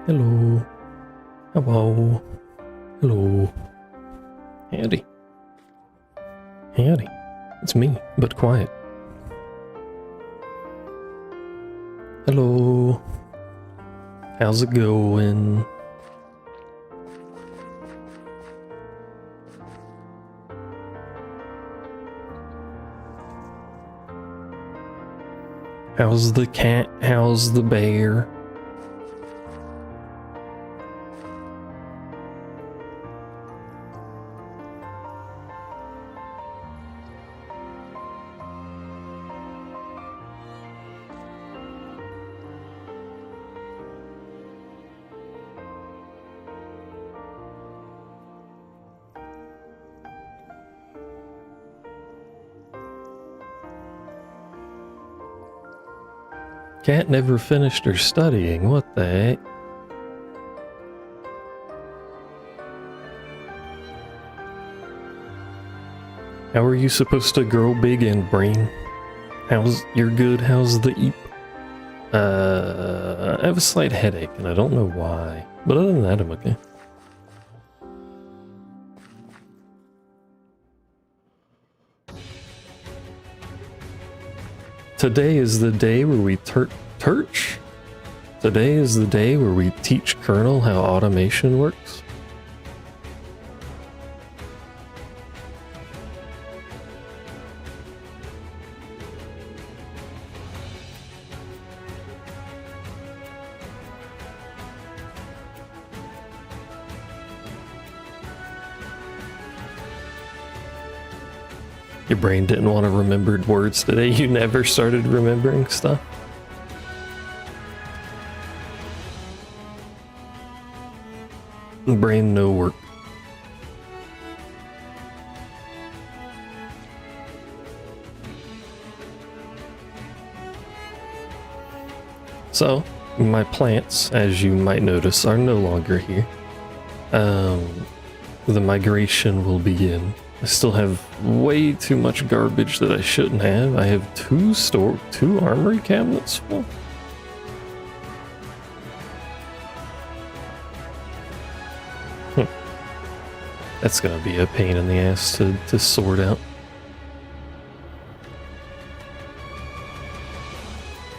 Hello. Hello. Hello. Howdy. Howdy. It's me, but quiet. Hello. How's it going? How's the cat? How's the bear? Cat never finished her studying. What the heck? How are you supposed to grow big and brain? You're good? How's the eep? I have a slight headache and I don't know why. But other than that, I'm okay. Today is the day where we Today is the day where we teach Colonel how automation works. Your brain didn't want to remember words today. You never started remembering stuff. Brain no work. So, my plants, as you might notice, are no longer here. The migration will begin. I still have way too much garbage that I shouldn't have. I have two armory cabinets full. That's gonna be a pain in the ass to sort out.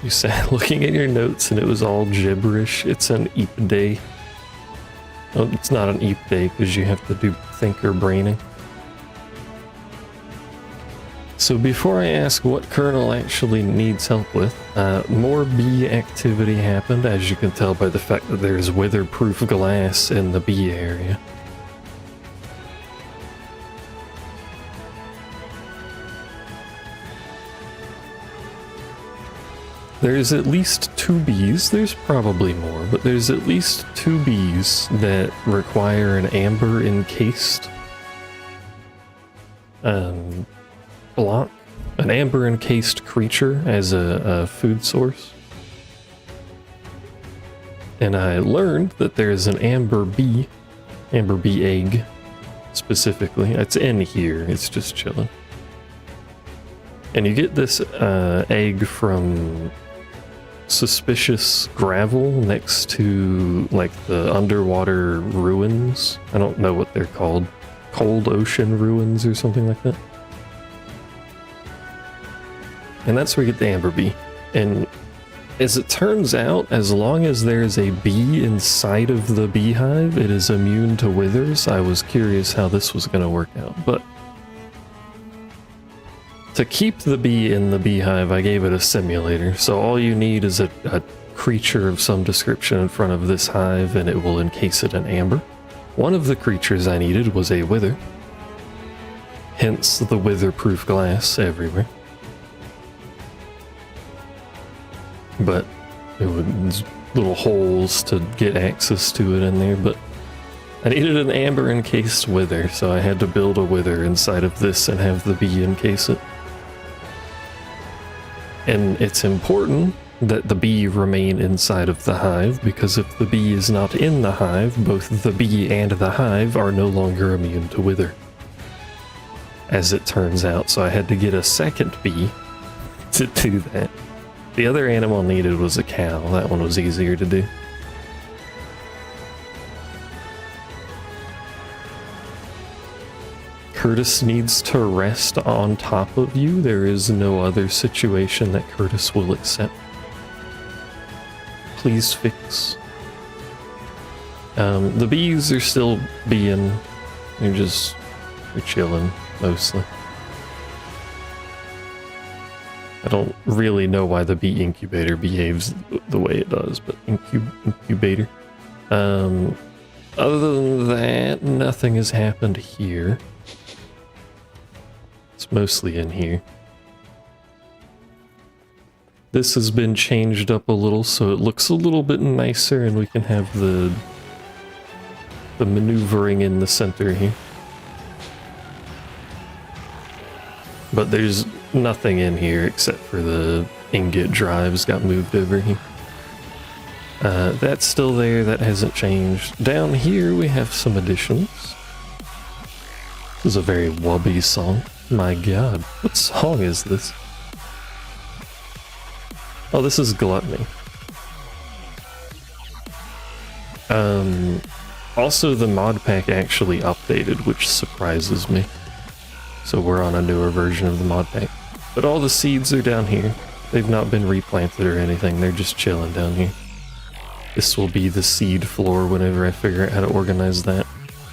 You sat looking at your notes and it was all gibberish. It's an eep day. Oh, it's not an eep day because you have to do thinker braining. So before I ask what Colonel actually needs help with, more bee activity happened, as you can tell by the fact that there's weatherproof glass in the bee area. There's at least 2 bees, there's probably more, but there's at least 2 bees that require an amber encased block, an amber encased creature as a food source. And I learned that there's an amber bee egg specifically. It's in here, it's just chilling. And you get this egg from suspicious gravel next to like the underwater ruins. I don't know what they're called. Cold ocean ruins or something like that. And that's where you get the amber bee. And as it turns out, as long as there's a bee inside of the beehive, it is immune to withers. I was curious how this was going to work out, but to keep the bee in the beehive, I gave it a simulator. So all you need is a creature of some description in front of this hive, and it will encase it in amber. One of the creatures I needed was a wither. Hence the wither-proof glass everywhere. But it was little holes to get access to it in there, but I needed an amber encased wither, so I had to build a wither inside of this and have the bee encase it. And it's important that the bee remain inside of the hive, because if the bee is not in the hive, both the bee and the hive are no longer immune to wither, as it turns out. So I had to get a second bee to do that. The other animal needed was a cow. That one was easier to do. Curtis needs to rest on top of you, there is no other situation that Curtis will accept. Please fix. The bees are still being, they're chilling mostly. I don't really know why the bee incubator behaves the way it does, but incubator. Other than that, nothing has happened here. It's mostly in here. This has been changed up a little so it looks a little bit nicer, and we can have the maneuvering in the center here. But there's nothing in here except for the ingot drives got moved over here. That's still there, that hasn't changed. Down here we have some additions. This is a very wubby song. My god, what song is this? Oh, this is Gluttony. Also the mod pack actually updated, which surprises me. So we're on a newer version of the mod pack. But all the seeds are down here. They've not been replanted or anything, they're just chilling down here. This will be the seed floor whenever I figure out how to organize that.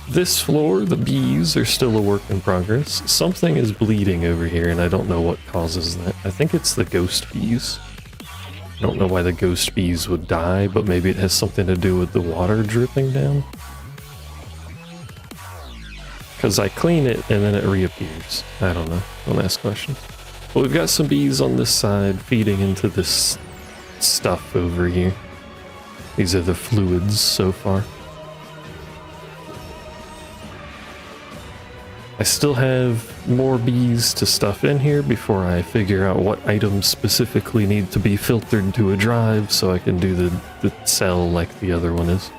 This floor, the bees are still a work in progress. Something is bleeding over here and I don't know what causes that. I think it's the ghost bees. I don't know why the ghost bees would die, but maybe it has something to do with the water dripping down. Because I clean it and then it reappears. I don't know. Don't ask questions. But we've got some bees on this side feeding into this stuff over here. These are the fluids so far. I still have more bees to stuff in here before I figure out what items specifically need to be filtered to a drive so I can do the cell like the other one is.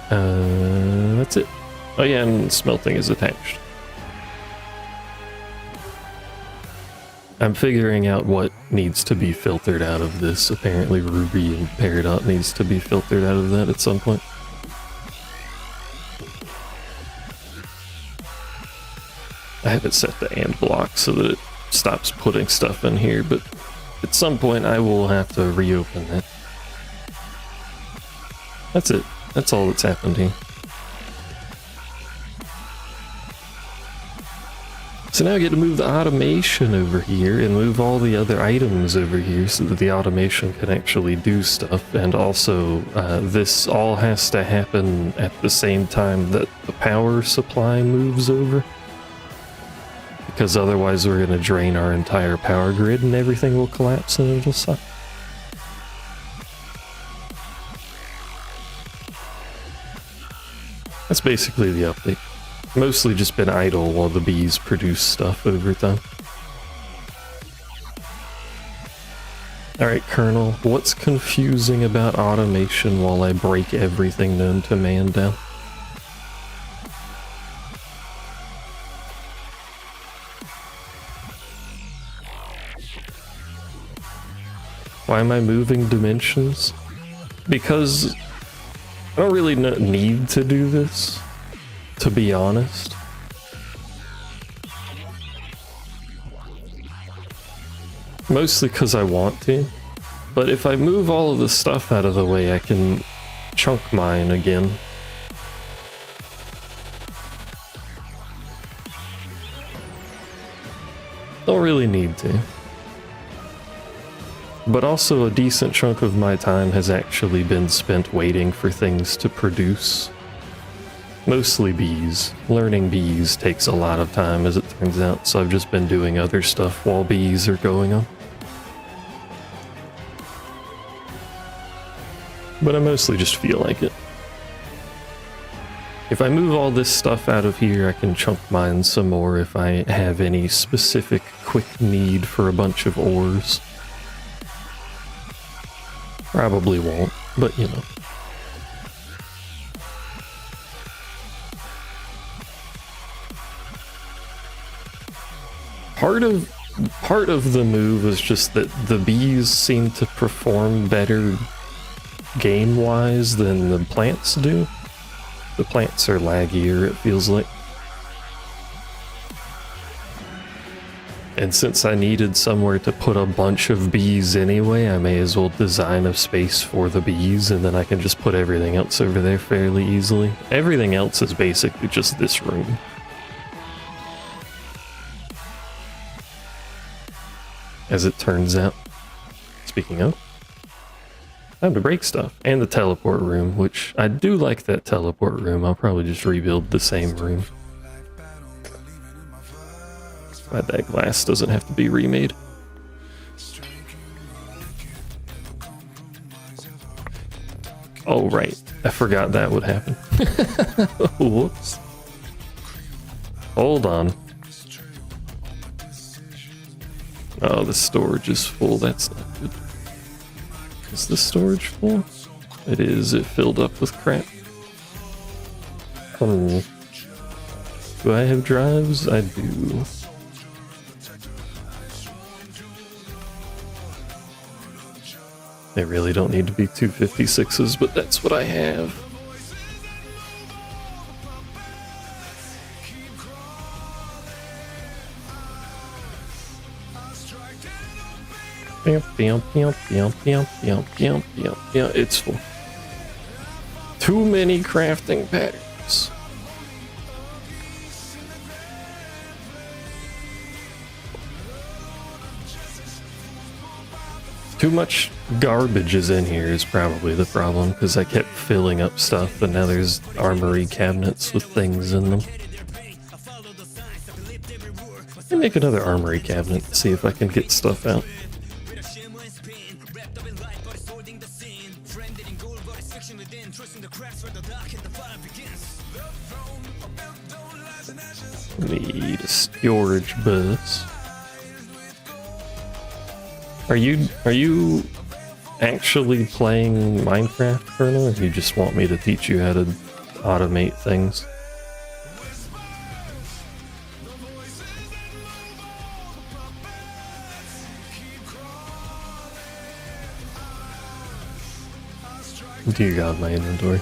That's it. Oh yeah, and smelting is attached. I'm figuring out what needs to be filtered out of this. Apparently Ruby and Peridot needs to be filtered out of that at some point. I have it set to and block so that it stops putting stuff in here, but at some point I will have to reopen that. That's it. That's all that's happened here. So now I get to move the automation over here and move all the other items over here so that the automation can actually do stuff. And also, this all has to happen at the same time that the power supply moves over. Because otherwise we're going to drain our entire power grid and everything will collapse and it'll suck. That's basically the update. Mostly just been idle while the bees produce stuff over time. Alright, Colonel, what's confusing about automation while I break everything known to man down? Why am I moving dimensions? Because I don't really need to do this, to be honest. Mostly because I want to. But if I move all of the stuff out of the way, I can chunk mine again. Don't really need to. But also a decent chunk of my time has actually been spent waiting for things to produce. Mostly bees. Learning bees takes a lot of time as it turns out, so I've just been doing other stuff while bees are going on. But I mostly just feel like it. If I move all this stuff out of here, I can chunk mine some more if I have any specific quick need for a bunch of ores. Probably won't, but you know. Part of the move is just that the bees seem to perform better game-wise than the plants do. The plants are laggier, it feels like. And since I needed somewhere to put a bunch of bees anyway, I may as well design a space for the bees, and then I can just put everything else over there fairly easily. Everything else is basically just this room. As it turns out. Speaking of, time to break stuff. And the teleport room, which I do like that teleport room. I'll probably just rebuild the same room. Glad that glass doesn't have to be remade. Oh, right. I forgot that would happen. Whoops. Hold on. Oh, the storage is full. That's not good. Is the storage full? It is. It filled up with crap. Do I have drives? I do. They really don't need to be 256s, but that's what I have. It's full. Too many crafting patterns. Too much garbage is in here is probably the problem, because I kept filling up stuff, and now there's armory cabinets with things in them. Let me make another armory cabinet, see if I can get stuff out. Need a storage bus. Are you actually playing Minecraft, Colonel, or you just want me to teach you how to automate things? Dear God, my inventory.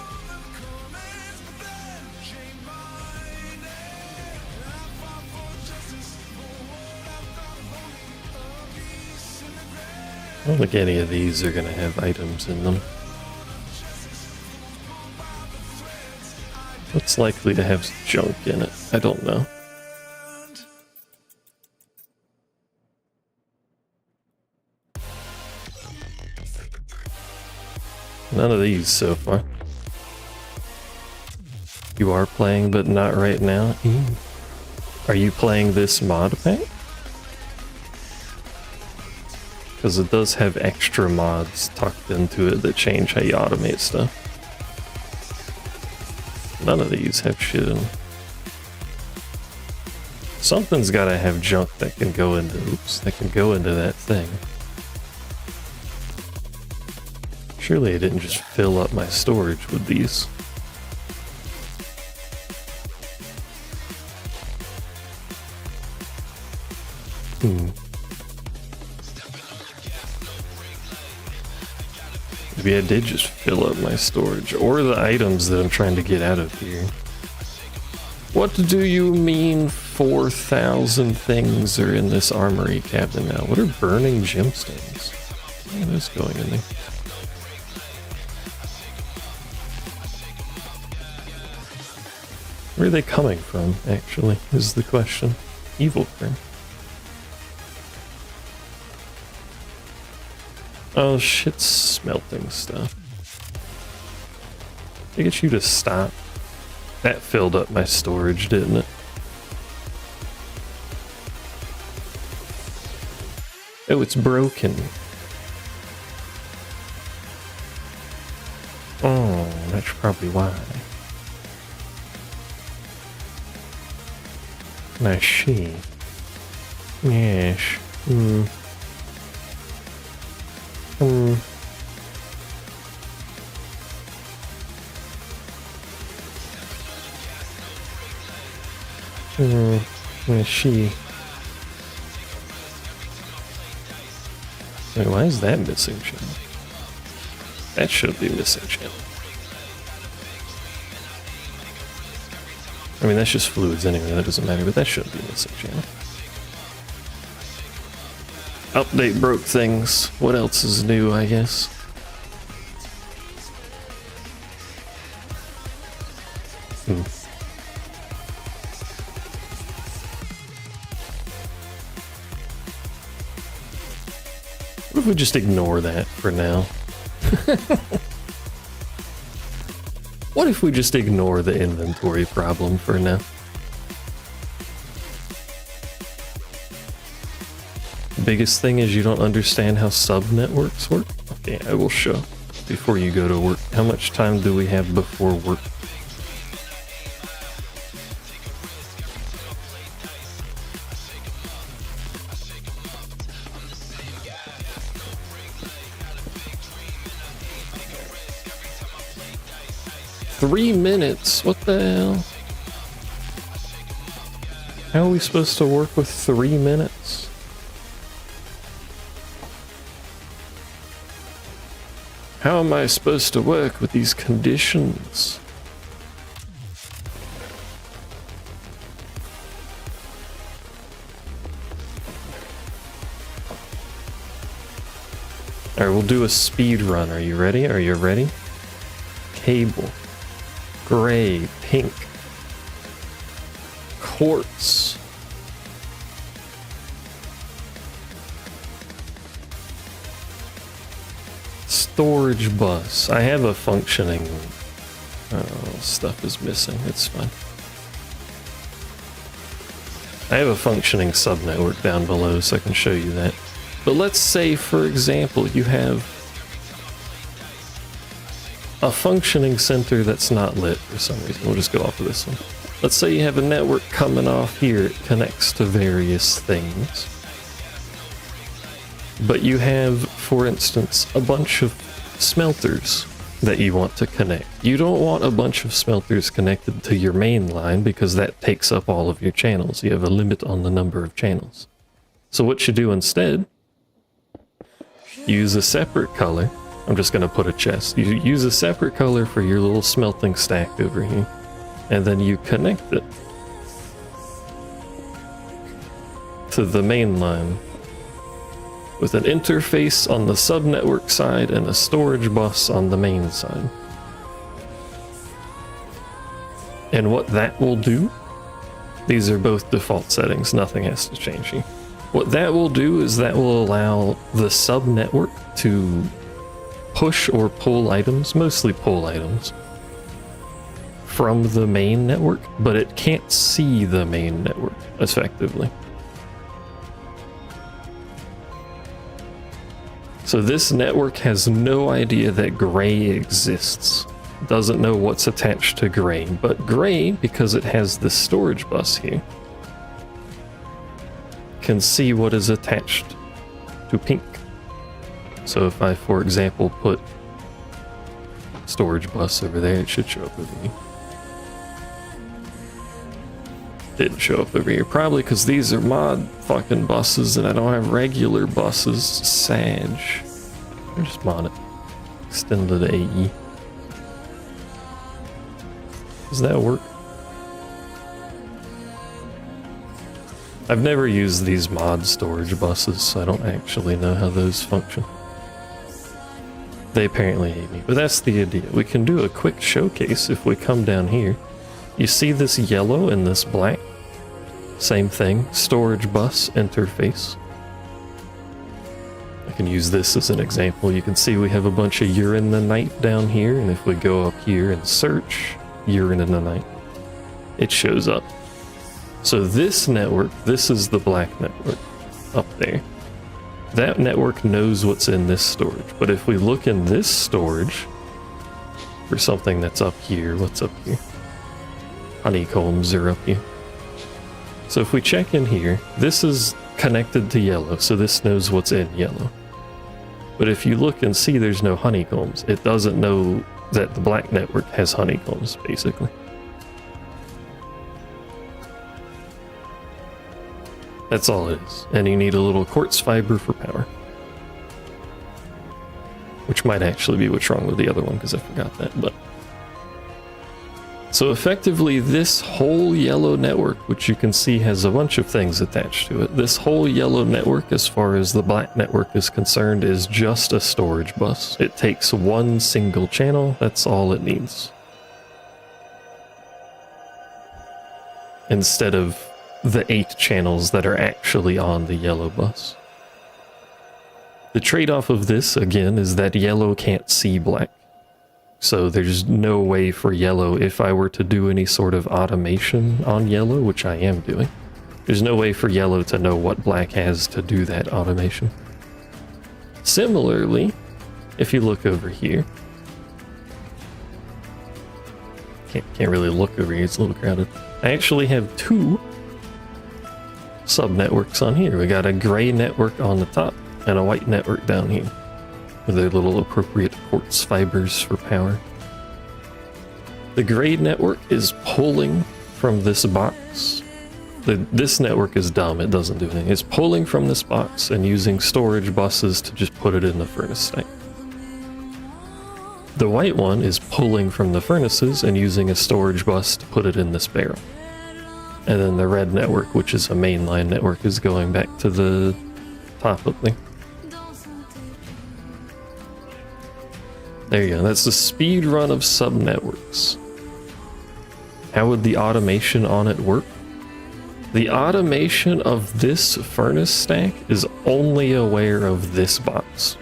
I don't think any of these are going to have items in them. What's likely to have junk in it? I don't know. None of these so far. You are playing, but not right now? Are you playing this mod pack? Because it does have extra mods tucked into it that change how you automate stuff. None of these have shit in them. Something's gotta have junk that can go into, that can go into that thing. Surely I didn't just fill up my storage with these. Maybe I did just fill up my storage, or the items that I'm trying to get out of here. What do you mean 4,000 things are in this armory cabinet now? What are burning gemstones? What is going in there? Where are they coming from, actually, is the question. Evil Crim. Oh, shit's smelting stuff. I get you to stop. That filled up my storage, didn't it? Oh, it's broken. Oh, that's probably why. I see. Yes. I see. Wait, why is that missing channel? That should be missing channel. I mean, that's just fluids anyway, that doesn't matter, but that shouldn't be missing channel. Update broke things. What else is new, I guess? What if we just ignore that for now? What if we just ignore the inventory problem for now? The biggest thing is you don't understand how sub-networks work? Okay, I will show before you go to work. How much time do we have before work? Three minutes? What the hell? How are we supposed to work with 3 minutes? How am I supposed to work with these conditions? Alright, we'll do a speed run. Are you ready? Are you ready? Cable. Gray. Pink. Quartz. Storage bus. I have a functioning... Oh, stuff is missing. It's fine. I have a functioning subnetwork down below, so I can show you that. But let's say, for example, you have a functioning center that's not lit for some reason. We'll just go off of this one. Let's say you have a network coming off here. It connects to various things. But you have, for instance, a bunch of smelters that you want to connect. You don't want a bunch of smelters connected to your main line because that takes up all of your channels. You have a limit on the number of channels. So what you do instead, use a separate color. I'm just going to put a chest. You use a separate color for your little smelting stack over here. And then you connect it to the main line with an interface on the subnetwork side and a storage bus on the main side. And what that will do, these are both default settings, nothing has to change here. What that will do is that will allow the subnetwork to push or pull items, mostly pull items, from the main network, but it can't see the main network effectively. So this network has no idea that gray exists. Doesn't know what's attached to gray, but gray, because it has the storage bus here, can see what is attached to pink. So if I, for example, put storage bus over there, it should show up over here. Didn't show up over here, probably because these are mod fucking buses and I don't have regular buses. Sag. Or just mod it. Extended AE. Does that work? I've never used these mod storage buses, so I don't actually know how those function. They apparently hate me, but that's the idea. We can do a quick showcase if we come down here. You see this yellow and this black? Same thing, storage bus interface. I can use this as an example. You can see we have a bunch of urine the night down here, and if we go up here and search urine in the night, it shows up. So this network, this is the black network up there. That network knows what's in this storage, but if we look in this storage for something that's up here, what's up here? Honeycombs are up here. So if we check in here, this is connected to yellow, so this knows what's in yellow. But if you look and see there's no honeycombs, it doesn't know that the black network has honeycombs, basically. That's all it is. And you need a little quartz fiber for power. Which might actually be what's wrong with the other one, because I forgot that, but... So effectively, this whole yellow network, which you can see has a bunch of things attached to it, this whole yellow network, as far as the black network is concerned, is just a storage bus. It takes one single channel, that's all it needs. Instead of the 8 channels that are actually on the yellow bus. The trade-off of this, again, is that yellow can't see black. So there's no way for yellow, if I were to do any sort of automation on yellow, which I am doing, there's no way for yellow to know what black has to do that automation. Similarly, if you look over here, can't really look over here, it's a little crowded. I actually have 2 sub-networks on here. We got a gray network on the top and a white network down here, with their little appropriate quartz fibers for power. The gray network is pulling from this box. This network is dumb, it doesn't do anything. It's pulling from this box and using storage buses to just put it in the furnace stack. The white one is pulling from the furnaces and using a storage bus to put it in this barrel. And then the red network, which is a mainline network, is going back to the top up there. There you go, that's the speed run of sub-networks. How would the automation on it work? The automation of this furnace stack is only aware of this box.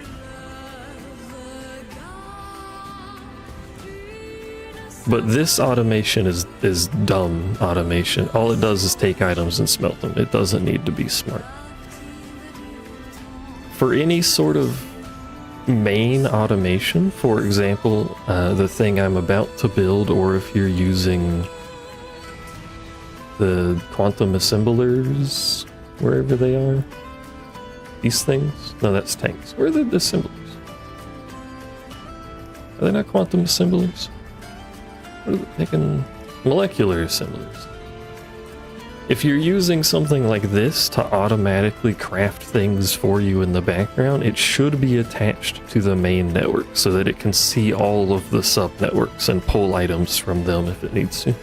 But this automation is dumb automation. All it does is take items and smelt them. It doesn't need to be smart. For any sort of main automation, for example, the thing I'm about to build, or if you're using the quantum assemblers, wherever they are, these things? No, that's tanks. Where are the assemblers? Are they not quantum assemblers? What are they making? Molecular assemblers. If you're using something like this to automatically craft things for you in the background, it should be attached to the main network so that it can see all of the sub-networks and pull items from them if it needs to.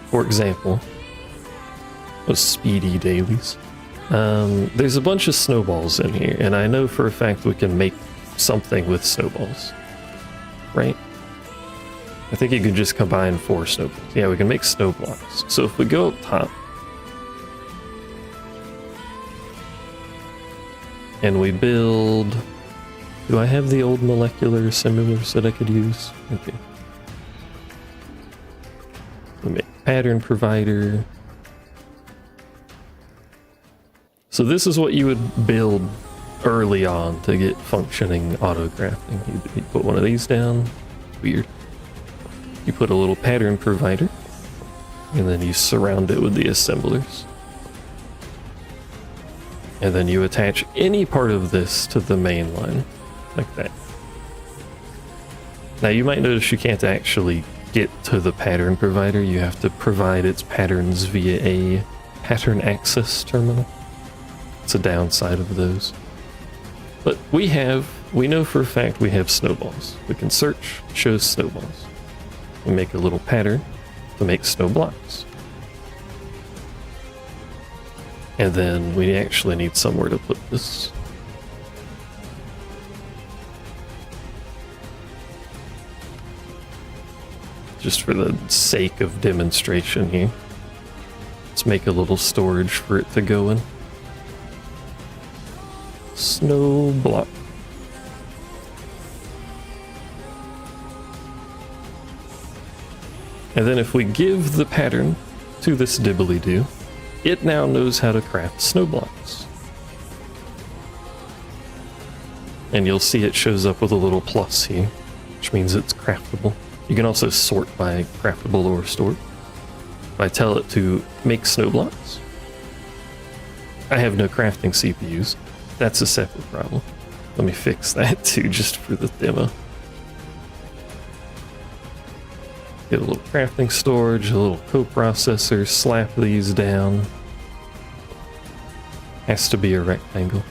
For example, those speedy dailies. There's a bunch of snowballs in here, and I know for a fact we can make something with snowballs, right? I think you can just combine 4 snowballs. Yeah, we can make snow blocks. So if we go up top, and we build... Do I have the old molecular assemblers that I could use? Okay. We make pattern provider. So this is what you would build early on to get functioning auto crafting. You put one of these down. Weird. You put a little pattern provider, and then you surround it with the assemblers. And then you attach any part of this to the main line, like that. Now you might notice you can't actually get to the pattern provider. You have to provide its patterns via a pattern access terminal. It's a downside of those. But we know for a fact we have snowballs. We can search, shows snowballs. We make a little pattern to make snow blocks. And then we actually need somewhere to put this. Just for the sake of demonstration here. Let's make a little storage for it to go in. Snow block. And then if we give the pattern to this dibbly-doo, it now knows how to craft snow blocks. And you'll see it shows up with a little plus here, which means it's craftable. You can also sort by craftable or stored. If I tell it to make snow blocks, I have no crafting CPUs. That's a separate problem. Let me fix that too, just for the demo. Get a little crafting storage, a little coprocessor, slap these down. Has to be a rectangle.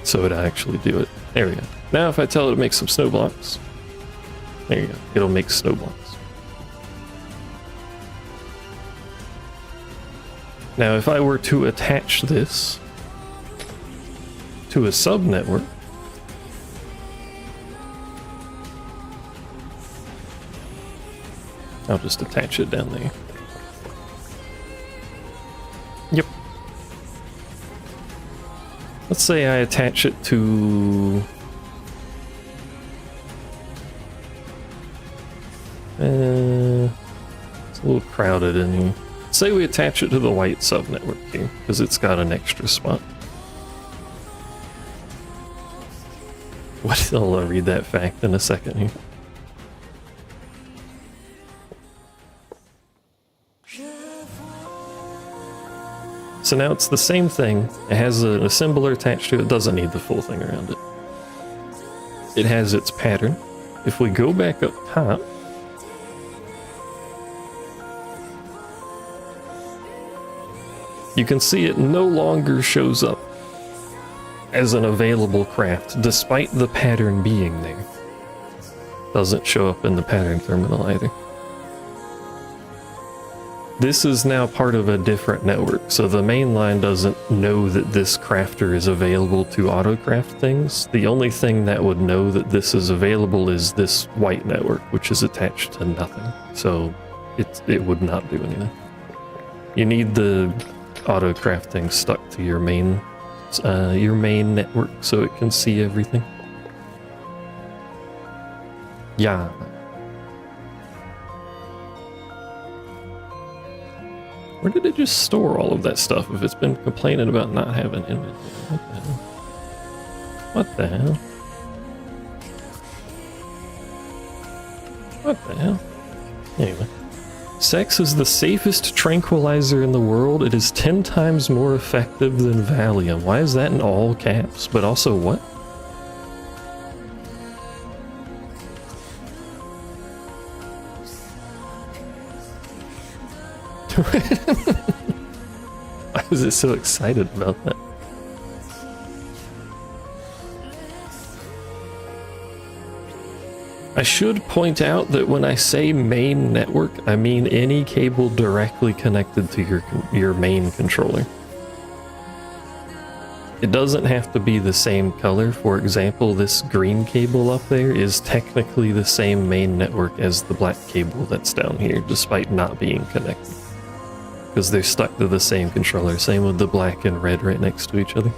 So it actually do it. There we go. Now if I tell it to make some snow blocks, there you go, it'll make snow blocks. Now if I were to attach this to a sub-network, I'll just attach it down there. Yep. Let's say I attach it to... it's a little crowded in here. Say we attach it to the white sub-network here, because it's got an extra spot. What? I'll read that fact in a second here. So now it's the same thing. It has an assembler attached to it. It doesn't need the full thing around it. It has its pattern. If we go back up top, you can see it no longer shows up as an available craft, despite the pattern being there. Doesn't show up in the pattern terminal either. This is now part of a different network, so the main line doesn't know that this crafter is available to autocraft things. The only thing that would know that this is available is this white network, which is attached to nothing. So it would not do anything. You need the autocraft thing stuck to your main network so it can see everything. Yeah. Where did it just store all of that stuff if it's been complaining about not having inventory? What the hell? What the hell? Anyway. Sex is the safest tranquilizer in the world. It is 10 times more effective than Valium. Why is that in all caps? But also what? Why was it so excited about that? I should point out that when I say main network, I mean any cable directly connected to your main controller. It doesn't have to be the same color. For example, this green cable up there is technically the same main network as the black cable that's down here, despite not being connected. Because they're stuck to the same controller. Same with the black and red right next to each other.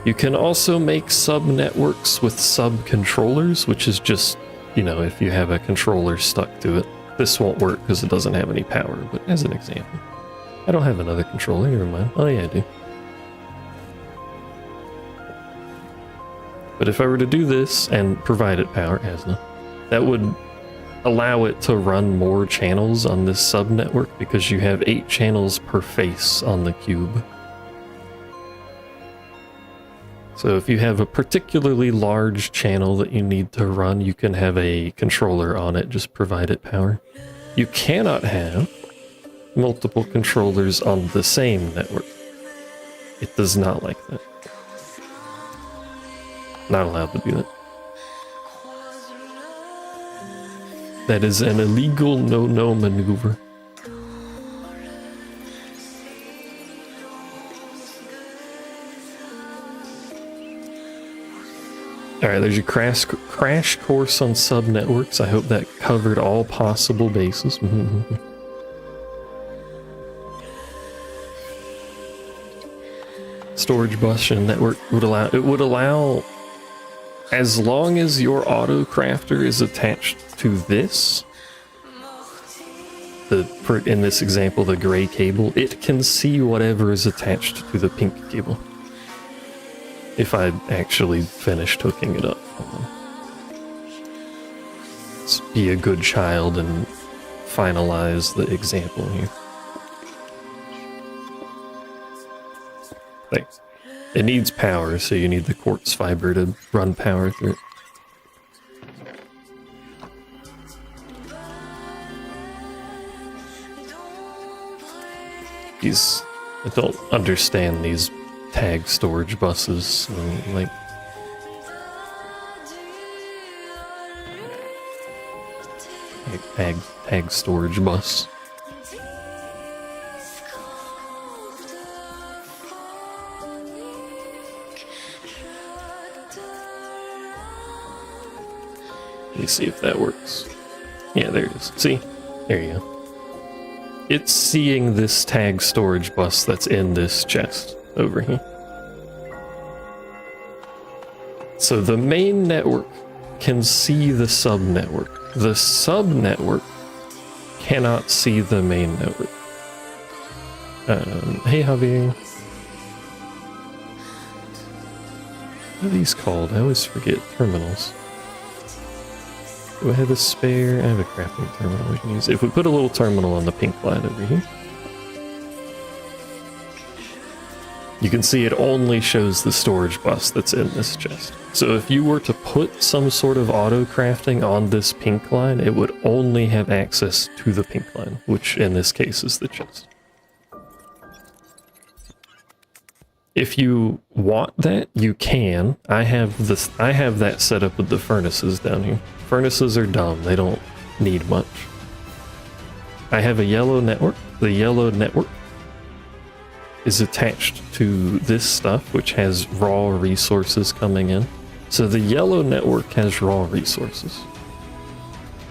You can also make sub-networks with sub-controllers, which is just, you know, if you have a controller stuck to it. This won't work because it doesn't have any power, but as an example. I don't have another controller, never mind. Oh yeah, I do. But if I were to do this and provide it power, Asna, that would allow it to run more channels on this sub-network because you have 8 channels per face on the cube. So if you have a particularly large channel that you need to run, you can have a controller on it, just provide it power. You cannot have multiple controllers on the same network. It does not like that. Not allowed to do that. That is an illegal no-no maneuver. Alright, there's your crash course on sub-networks. I hope that covered all possible bases. Storage bus and network would allow, as long as your auto crafter is attached to this, in this example, the gray cable, it can see whatever is attached to the pink cable. If I actually finished hooking it up. Let's be a good child and finalize the example here. Thanks. It needs power, so you need the quartz fiber to run power through it. I don't understand these tag storage buses, so like tag storage bus. Let me see if that works. Yeah, there it is. See? There you go. It's seeing this tag storage bus that's in this chest over here. So the main network can see the sub-network. The sub-network cannot see the main network. Hey, Javier. What are these called? I always forget. Terminals. Do I have a spare? I have a crafting terminal we can use. If we put a little terminal on the pink line over here, you can see it only shows the storage bus that's in this chest. So if you were to put some sort of auto crafting on this pink line, it would only have access to the pink line, which in this case is the chest. If you want that, you can. I have that set up with the furnaces down here. Furnaces are dumb, they don't need much. I have a yellow network. The yellow network is attached to this stuff, which has raw resources coming in. So the yellow network has raw resources.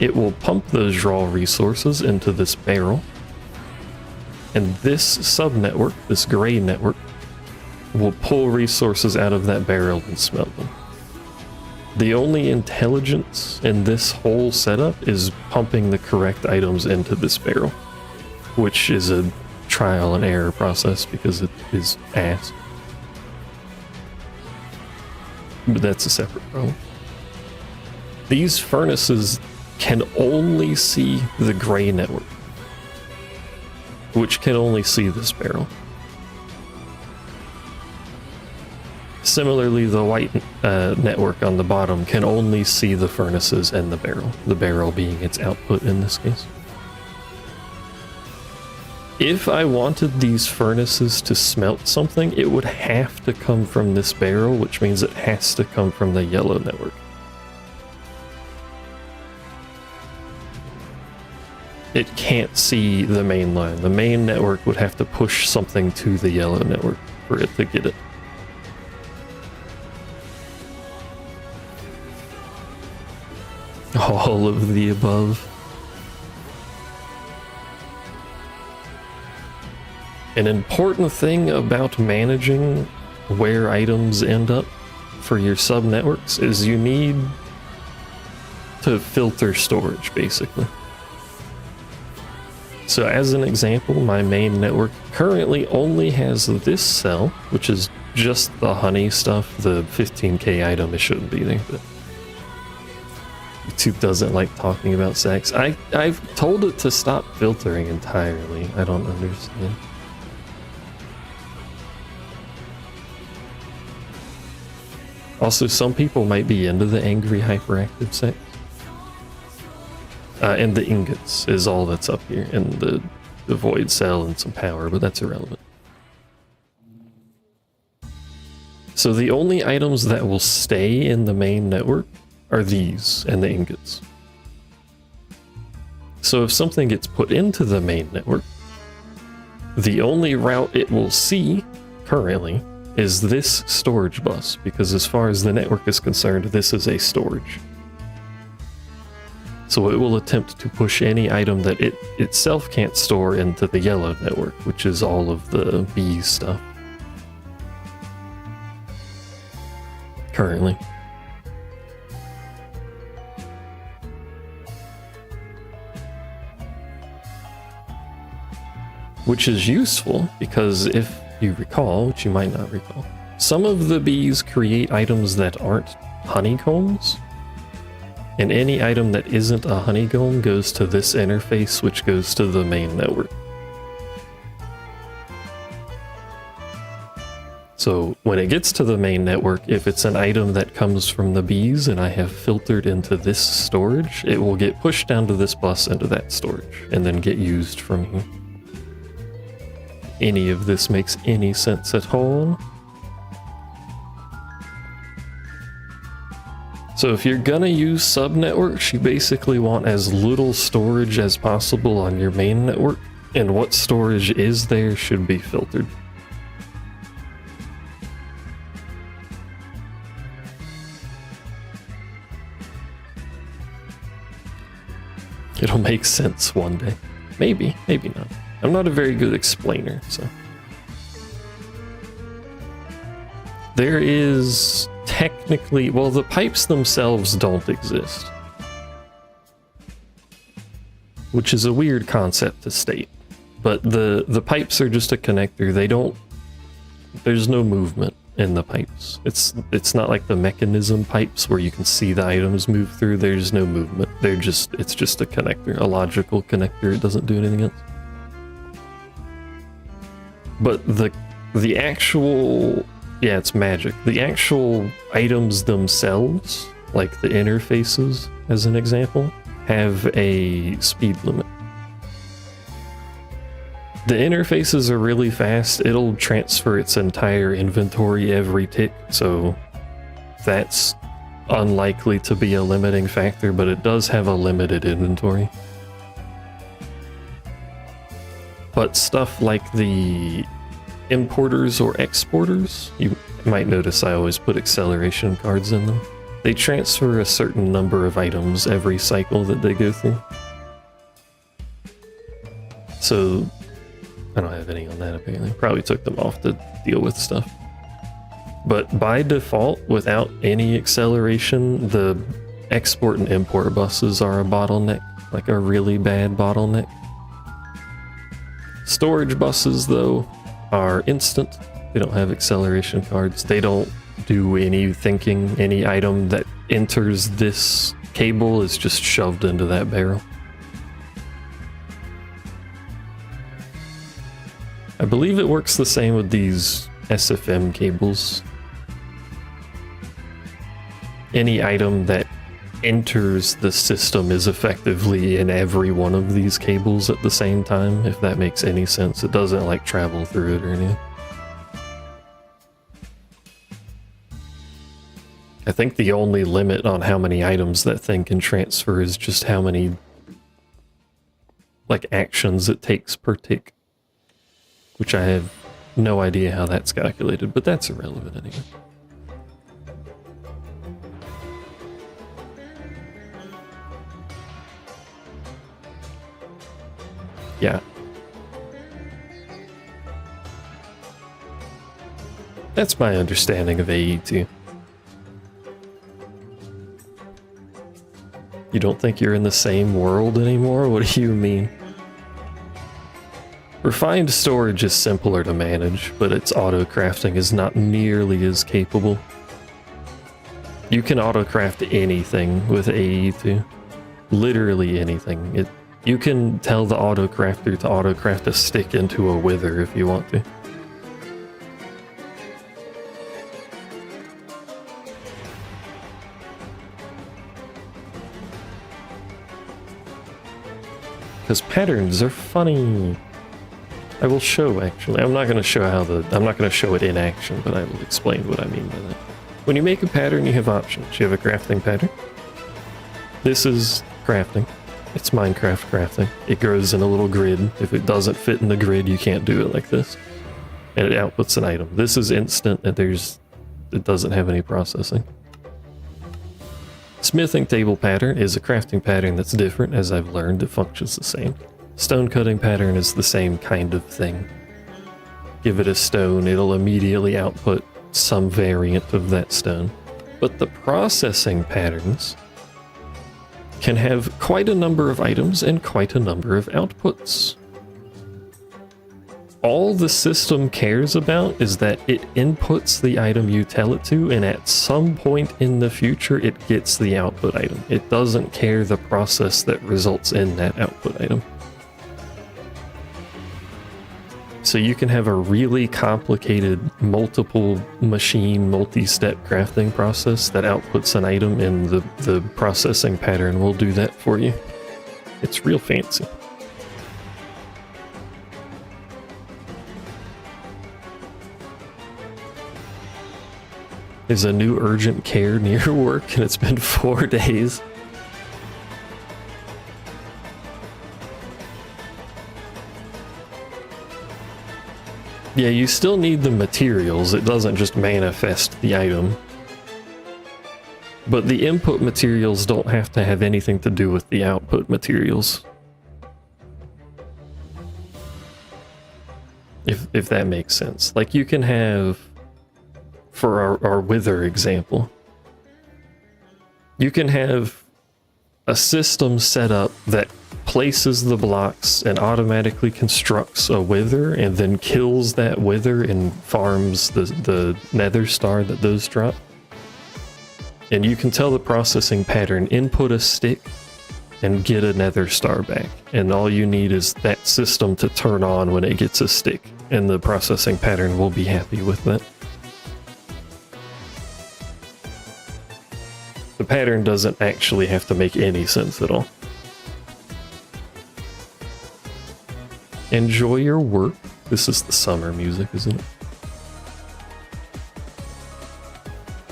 It will pump those raw resources into this barrel. And this sub-network, this gray network, will pull resources out of that barrel and smelt them. The only intelligence in this whole setup is pumping the correct items into this barrel, which is a trial and error process because it is ass. But that's a separate problem. These furnaces can only see the gray network, which can only see this barrel. Similarly, the white network on the bottom can only see the furnaces and the barrel being its output in this case. If I wanted these furnaces to smelt something, it would have to come from this barrel, which means it has to come from the yellow network. It can't see the main line. The main network would have to push something to the yellow network for it to get it. All of the above. An important thing about managing where items end up for your sub-networks is you need to filter storage, basically. So as an example, my main network currently only has this cell, which is just the honey stuff, the 15k item. It shouldn't be there, but YouTube doesn't like talking about sex. I've told it to stop filtering entirely. I don't understand. Also, some people might be into the angry hyperactive sex. And the ingots is all that's up here, and the void cell and some power, but that's irrelevant. So the only items that will stay in the main network are these and the ingots. So if something gets put into the main network, the only route it will see currently is this storage bus, because as far as the network is concerned, this is a storage. So it will attempt to push any item that it itself can't store into the yellow network, which is all of the B stuff. Currently. Which is useful because if you recall, which you might not recall, some of the bees create items that aren't honeycombs, and any item that isn't a honeycomb goes to this interface, which goes to the main network. So when it gets to the main network, if it's an item that comes from the bees and I have filtered into this storage, it will get pushed down to this bus into that storage and then get used from here. Any of this makes any sense at all? So if you're gonna use subnetworks, you basically want as little storage as possible on your main network, and what storage is there should be filtered. It'll make sense one day. Maybe, maybe not. I'm not a very good explainer, so. There is technically, well, the pipes themselves don't exist, which is a weird concept to state. But the pipes are just a connector. They don't, there's no movement in the pipes. It's not like the mechanism pipes where you can see the items move through. There's no movement. It's just a connector, a logical connector. It doesn't do anything else. But the actual, yeah, it's magic. The actual items themselves, like the interfaces as an example, have a speed limit. The interfaces are really fast. It'll transfer its entire inventory every tick, so that's unlikely to be a limiting factor, but it does have a limited inventory. But stuff like the importers or exporters, you might notice I always put acceleration cards in them. They transfer a certain number of items every cycle that they go through. So I don't have any on that apparently. Probably took them off to deal with stuff. But by default, without any acceleration, the export and import buses are a bottleneck, like a really bad bottleneck. Storage buses, though, are instant. They don't have acceleration cards. They don't do any thinking. Any item that enters this cable is just shoved into that barrel. I believe it works the same with these SFM cables. Any item that enters the system is effectively in every one of these cables at the same time, if that makes any sense. It doesn't like travel through it or anything. I think the only limit on how many items that thing can transfer is just how many like actions it takes per tick, which I have no idea how that's calculated, but that's irrelevant anyway. Yeah. That's my understanding of AE2. You don't think you're in the same world anymore? What do you mean? Refined storage is simpler to manage, but its auto-crafting is not nearly as capable. You can auto-craft anything with AE2. Literally anything. You can tell the auto-crafter to auto-craft a stick into a wither if you want to. Because patterns are funny. I will show, actually. I'm not going to show I'm not going to show it in action, but I will explain what I mean by that. When you make a pattern, you have options. You have a crafting pattern. This is crafting. It's Minecraft crafting. It grows in a little grid. If it doesn't fit in the grid, you can't do it like this. And it outputs an item. This is instant, and it doesn't have any processing. Smithing table pattern is a crafting pattern that's different. As I've learned, it functions the same. Stone cutting pattern is the same kind of thing. Give it a stone, it'll immediately output some variant of that stone. But the processing patterns can have quite a number of items and quite a number of outputs. All the system cares about is that it inputs the item you tell it to, and at some point in the future it gets the output item. It doesn't care the process that results in that output item. So you can have a really complicated multiple machine, multi-step crafting process that outputs an item, and the processing pattern will do that for you. It's real fancy. There's a new urgent care near work and it's been 4 days. Yeah, you still need the materials. It doesn't just manifest the item. But the input materials don't have to have anything to do with the output materials. If that makes sense. Like you can have, for our wither example, you can have a system set up that places the blocks and automatically constructs a wither and then kills that wither and farms the nether star that those drop. And you can tell the processing pattern, input a stick and get a nether star back. And all you need is that system to turn on when it gets a stick. And the processing pattern will be happy with that. The pattern doesn't actually have to make any sense at all. Enjoy your work. This is the summer music, isn't it?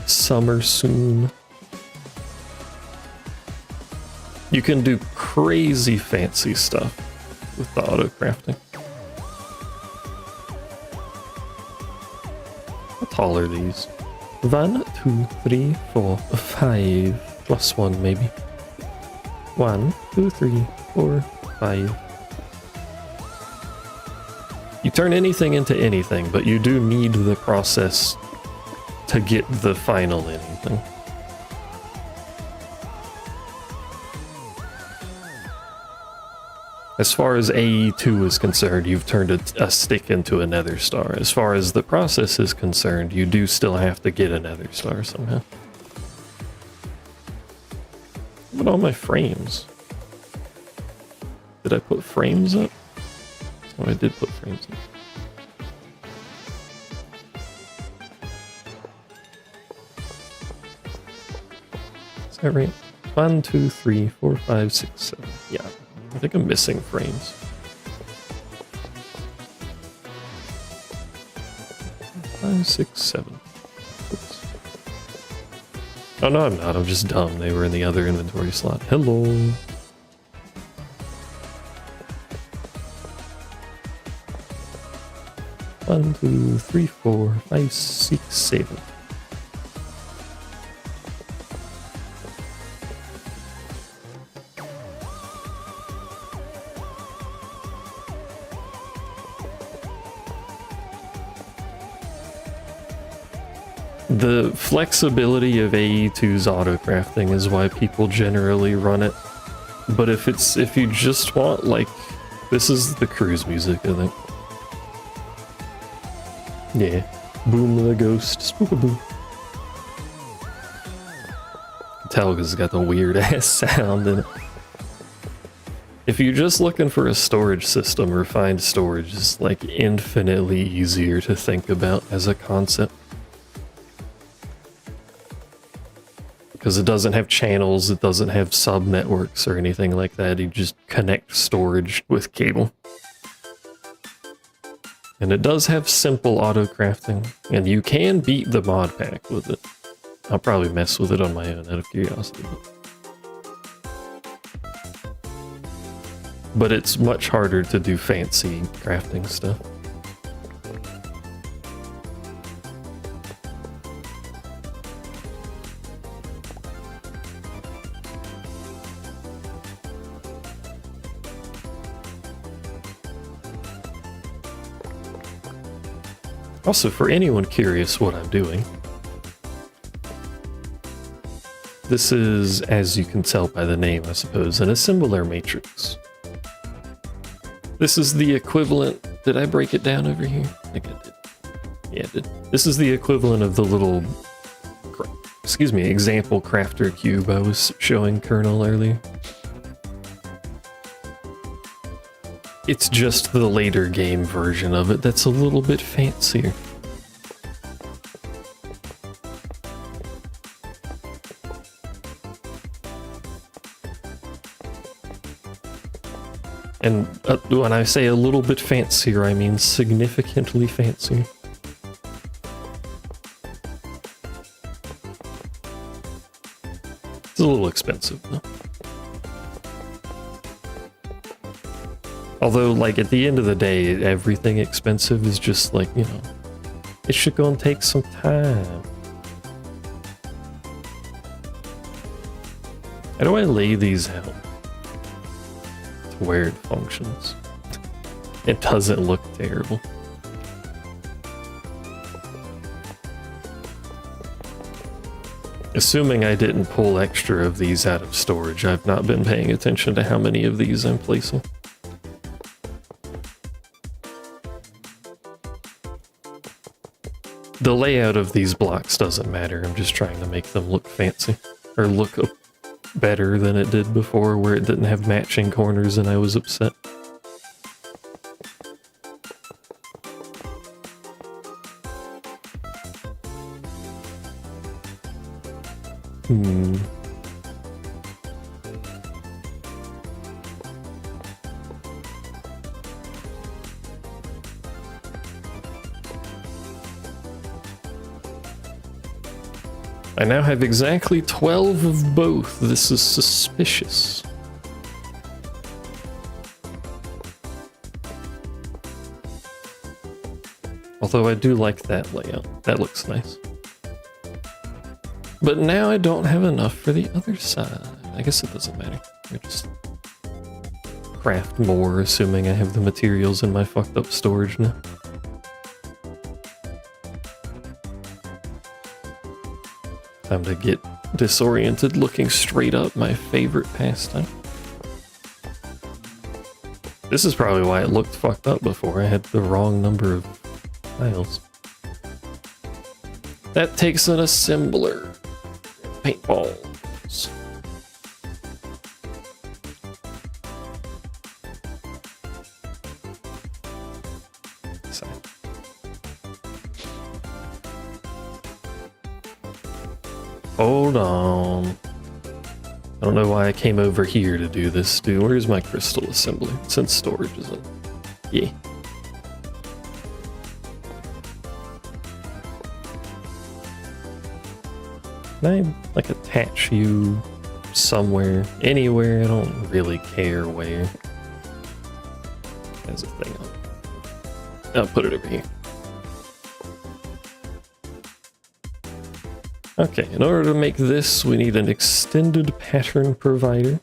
Summer soon. You can do crazy fancy stuff with the auto crafting. How tall are these? 1, 2, 3, 4, 5. Plus 1 maybe. 1, 2, 3, 4, 5. You turn anything into anything, but you do need the process to get the final anything. As far as AE2 is concerned, you've turned a stick into a nether star. As far as the process is concerned, you do still have to get a nether star somehow. What about all my frames? Did I put frames up? Oh, I did put frames up. Is that right? 1, 2, 3, 4, 5, 6, 7. Yeah. I think I'm missing frames. 5, 6, 7. Oops. Oh no, I'm not. I'm just dumb. They were in the other inventory slot. Hello. One, 2, 3, 4, 5, 6, 7. The flexibility of AE2's autocrafting is why people generally run it. But if you just want, like, this is the cruise music, I think. Yeah. Boom the ghost, spookaboo. Tell because it's got the weird ass sound in it. If you're just looking for a storage system, refined storage is like infinitely easier to think about as a concept. Because it doesn't have channels, it doesn't have sub-networks or anything like that. You just connect storage with cable. And it does have simple auto-crafting, and you can beat the mod pack with it. I'll probably mess with it on my own out of curiosity. But it's much harder to do fancy crafting stuff. Also, for anyone curious what I'm doing, this is, as you can tell by the name, I suppose, an assembler matrix. This is the equivalent... Did I break it down over here? I think I did. Yeah, I did. This is the equivalent of the little... Excuse me, example crafter cube I was showing Colonel earlier. It's just the later game version of it that's a little bit fancier. And when I say a little bit fancier, I mean significantly fancier. a little expensive though. Although, like, at the end of the day, everything expensive is just like, you know, it should go and take some time. How do I lay these out to where it functions? It doesn't look terrible. Assuming I didn't pull extra of these out of storage, I've not been paying attention to how many of these I'm placing. The layout of these blocks doesn't matter, I'm just trying to make them look fancy. Or look better than it did before, where it didn't have matching corners and I was upset. I now have exactly 12 of both. This is suspicious. Although I do like that layout. That looks nice. But now I don't have enough for the other side. I guess it doesn't matter. I just craft more, assuming I have the materials in my fucked up storage now. Time to get disoriented looking straight up, my favorite pastime. This is probably why it looked fucked up before. I had the wrong number of tiles. That takes an assembler. Paintballs. Sorry. Hold on. I don't know why I came over here to do this, dude. Where's my crystal assembly? Since storage isn't. Yeah. Can I, like, attach you somewhere, anywhere? I don't really care where. There's a thing on. I'll put it over here. Okay, in order to make this, we need an extended pattern provider.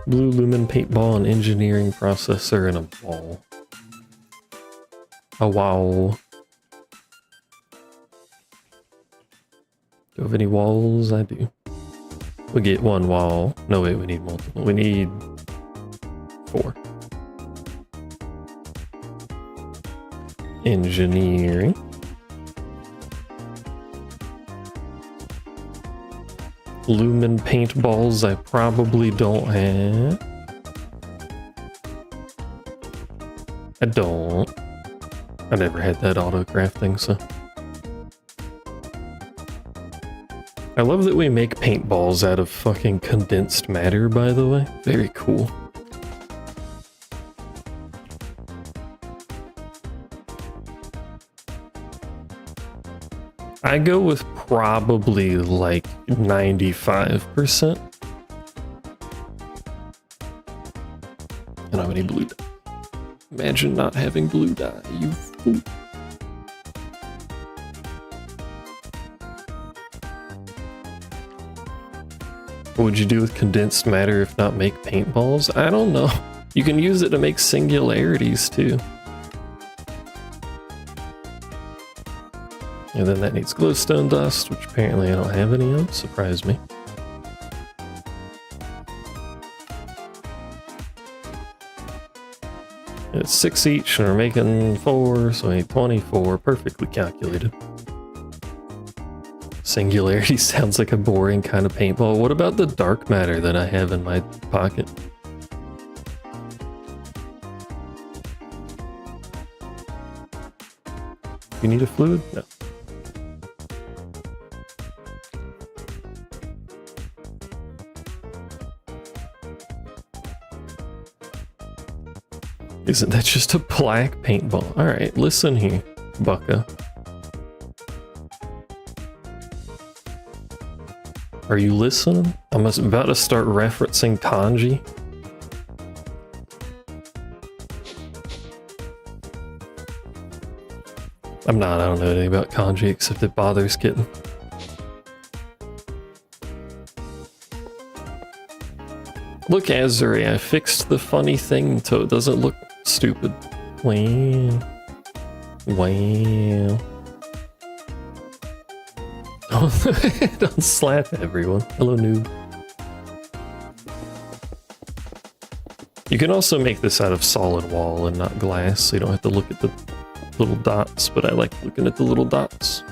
Blue lumen paintball, an engineering processor, and a ball. A wall. Do you have any walls? I do. We get one wall. No, wait, we need multiple. We need 4. Engineering. Lumen paintballs I probably don't have. I don't. I never had that auto crafting, so. I love that we make paintballs out of fucking condensed matter, by the way. Very cool. I go with probably like 95%. I don't have any blue dye. Imagine not having blue dye, you fool. What would you do with condensed matter if not make paintballs? I don't know. You can use it to make singularities too. And then that needs glowstone dust, which apparently I don't have any of. Surprise me. It's 6 each, and we're making 4, so I need 24. Perfectly calculated. Singularity sounds like a boring kind of paintball. What about the dark matter that I have in my pocket? You need a fluid? No. Isn't that just a black paintball? Alright, listen here, bucka. Are you listening? I'm about to start referencing kanji. I'm not, I don't know anything about kanji except it bothers kitten. Look, Azuri, I fixed the funny thing so it doesn't look stupid. Wow. Wow. Don't slap everyone. Hello, noob. You can also make this out of solid wall and not glass, so you don't have to look at the little dots, but I like looking at the little dots.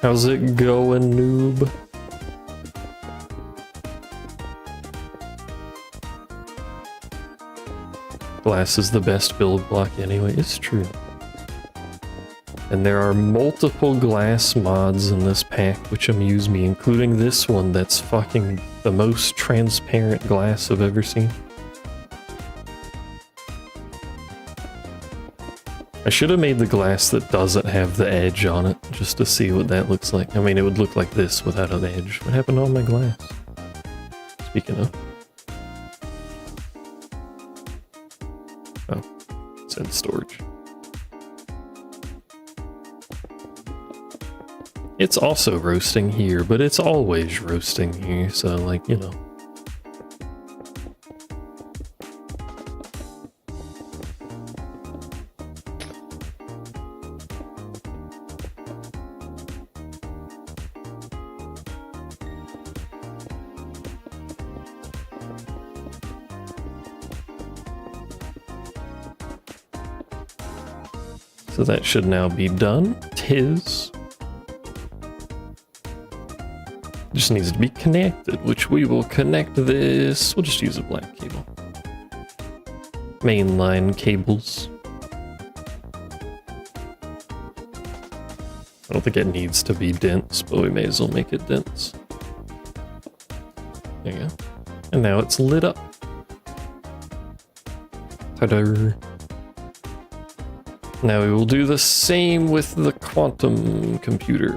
How's it going, noob? Glass is the best build block anyway, it's true. And there are multiple glass mods in this pack which amuse me, including this one that's fucking the most transparent glass I've ever seen. I should have made the glass that doesn't have the edge on it, just to see what that looks like. I mean, it would look like this without an edge. What happened to all my glass? Speaking of. Oh, it's in storage. It's also roasting here, but it's always roasting here, so like, you know. So that should now be done. Tis. Just needs to be connected, which we will connect this. We'll just use a black cable. Mainline cables. I don't think it needs to be dense, but we may as well make it dense. There you go. And now it's lit up. Ta-da! Now we will do the same with the quantum computer,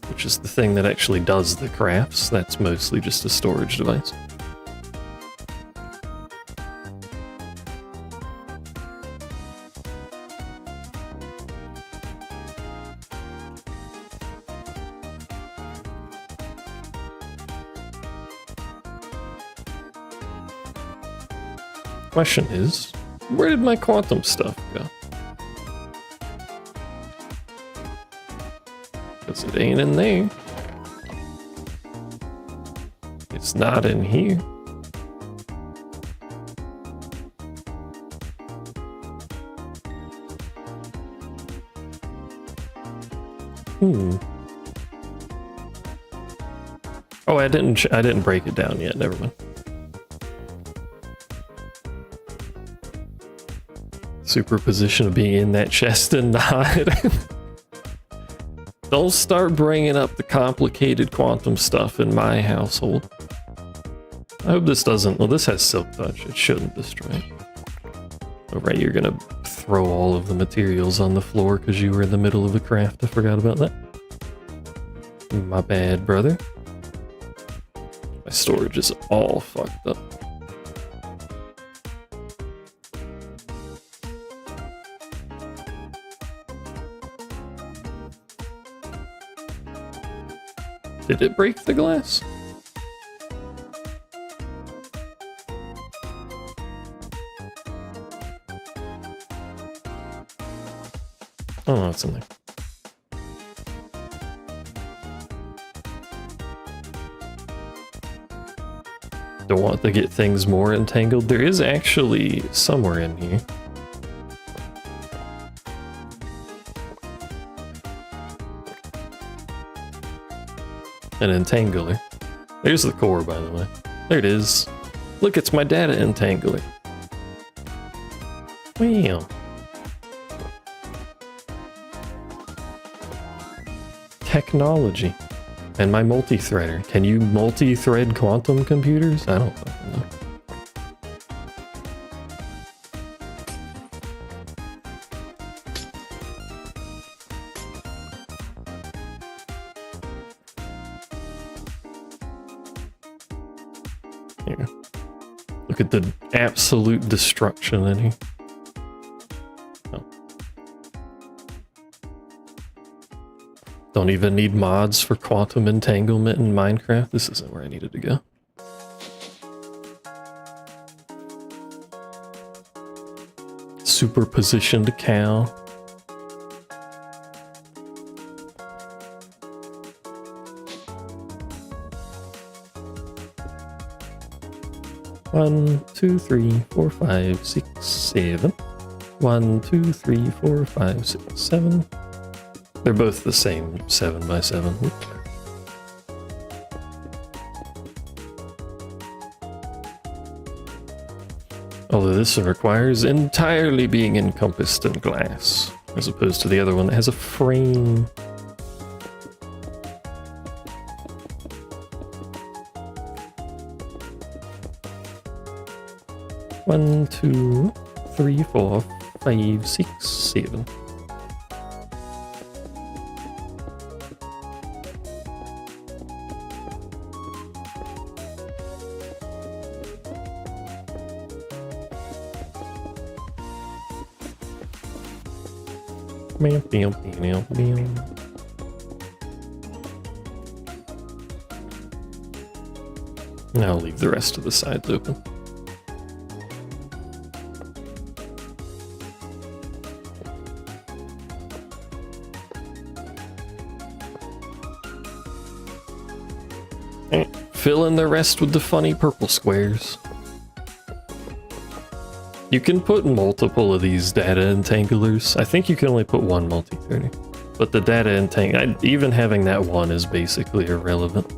which is the thing that actually does the crafts. That's mostly just a storage device. Question is, where did my quantum stuff go? Because it ain't in there. It's not in here. Oh, I didn't break it down yet. Never mind. Superposition of being in that chest and not. Don't start bringing up the complicated quantum stuff in my household. I hope this doesn't... Well, this has silk touch. It shouldn't destroy it. Oh, right, you're gonna throw all of the materials on the floor because you were in the middle of a craft. I forgot about that. My bad, brother. My storage is all fucked up. Did it break the glass? Oh no, it's in there. Don't want to get things more entangled. There is actually somewhere in here. An entangler. There's the core, by the way. There it is. Look, it's my data entangler. Wow. Technology. And my multi-threader. Can you multi-thread quantum computers? I don't fucking know. Here. Look at the absolute destruction in here. Oh. Don't even need mods for quantum entanglement in Minecraft. This isn't where I needed to go. Superpositioned cow. One, two, three, four, five, six, 7. 1, 2, 3, 4, 5, 6, 7. They're both the same 7 by 7. Oops. Although this one requires entirely being encompassed in glass, as opposed to the other one that has a frame. One, 2, 3, 4, 5, 6, 7. Now I'll leave the rest of the sides open. Fill in the rest with the funny purple squares. You can put multiple of these data entanglers. I think you can only put one multi-threading. But the data entangler, even having that one is basically irrelevant.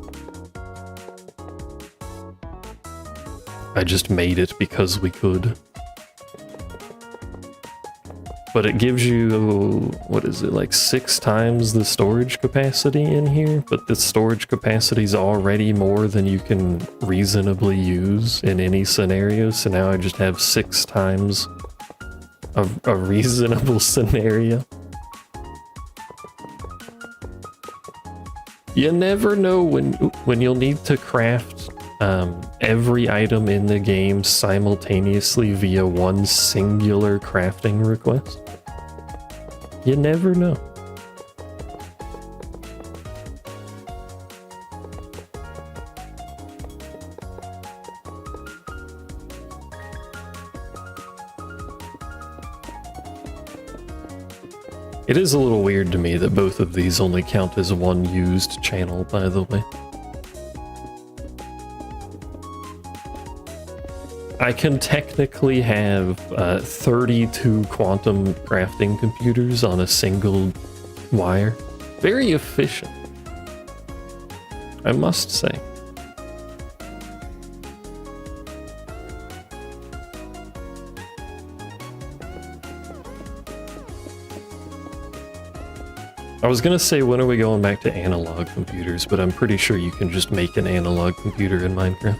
I just made it because we could. But it gives you, what is it, like 6 times the storage capacity in here? But the storage capacity is already more than you can reasonably use in any scenario, so now I just have 6 times a reasonable scenario. You never know when you'll need to craft every item in the game simultaneously via one singular crafting request. You never know. It is a little weird to me that both of these only count as one used channel, by the way. I can technically have 32 quantum crafting computers on a single wire. Very efficient, I must say. I was gonna say, when are we going back to analog computers, but I'm pretty sure you can just make an analog computer in Minecraft.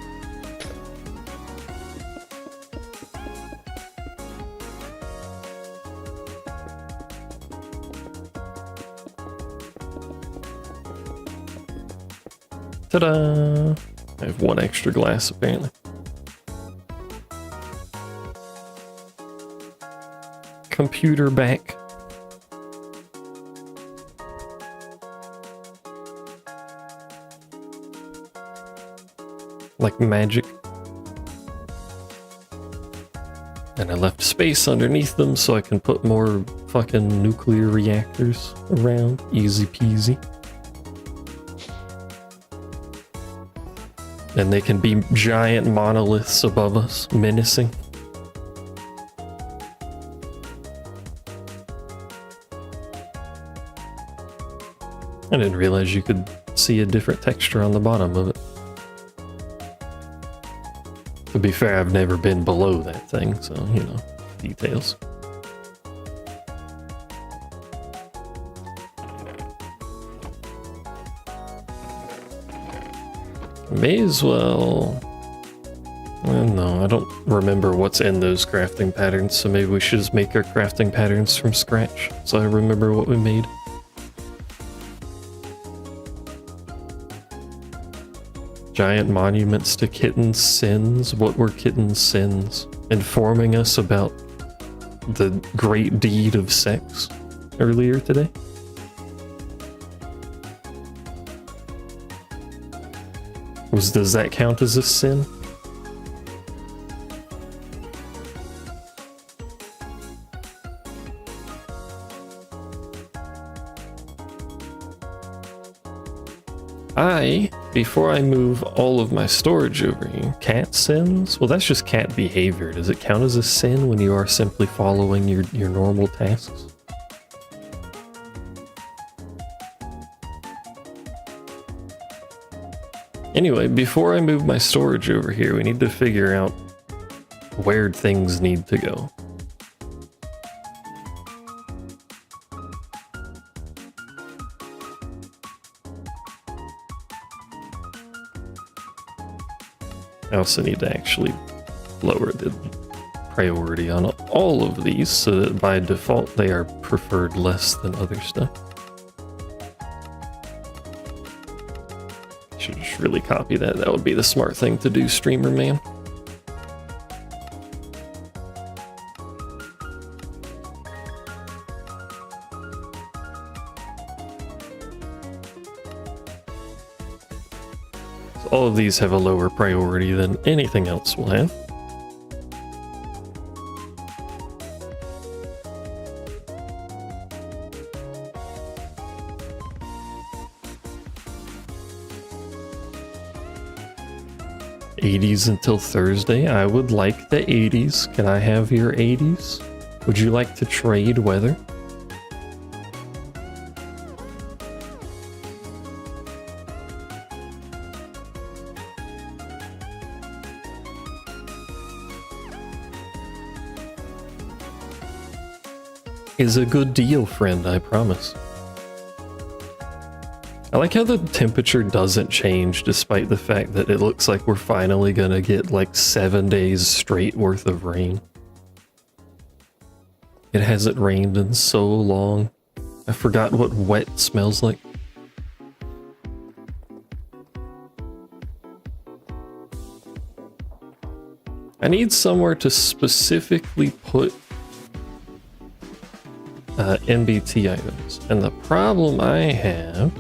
Ta-da! I have 1 extra glass, apparently. Computer back. Like magic. And I left space underneath them so I can put more fucking nuclear reactors around. Easy peasy. And they can be giant monoliths above us, menacing. I didn't realize you could see a different texture on the bottom of it. To be fair, I've never been below that thing, so, you know, details. May as well... Well, no, I don't remember what's in those crafting patterns, so maybe we should just make our crafting patterns from scratch, so I remember what we made. Giant monuments to kitten sins. What were kitten sins? Informing us about the great deed of sex earlier today. Does that count as a sin? Before I move all of my storage over here, cat sins? Well, that's just cat behavior. Does it count as a sin when you are simply following your normal tasks? Anyway, before I move my storage over here, we need to figure out where things need to go. I also need to actually lower the priority on all of these so that by default they are preferred less than other stuff. Should just really copy that. That would be the smart thing to do, streamer man. So all of these have a lower priority than anything else will have. '80s until Thursday. I would like the '80s. Can I have your '80s? Would you like to trade weather? Is a good deal, friend, I promise. I like how the temperature doesn't change despite the fact that it looks like we're finally gonna get like 7 days straight worth of rain. It hasn't rained in so long. I forgot what wet smells like. I need somewhere to specifically put NBT items. And the problem I have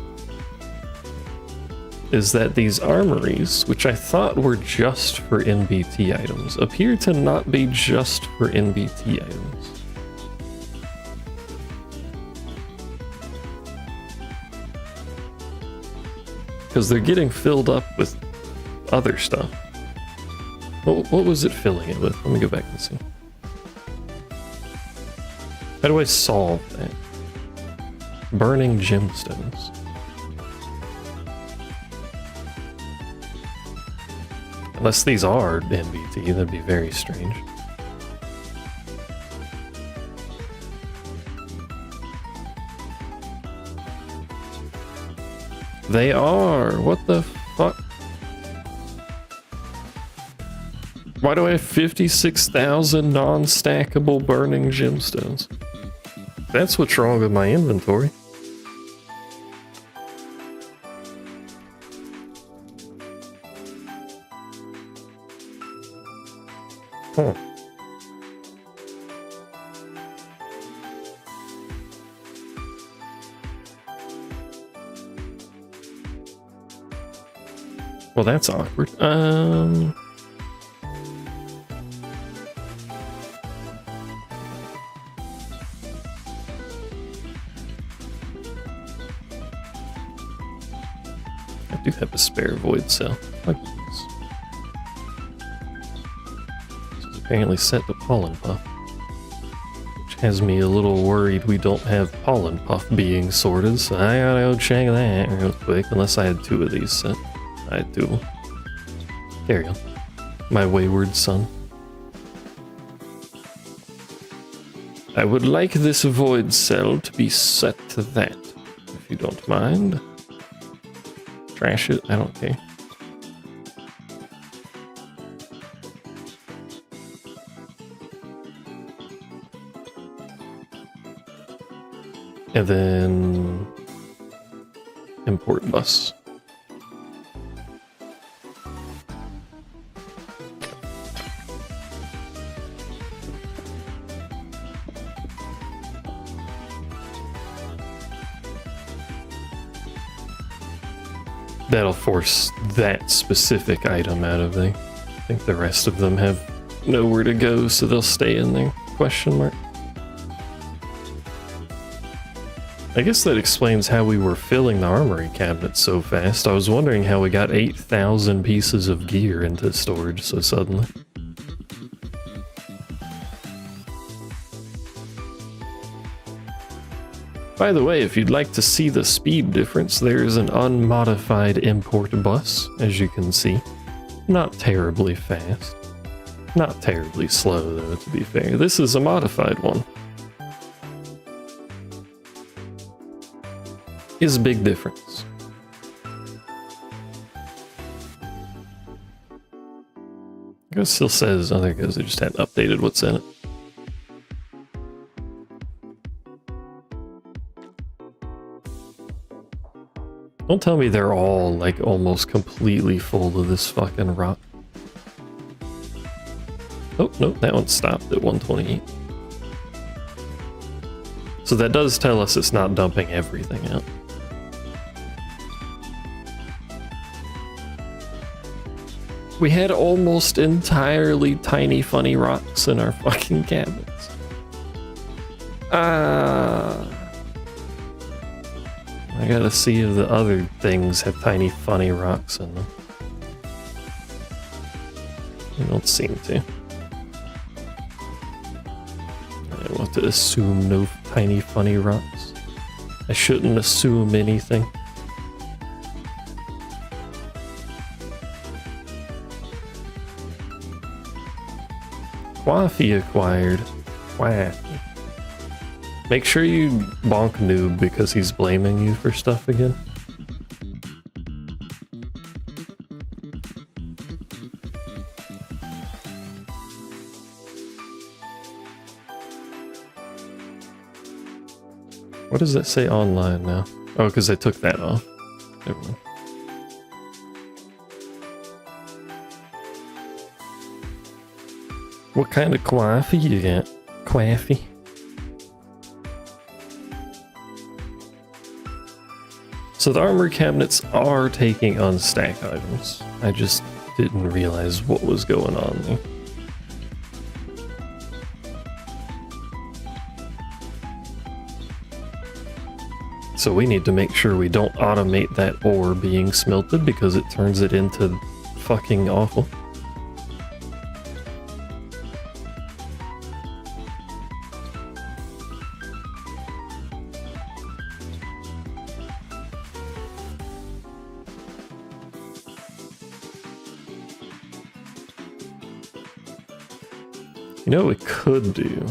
is that these armories, which I thought were just for NBT items, appear to not be just for NBT items. Because they're getting filled up with other stuff. What was it filling it with? Let me go back and see. How do I solve that? Burning gemstones. Unless these are NBT, that'd be very strange. They are! What the fuck? Why do I have 56,000 non-stackable burning gemstones? That's what's wrong with my inventory. Huh. Well, that's awkward. I do have a spare void cell. Like this. Apparently set to pollen puff, which has me a little worried we don't have pollen puff being sorted, so I gotta go check that real quick, unless I had 2 of these set. I had 2 of them. Carry on, my wayward son. I would like this void cell to be set to that, if you don't mind. Trash it, I don't care. And then import bus. That'll force that specific item out of there. I think the rest of them have nowhere to go, so they'll stay in there. Question mark. I guess that explains how we were filling the armory cabinet so fast. I was wondering how we got 8,000 pieces of gear into storage so suddenly. By the way, if you'd like to see the speed difference, there's an unmodified import bus, as you can see. Not terribly fast. Not terribly slow, though, to be fair. This is a modified one. Is a big difference. It still says, oh, there it goes, they just hadn't updated what's in it. Don't tell me they're all, like, almost completely full of this fucking rock. Oh, no, that one stopped at 128. So that does tell us it's not dumping everything out. We had almost entirely tiny funny rocks in our fucking cabinets. I gotta see if the other things have tiny funny rocks in them. They don't seem to. I want to assume no tiny funny rocks. I shouldn't assume anything. Quaffy acquired. Quaffy. Make sure you bonk Noob because he's blaming you for stuff again. What does that say online now? Oh, because I took that off. Never mind. What kind of coffee you got? Coffee? So the armor cabinets are taking unstacked items. I just didn't realize what was going on there. So we need to make sure we don't automate that ore being smelted because it turns it into fucking awful. You know what we could do?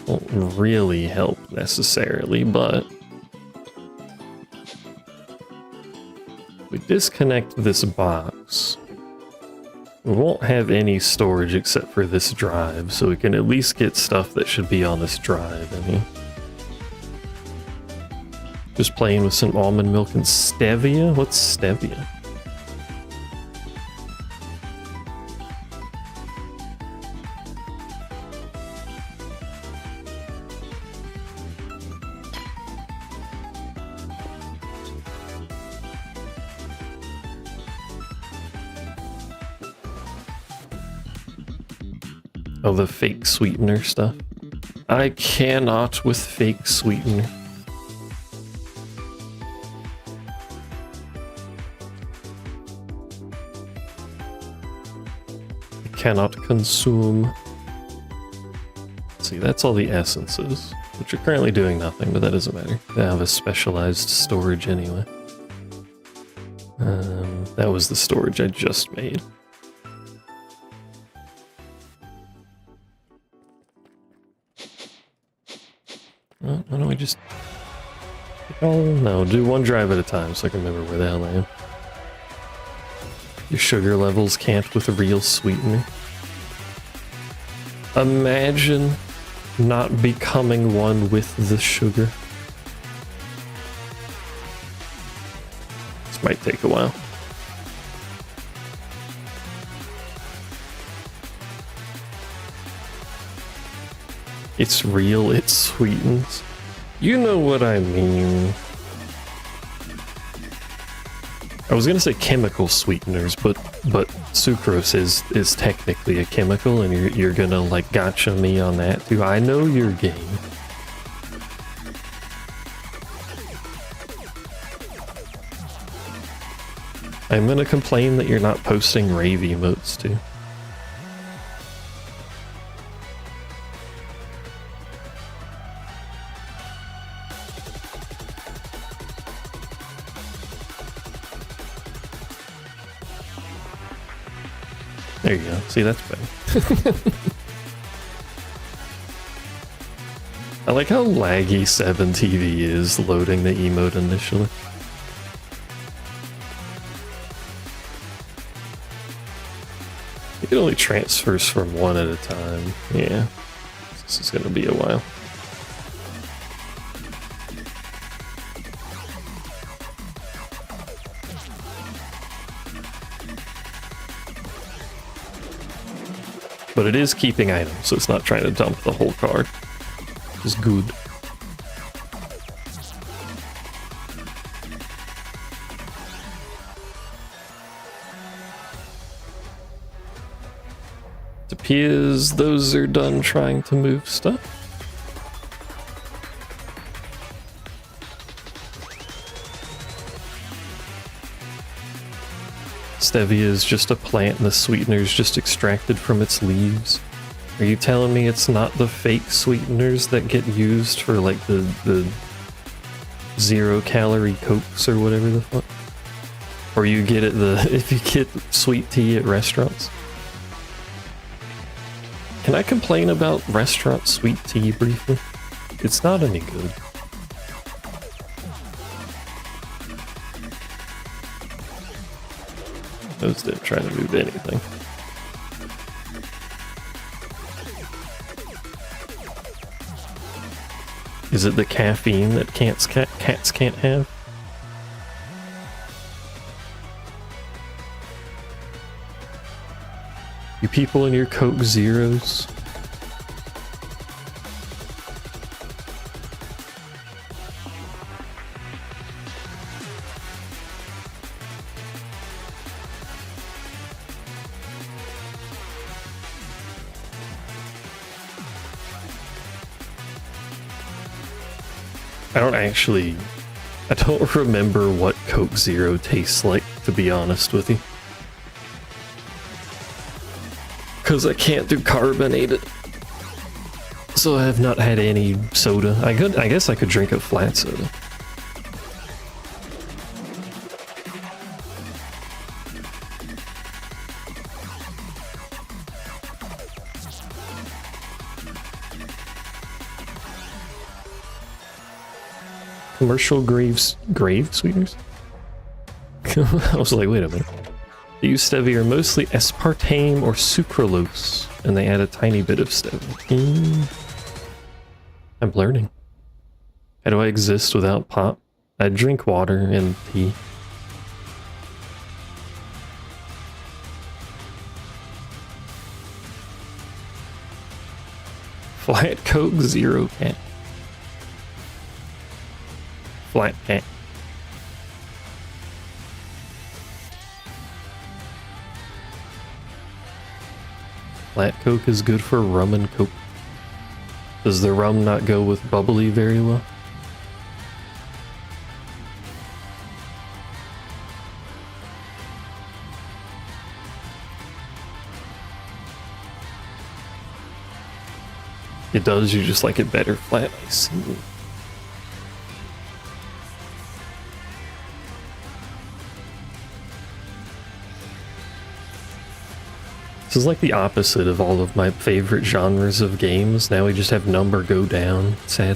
Won't really help necessarily, but we disconnect this box. We won't have any storage except for this drive, so we can at least get stuff that should be on this drive. I mean, just playing with some almond milk and stevia? What's stevia? Oh, the fake sweetener stuff. I cannot with fake sweetener. I cannot consume. Let's see, that's all the essences, which are currently doing nothing, but that doesn't matter. They have a specialized storage anyway. That was the storage I just made. Well, why don't we just... Oh, no, do one drive at a time so I can remember where the hell I am. Your sugar levels can't with a real sweetener. Imagine not becoming one with the sugar. This might take a while. It's real, it sweetens. You know what I mean. I was gonna say chemical sweeteners, but sucrose is technically a chemical, and you're gonna like gotcha me on that too. I know your game. I'm gonna complain that you're not posting rave emotes too. There you go. See, that's better. I like how laggy 7TV is loading the emote initially. It only transfers from one at a time. Yeah. This is gonna be a while. But it is keeping items, so it's not trying to dump the whole card. Which is good. It appears those are done trying to move stuff. Stevia is just a plant and the sweetener is just extracted from its leaves. Are you telling me it's not the fake sweeteners that get used for like the 0-calorie cokes or whatever the fuck? Or you get it if you get sweet tea at restaurants? Can I complain about restaurant sweet tea briefly? It's not any good. Those didn't try to move anything. Is it the caffeine that cats can't have? You people in your Coke Zeros. I don't remember what Coke Zero tastes like, to be honest with you. Because I can't do carbonated. So I have not had any soda. I guess I could drink a flat soda. Commercial grave sweeteners? I was like, wait a minute. They use stevia are mostly aspartame or sucralose, and they add a tiny bit of stevia. I'm learning. How do I exist without pop? I drink water and tea. Flat Coke Zero Cat. Flat cat. Flat Coke is good for rum and Coke. Does the rum not go with bubbly very well? It does, you just like it better flat. I see. This is like the opposite of all of my favorite genres of games. Now we just have number go down. Sad.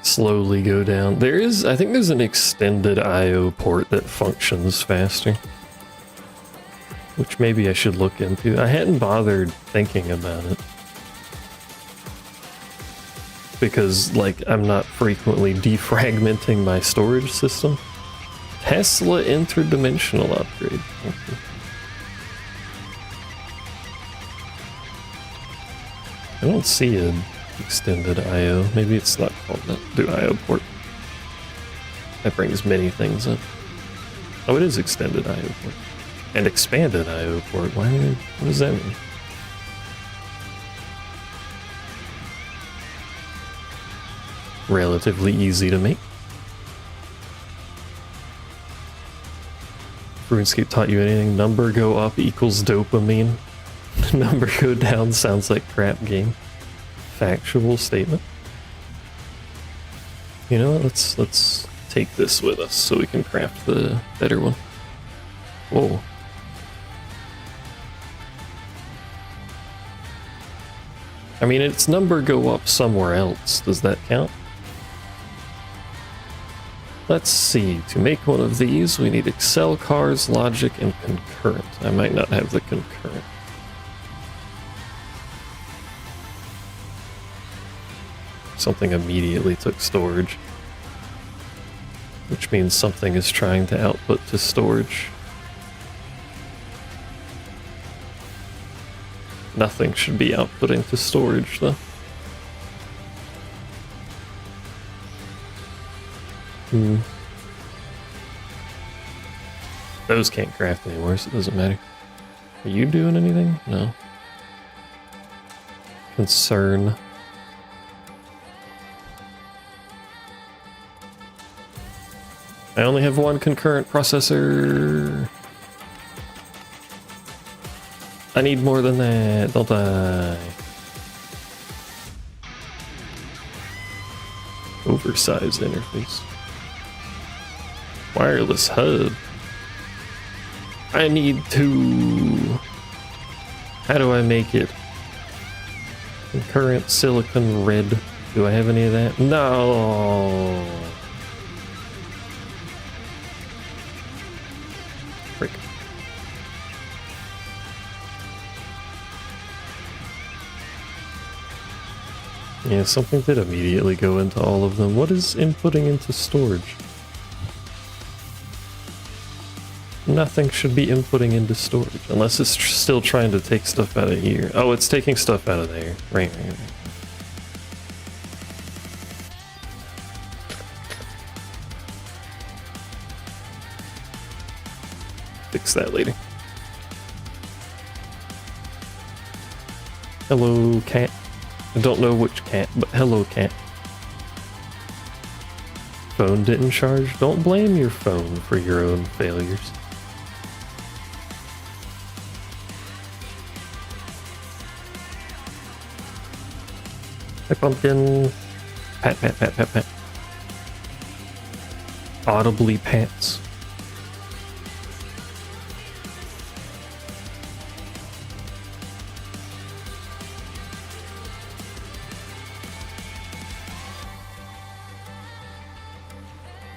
Slowly go down. I think there's an extended IO port that functions faster. Which maybe I should look into. I hadn't bothered thinking about it. because like I'm not frequently defragmenting my storage system. Tesla interdimensional upgrade. Okay. I don't see an extended IO. Maybe it's not called that. Do IO port. That brings many things up. Oh, it is extended IO port. And expanded IO port. What does that mean? Relatively easy to make. RuneScape taught you anything? Number go up equals dopamine. Number go down sounds like crap game. Factual statement. You know what? Let's take this with us so we can craft the better one. Whoa. I mean, its number go up somewhere else. Does that count? Let's see. To make one of these, we need Excel, cars, logic, and concurrent. I might not have the concurrent. Something immediately took storage, which means something is trying to output to storage. Nothing should be outputting to storage, though. Those can't craft anymore, so it doesn't matter. Are you doing anything? No. Concern. I only have one concurrent processor. I need more than that, don't I? Oversized interface. Wireless hub. I need to... How do I make it? Concurrent silicon red. Do I have any of that? No. Frick. Yeah, something did immediately go into all of them. What is inputting into storage? Nothing should be inputting into storage, unless it's still trying to take stuff out of here. Oh, it's taking stuff out of there. Right. Fix that later. Hello, cat. I don't know which cat, but hello, cat. Phone didn't charge? Don't blame your phone for your own failures. Hi, pumpkin. Pat, pat, pat, pat, pat. Audibly pats.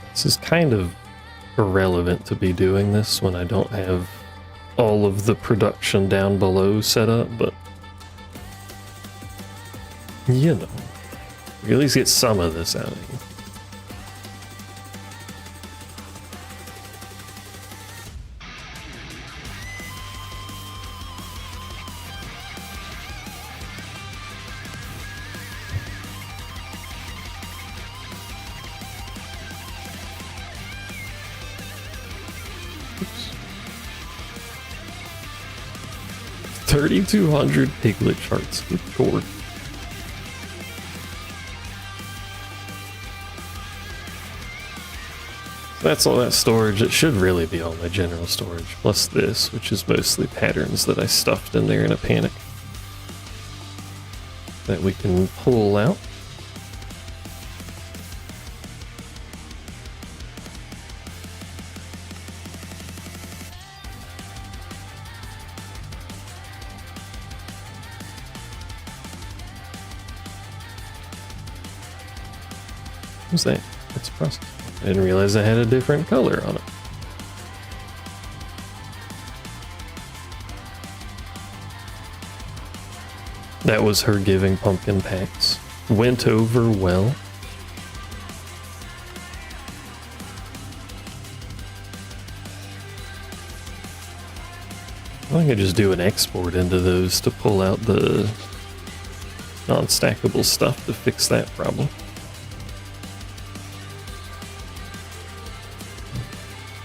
This is kind of irrelevant to be doing this when I don't have all of the production down below set up, but you know, we at least get some of this out of here. Oops. 3,200 piglet charts. Good lord. That's all that storage. It should really be all my general storage, plus this, which is mostly patterns that I stuffed in there in a panic that we can pull out. What's that? That's a process. I didn't realize I had a different color on it. That was her giving pumpkin packs. went over well. I could just do an export into those to pull out the non-stackable stuff to fix that problem.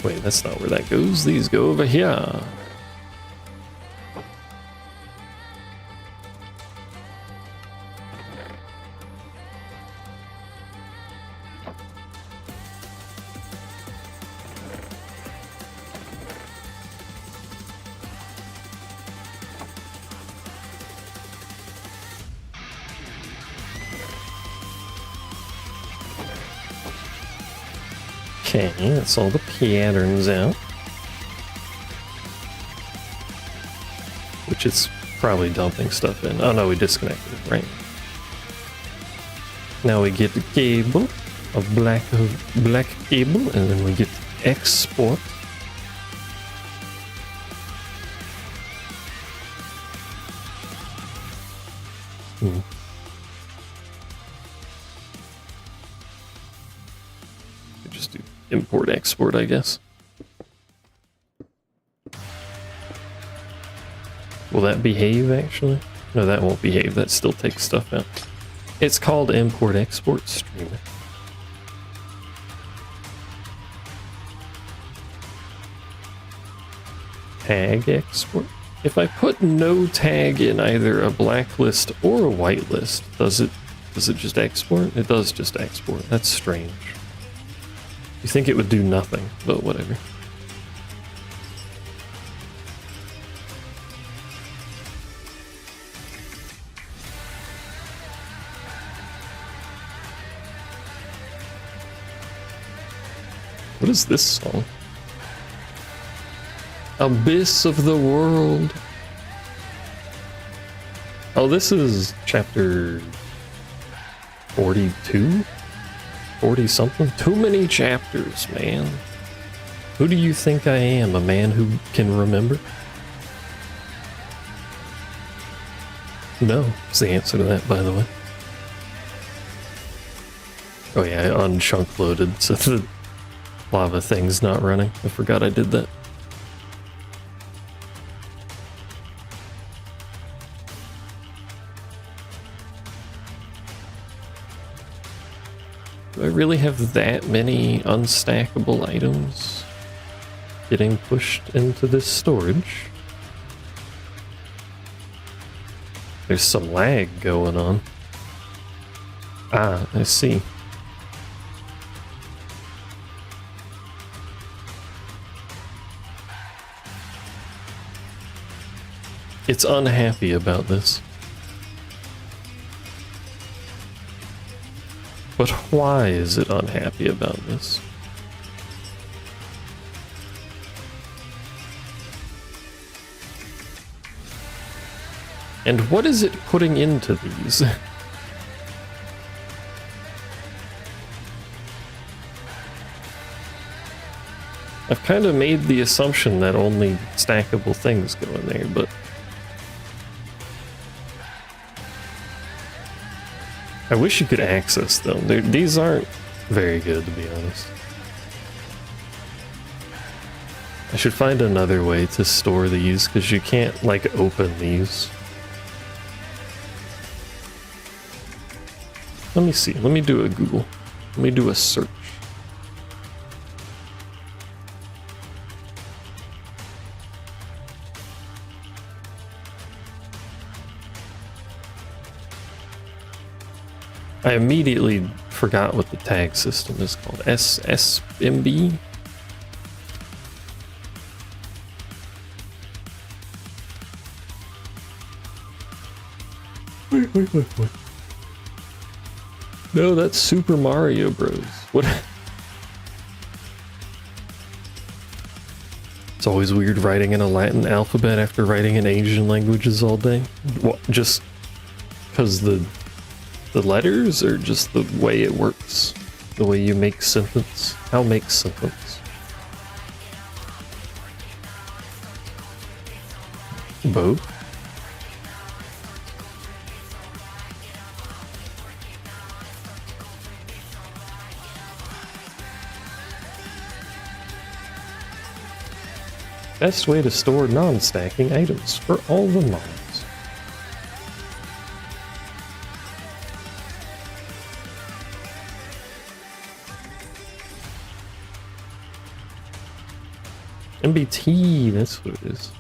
Wait, that's not where that goes. These go over here. Okay, that's all the patterns out. Which it's probably dumping stuff in. Oh no, we disconnected it, right? Now we get the cable, a black cable, and then we get the export. Just do import export, I guess. Will that behave actually? No, that won't behave. That still takes stuff out. It's called import export streamer. Tag export. If I put no tag in either a blacklist or a whitelist, does it just export? It does just export. That's strange. You think it would do nothing, but whatever. What is this song? Abyss of the World. Oh, this is chapter 42? 40 something? Too many chapters, man. Who do you think I am? A man who can remember? No, is the answer to that, by the way. Oh yeah, I unchunk loaded, so the lava thing's not running. I forgot I did that. Do I really have that many unstackable items getting pushed into this storage? There's some lag going on. Ah, I see. It's unhappy about this. But why is it unhappy about this? And what is it putting into these? I've kind of made the assumption that only stackable things go in there, but I wish you could access them. These aren't very good, to be honest. I should find another way to store these, because you can't, like, open these. Let me see. Let me do a Google. Let me do a search. I immediately forgot what the tag system is called. SSMB? Wait. No, that's Super Mario Bros. What? It's always weird writing in a Latin alphabet after writing in Asian languages all day. What? Just because the letters, or just the way it works? The way you make sentence? How make sentence? Both? Best way to store non-stacking items for all the mods. MBT, that's what it is.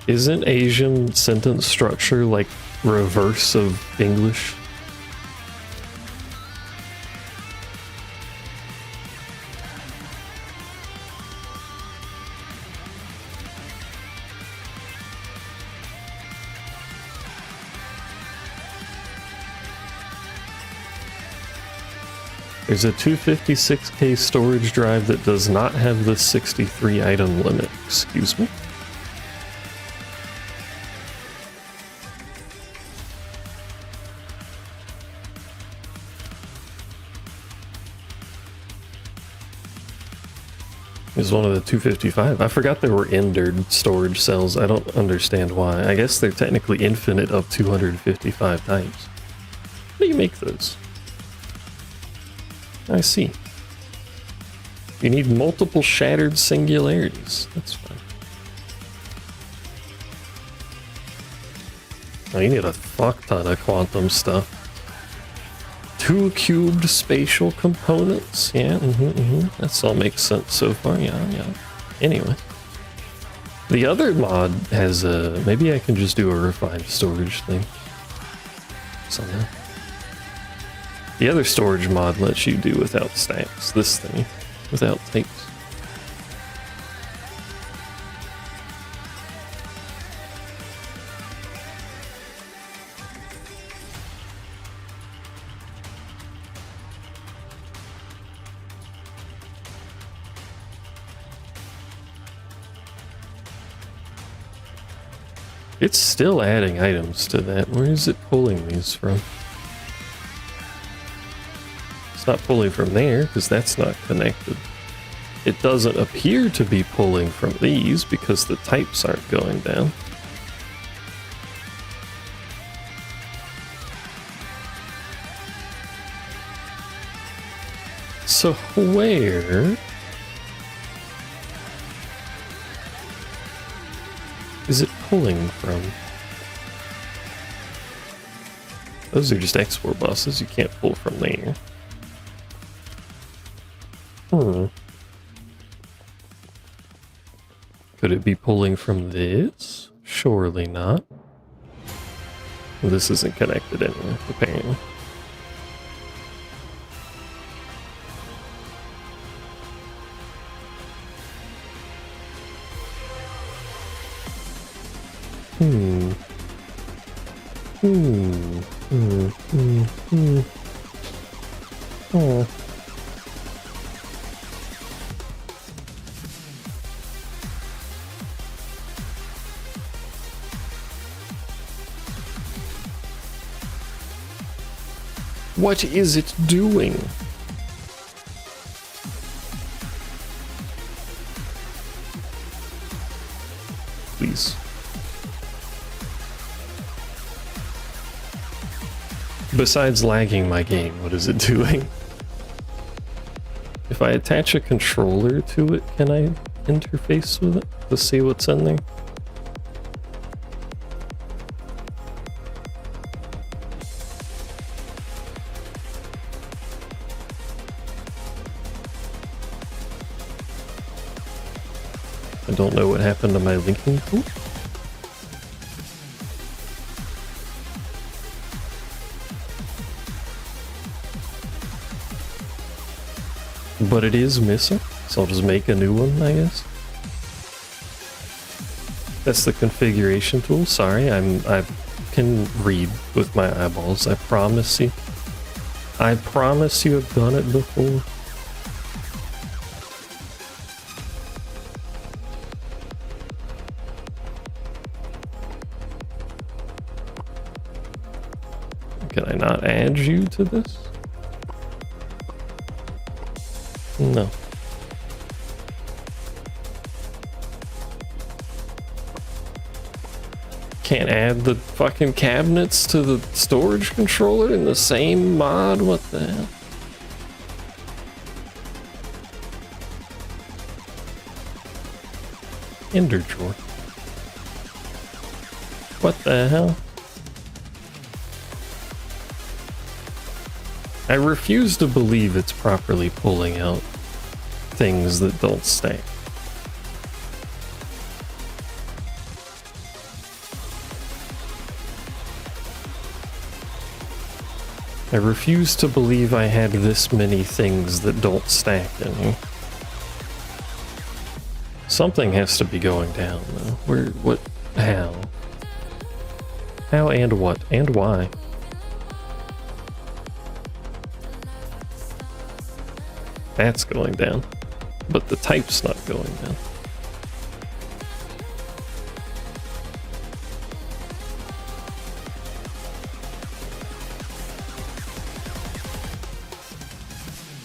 Isn't Asian sentence structure like reverse of English? There's a 256K storage drive that does not have the 63 item limit. Excuse me? Is one of the 255. I forgot there were endered storage cells. I don't understand why. I guess they're technically infinite of 255 times. How do you make those? I see. You need multiple shattered singularities. That's fine. Oh, you need a fuck ton of quantum stuff. 2 cubed spatial components. Yeah, That's all makes sense so far. Yeah. Anyway. The other mod has a... Maybe I can just do a refined storage thing. Somehow. The other storage mod lets you do without stacks. This thing. Without tapes. It's still adding items to that. Where is it pulling these from? It's not pulling from there because that's not connected. It doesn't appear to be pulling from these because the types aren't going down. So where is it pulling from? Those are just export buses. You can't pull from there. Could it be pulling from this? Surely not. Well, this isn't connected anyway, apparently. Oh. What is it doing? Please. Besides lagging my game, what is it doing? If I attach a controller to it, can I interface with it to see what's in there? I don't know what happened to my linking tool. But it is missing, so I'll just make a new one, I guess. That's the configuration tool. Sorry, I can read with my eyeballs. I promise you. I promise you have done it before. Can I not add you to this? No. Can't add the fucking cabinets to the storage controller in the same mod? What the hell? Ender drawer. What the hell? I refuse to believe it's properly pulling out things that don't stack. I refuse to believe I had this many things that don't stack in here. Something has to be going down though. Where, what, how? How and what, and why? That's going down, but the type's not going down.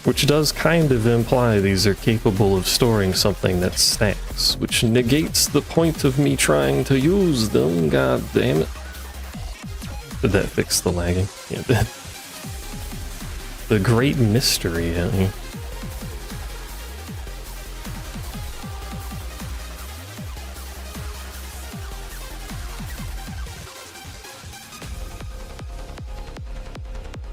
Which does kind of imply these are capable of storing something that stacks, which negates the point of me trying to use them, god damn it. Did that fix the lagging? Yeah, it did. The great mystery out here.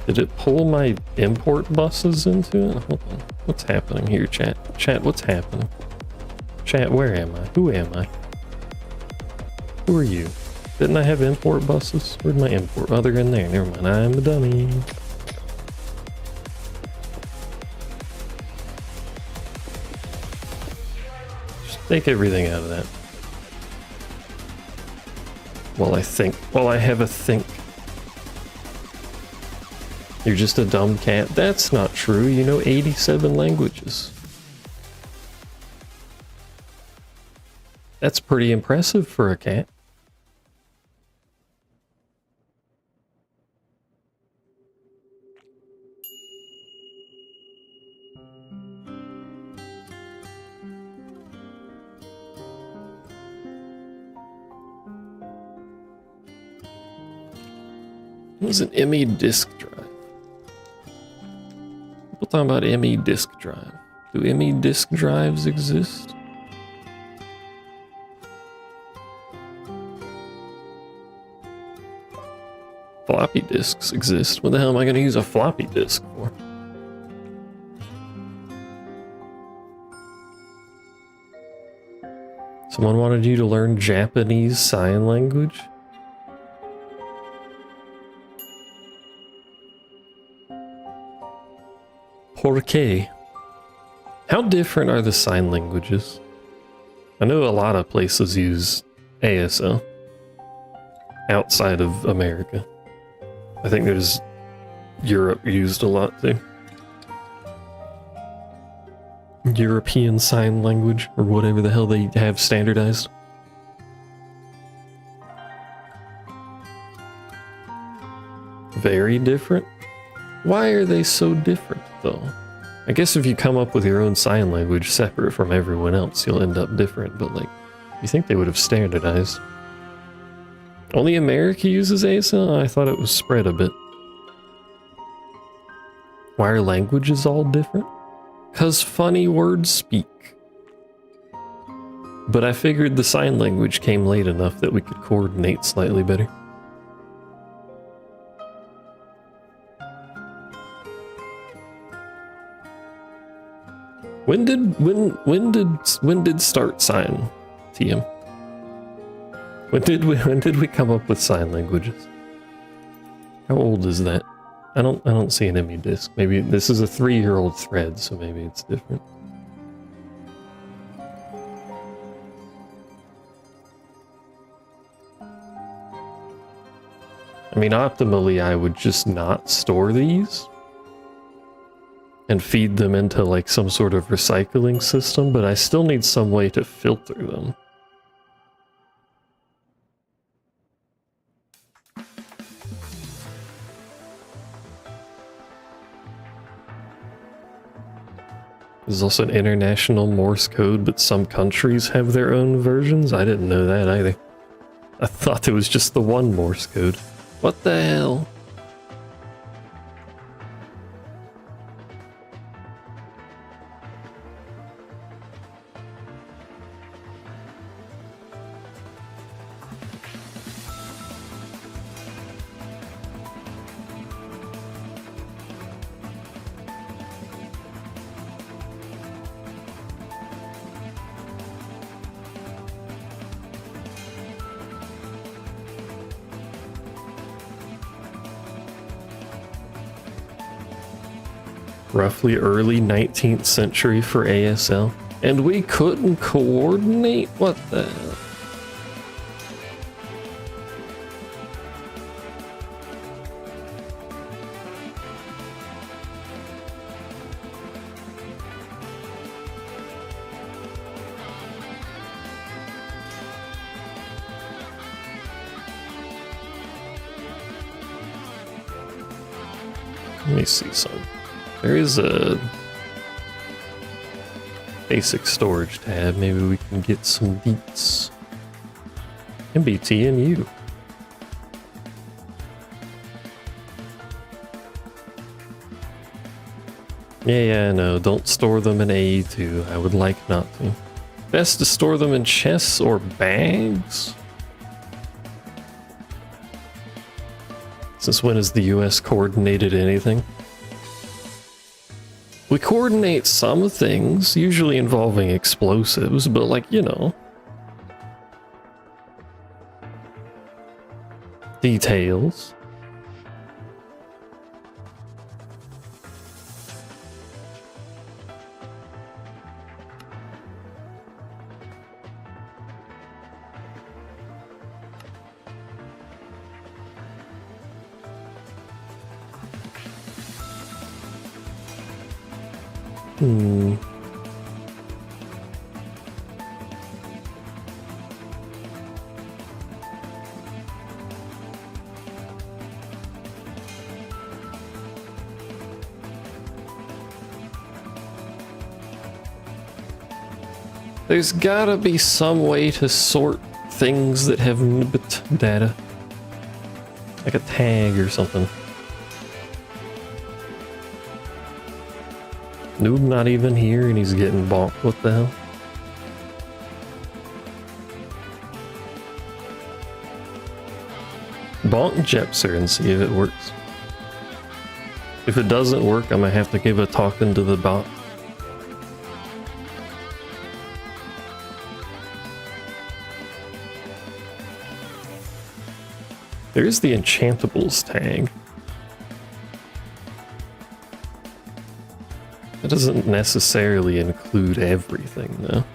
Did it pull my import buses into it? Hold on. What's happening here, chat? Chat, what's happening? Chat, where am I? Who am I? Who are you? Didn't I have import buses? Where'd my import? Oh, they're in there. Never mind. I'm a dummy. Just take everything out of that. While I think. While I have a think. You're just a dumb cat. That's not true. You know 87 languages. That's pretty impressive for a cat. It was an ME disk drive. People talking about ME disk drive. Do ME disk drives exist? Floppy disks exist. What the hell am I going to use a floppy disk for? Someone wanted you to learn Japanese sign language? Por qué? How different are the sign languages? I know a lot of places use ASL outside of America. I think there's Europe used a lot too. European Sign Language, or whatever the hell they have standardized. Very different? Why are they so different, though? I guess if you come up with your own sign language separate from everyone else, you'll end up different, but like, you think they would have standardized. Only America uses ASL? I thought it was spread a bit. Why are languages all different? 'Cause funny words speak. But I figured the sign language came late enough that we could coordinate slightly better. When did start sign, TM? When did we come up with sign languages? How old is that? I don't see an ME disk. Maybe this is a 3-year-old thread, so maybe it's different. I mean, optimally, I would just not store these and feed them into like some sort of recycling system, but I still need some way to filter them. There's also an international Morse code, but some countries have their own versions. I didn't know that either. I thought it was just the one Morse code. What the hell? Roughly early 19th century for ASL. And we couldn't coordinate? What the hell? Let me see something. There is a basic storage tab. Maybe we can get some deets. MBTMU. Yeah, no, don't store them in AE2. I would like not to. Best to store them in chests or bags? Since when has the US coordinated anything? We coordinate some things, usually involving explosives, but like, you know. Details. There's gotta be some way to sort things that have NBT data. Like a tag or something. Noob not even here and he's getting bonked. What the hell? Bonk Jepser and see if it works. If it doesn't work, I'm gonna have to give a talking to the bot. There's the Enchantables tag. That doesn't necessarily include everything, though.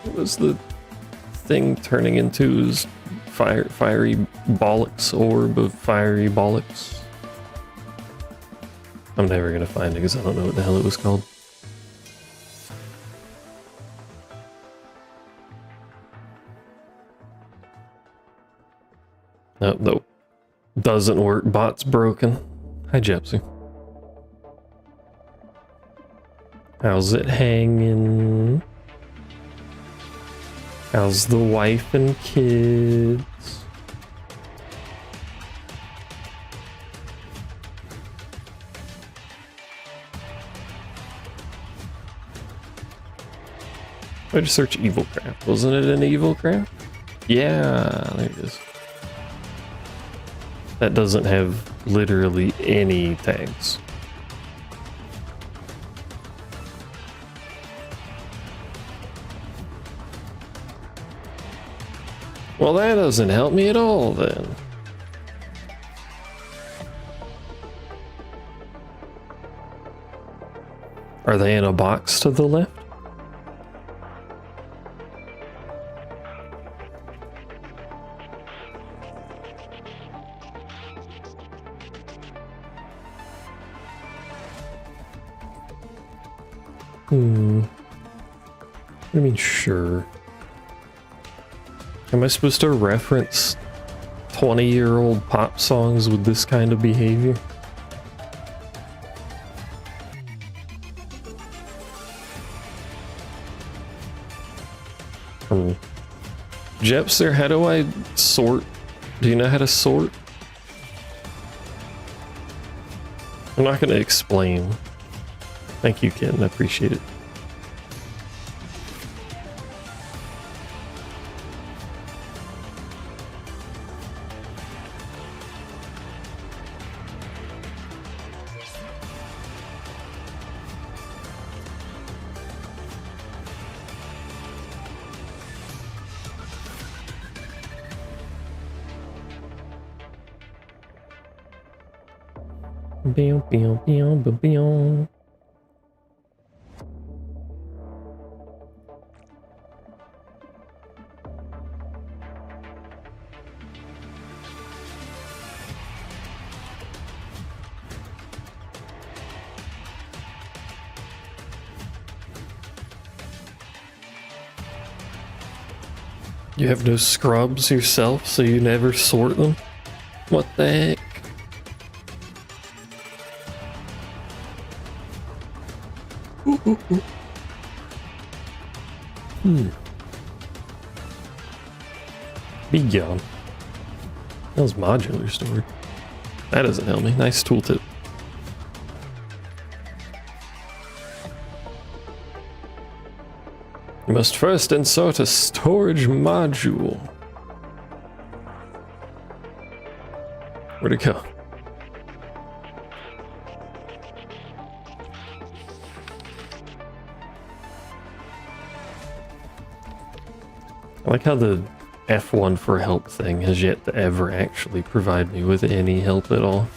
What was the thing turning into his fiery bollocks orb of fiery bollocks? I'm never gonna find it because I don't know what the hell it was called. Nope. Doesn't work. Bot's broken. Hi, Jepsy. How's it hanging? How's the wife and kids? I just search Evil Craft. Wasn't it an Evil Craft? Yeah, there it is. That doesn't have literally any tags. Well, that doesn't help me at all, then. Are they in a box to the left? What do you mean, sure? Am I supposed to reference 20-year-old pop songs with this kind of behavior? Jepster, how do I sort? Do you know how to sort? I'm not going to explain. Thank you, Ken. I appreciate it. You have no scrubs yourself, so you never sort them? What the heck? Be gone. That was modular storage. That doesn't help me. Nice tooltip. You must first insert a storage module. Where'd it go? I like how the F1 for help thing has yet to ever actually provide me with any help at all.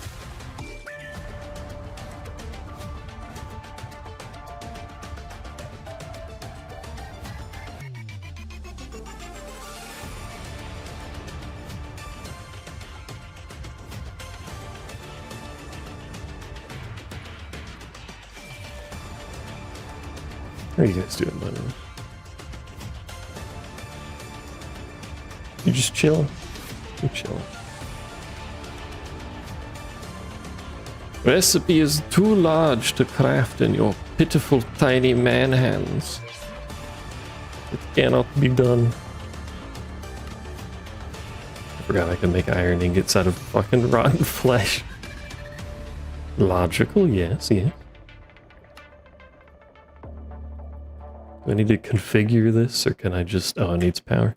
How are you guys doing, by the way? You just chilling? You chilling. Recipe is too large to craft in your pitiful tiny man hands. It cannot be done. I forgot I can make iron ingots out of fucking rotten flesh. Logical, yes, yes. Do I need to configure this, or can I just... Oh, it needs power.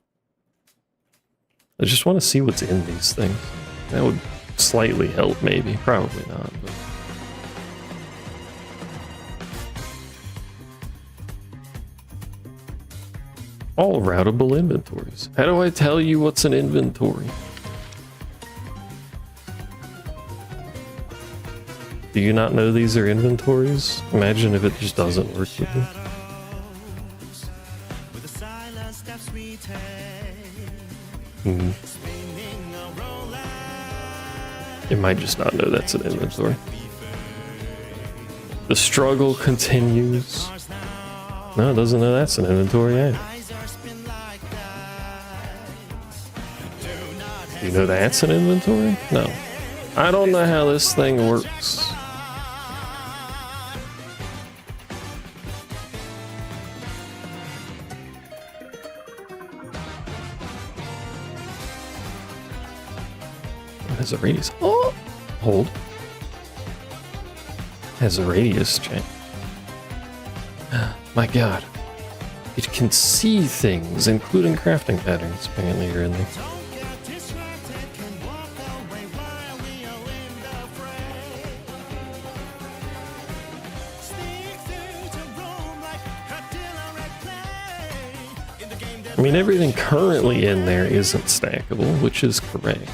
I just want to see what's in these things. That would slightly help, maybe. Probably not, but... All routable inventories. How do I tell you what's an inventory? Do you not know these are inventories? Imagine if it just doesn't work with them. It might just not know that's an inventory. The struggle continues. No, it doesn't know that's an inventory either. Do you know that's an inventory? No. I don't know how this thing works. Has a radius. Oh, hold. Has a radius change. My God, it can see things, including crafting patterns. Apparently, you're in there. I mean, everything currently in there isn't stackable, which is correct.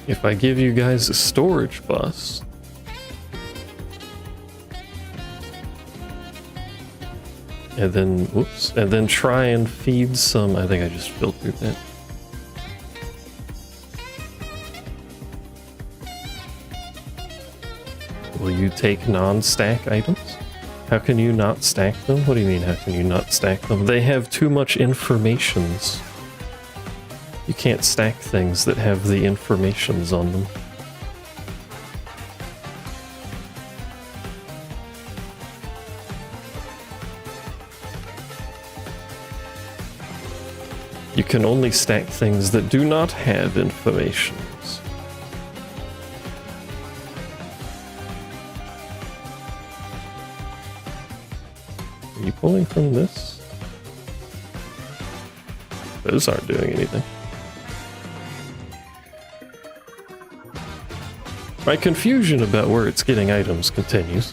If I give you guys a storage bus, and then, whoops, and then try and feed some, I think I just filtered that. Will you take non-stack items? How can you not stack them? What do you mean, how can you not stack them? They have too much informations. You can't stack things that have the informations on them. You can only stack things that do not have informations. Are you pulling from this? Those aren't doing anything. My confusion about where it's getting items continues.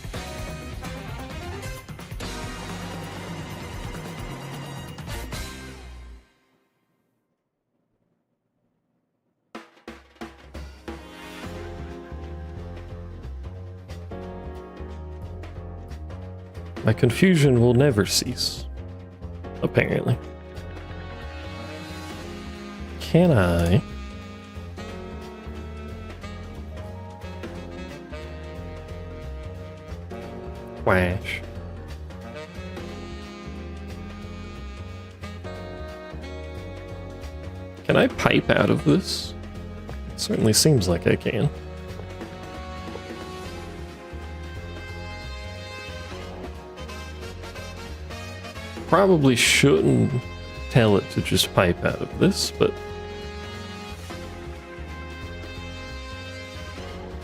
My confusion will never cease, apparently. Can I... Flash. Can I pipe out of this? It certainly seems like I can. Probably shouldn't tell it to just pipe out of this, but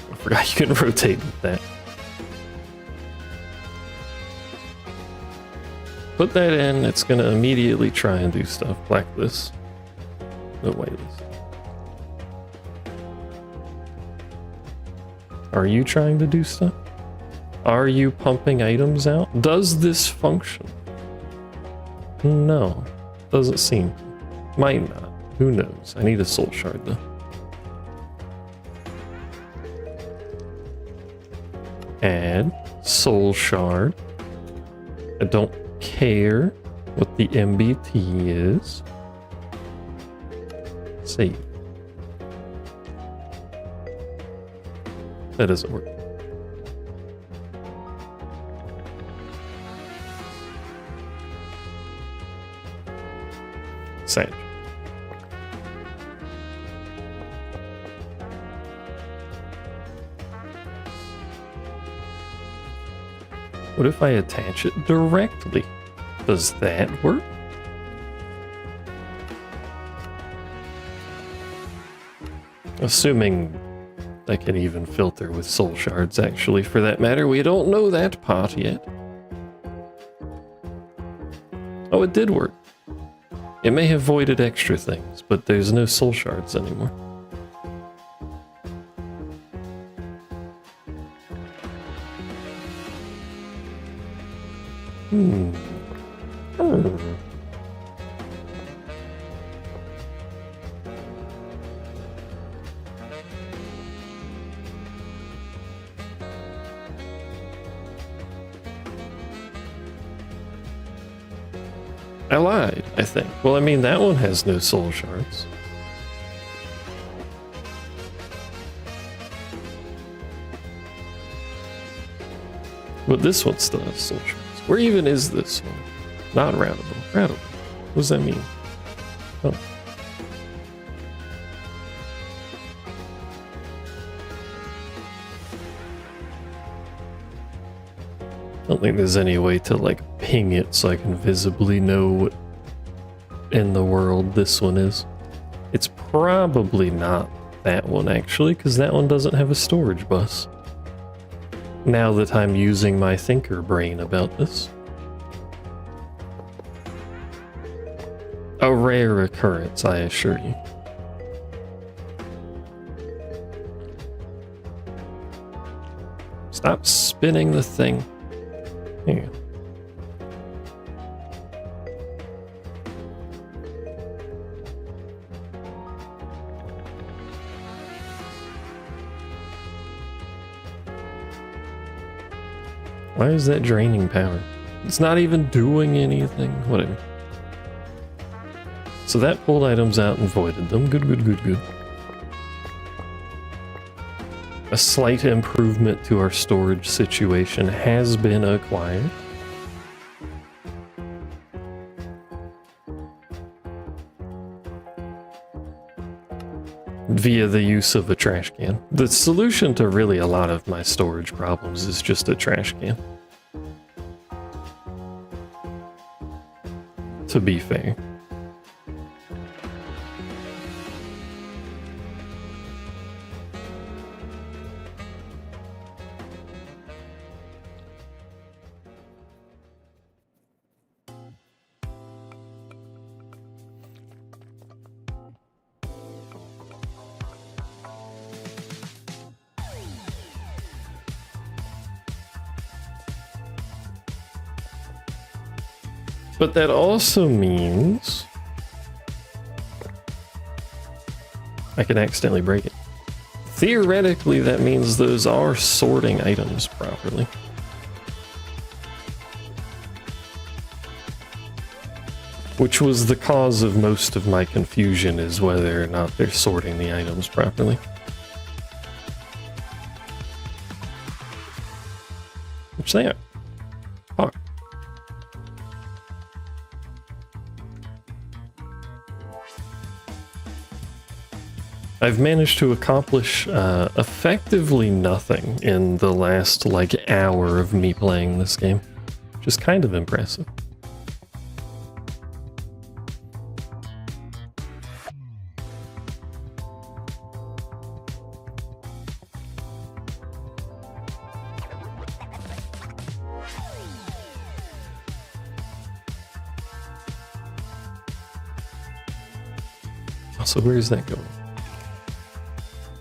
I forgot you can rotate with that. Put that in, it's gonna immediately try and do stuff like this. No, wait. Are you trying to do stuff? Are you pumping items out? Does this function? No, doesn't seem. Might not. Who knows? I need a soul shard though. Add soul shard. I don't care what the MBT is. Save. That doesn't work. Sage. What if I attach it directly? Does that work? Assuming I can even filter with soul shards, actually, for that matter. We don't know that part yet. Oh, it did work. It may have voided extra things, but there's no soul shards anymore. I lied, I think. Well, I mean, that one has no soul shards. But this one still has soul shards. Where even is this one? Not routable. Routable. What does that mean? Oh. I don't think there's any way to, like, ping it so I can visibly know what in the world this one is. It's probably not that one, actually, because that one doesn't have a storage bus. Now that I'm using my thinker brain about this. A rare occurrence, I assure you. Stop spinning the thing. Here. Why is that draining power? It's not even doing anything. Whatever. So that pulled items out and voided them. Good, good, good, good. A slight improvement to our storage situation has been acquired. via the use of a trash can. The solution to really a lot of my storage problems is just a trash can. To be fair. But that also means I can accidentally break it. Theoretically, that means those are sorting items properly. Which was the cause of most of my confusion, is whether or not they're sorting the items properly. Which they are. Fuck. I've managed to accomplish effectively nothing in the last, like, hour of me playing this game. Which is kind of impressive. So where is that going?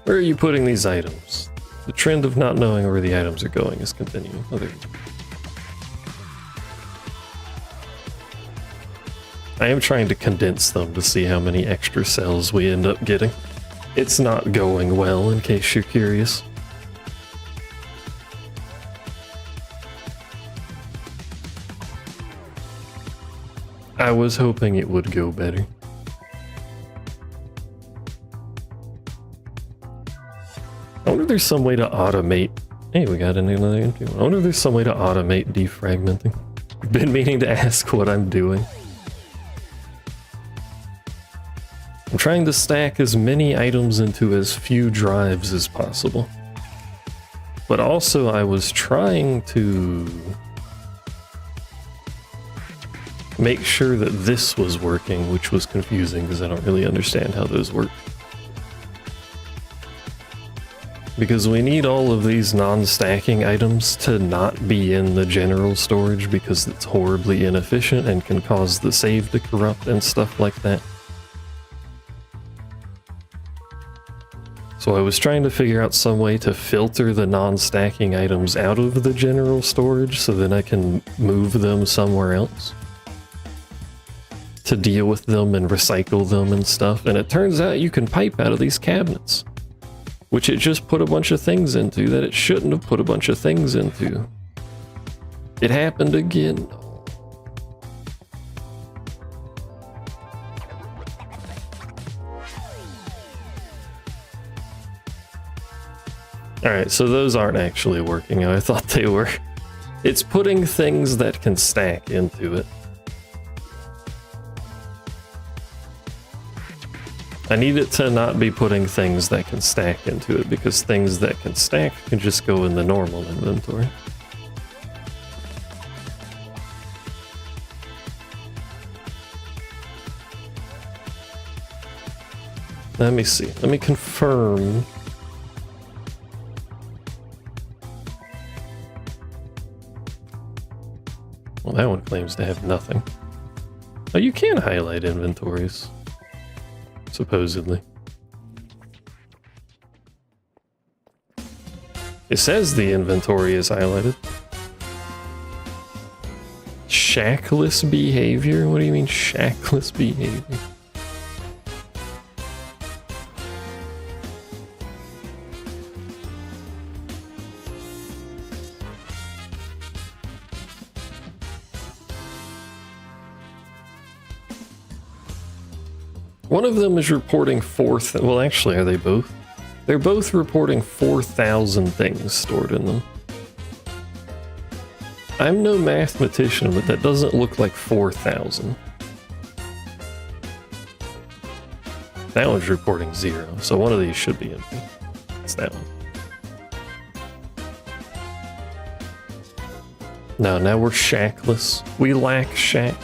Where are you putting these items? The trend of not knowing where the items are going is continuing. Oh, there you go. I am trying to condense them to see how many extra cells we end up getting. It's not going well, in case you're curious. I was hoping it would go better. I wonder if there's some way to automate. Hey, we got another empty one. I wonder if there's some way to automate defragmenting. I've been meaning to ask what I'm doing. I'm trying to stack as many items into as few drives as possible. But also I was trying to make sure that this was working, which was confusing because I don't really understand how those work. Because we need all of these non-stacking items to not be in the general storage because it's horribly inefficient and can cause the save to corrupt and stuff like that. So I was trying to figure out some way to filter the non-stacking items out of the general storage so then I can move them somewhere else to deal with them and recycle them and stuff. And it turns out you can pipe out of these cabinets, which it just put a bunch of things into that it shouldn't have put a bunch of things into. It happened again. Alright, so those aren't actually working how I thought they were. It's putting things that can stack into it. I need it to not be putting things that can stack into it, because things that can stack can just go in the normal inventory. Let me see. Let me confirm. Well, that one claims to have nothing. Oh, you can highlight inventories. Supposedly. It says the inventory is highlighted. Shackless behavior? What do you mean shackless behavior? One of them is reporting well, actually, are they both? They're both reporting 4,000 things stored in them. I'm no mathematician, but that doesn't look like 4,000. That one's reporting 0, so one of these should be empty. It's that one. No, now we're shackless. We lack shack.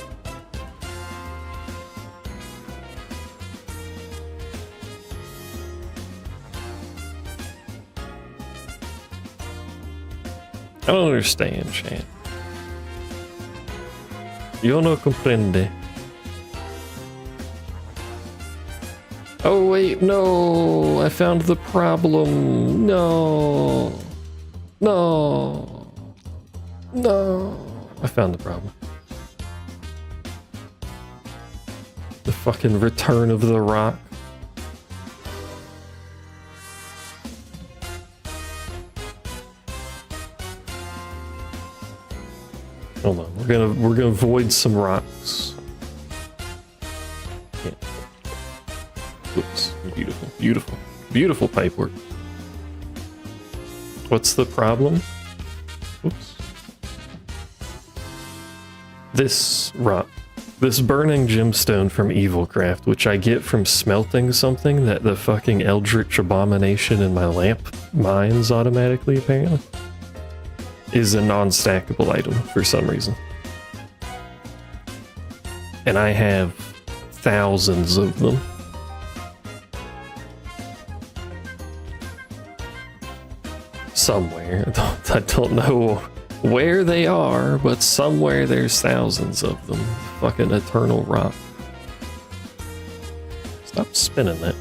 I don't understand, chat. Yo no comprende. Oh wait, no! I found the problem. No! No! No! I found the problem. The fucking return of the rock. Hold on, we're gonna void some rocks. Yeah. Oops, beautiful, beautiful, beautiful pipework. What's the problem? Oops. This rock, this burning gemstone from Evilcraft, which I get from smelting something that the fucking Eldritch Abomination in my lamp mines automatically, apparently, is a non-stackable item for some reason. And I have thousands of them. Somewhere. I don't know where they are, but somewhere there's thousands of them. Fucking eternal rock. Stop spinning that.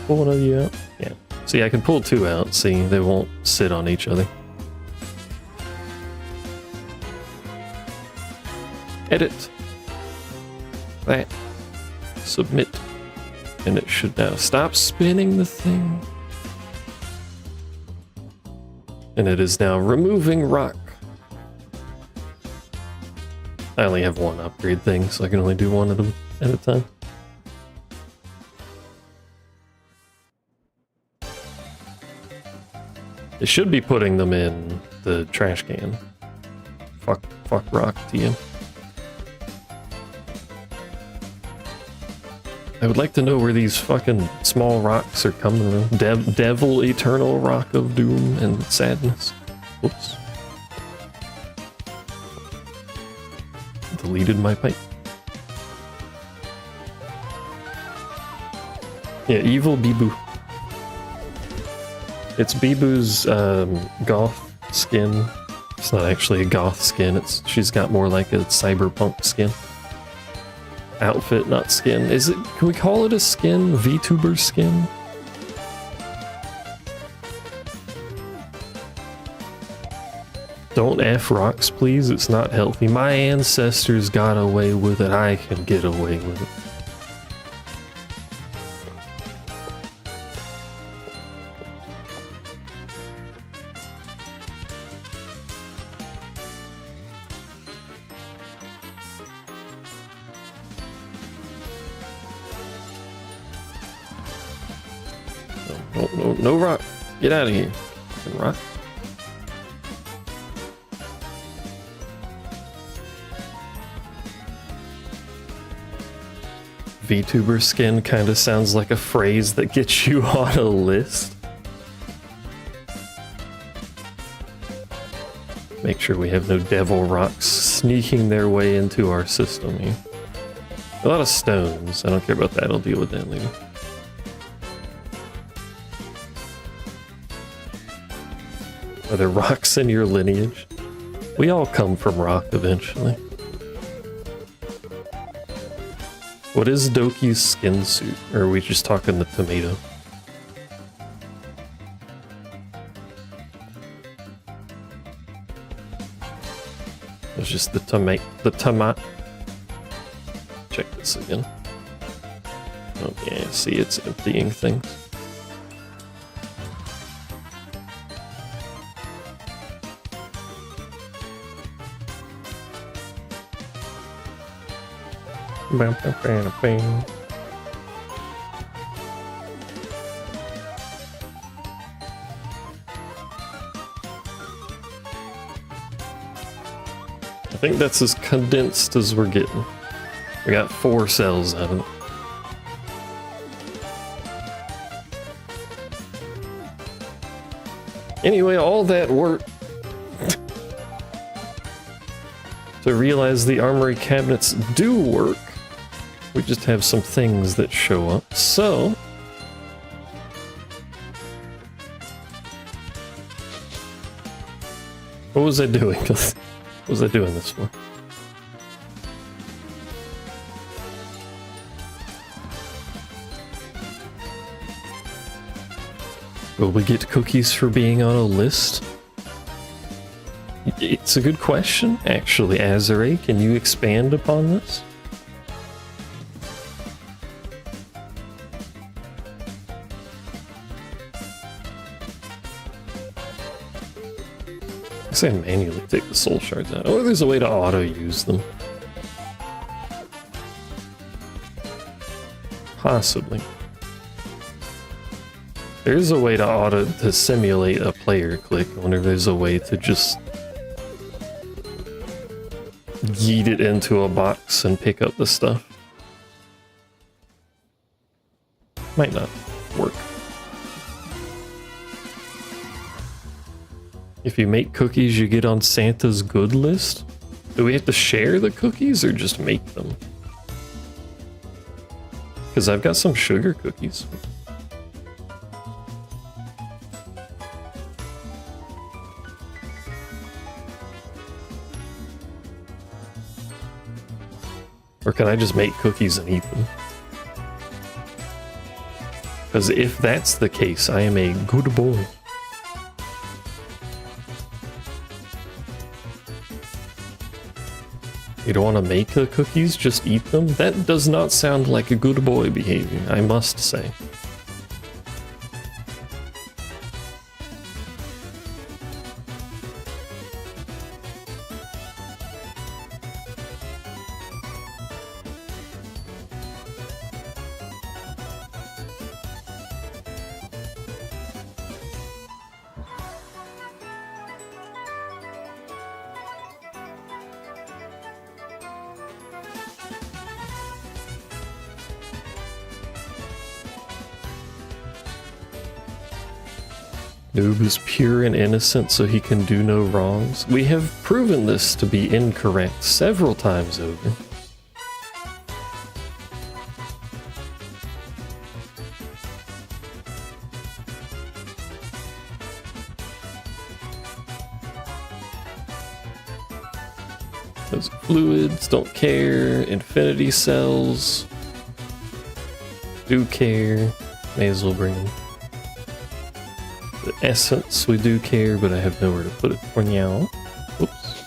Pull one of you out? Yeah. See, I can pull 2 out. See, they won't sit on each other. Edit. That. Submit. And it should now stop spinning the thing. And it is now removing rock. I only have one upgrade thing, so I can only do one of them at a time. It should be putting them in the trash can. Fuck rock to you. I would like to know where these fucking small rocks are coming from. Devil, eternal rock of doom and sadness. Oops. Deleted my pipe. Yeah, evil Bibu. It's Bibu's goth skin. It's not actually a goth skin. She's got more like a cyberpunk skin. Outfit, not skin. Is it? Can we call it a skin? VTuber skin? Don't F rocks, please. It's not healthy. My ancestors got away with it. I can get away with it. No rock. Get out of here. Rock. VTuber skin kind of sounds like a phrase that gets you on a list. Make sure we have no devil rocks sneaking their way into our system here. A lot of stones. I don't care about that. I'll deal with that later. Are there rocks in your lineage? We all come from rock eventually. What is Doki's skin suit? Or are we just talking the tomato? It's just the tomato. Check this again. Oh yeah, see, it's emptying things. I think that's as condensed as we're getting. We got 4 cells out of it. Anyway, all that work to realize the armory cabinets do work. We just have some things that show up. So what was I doing? What was I doing this for? Will we get cookies for being on a list? It's a good question, actually. Azure, can you expand upon this? I say manually take the soul shards out. Or there's a way to auto-use them. Possibly. There's a way to simulate a player click. I wonder if there's a way to just yeet it into a box and pick up the stuff. Might not work. If you make cookies, you get on Santa's good list? Do we have to share the cookies or just make them? Because I've got some sugar cookies. Or can I just make cookies and eat them? Because if that's the case, I am a good boy. You don't want to make the cookies, just eat them? That does not sound like a good boy behavior, I must say. Noob is pure and innocent, so he can do no wrongs. We have proven this to be incorrect several times over. Those fluids don't care. Infinity cells do care. May as well bring them. The essence, we do care, but I have nowhere to put it for now. Oops.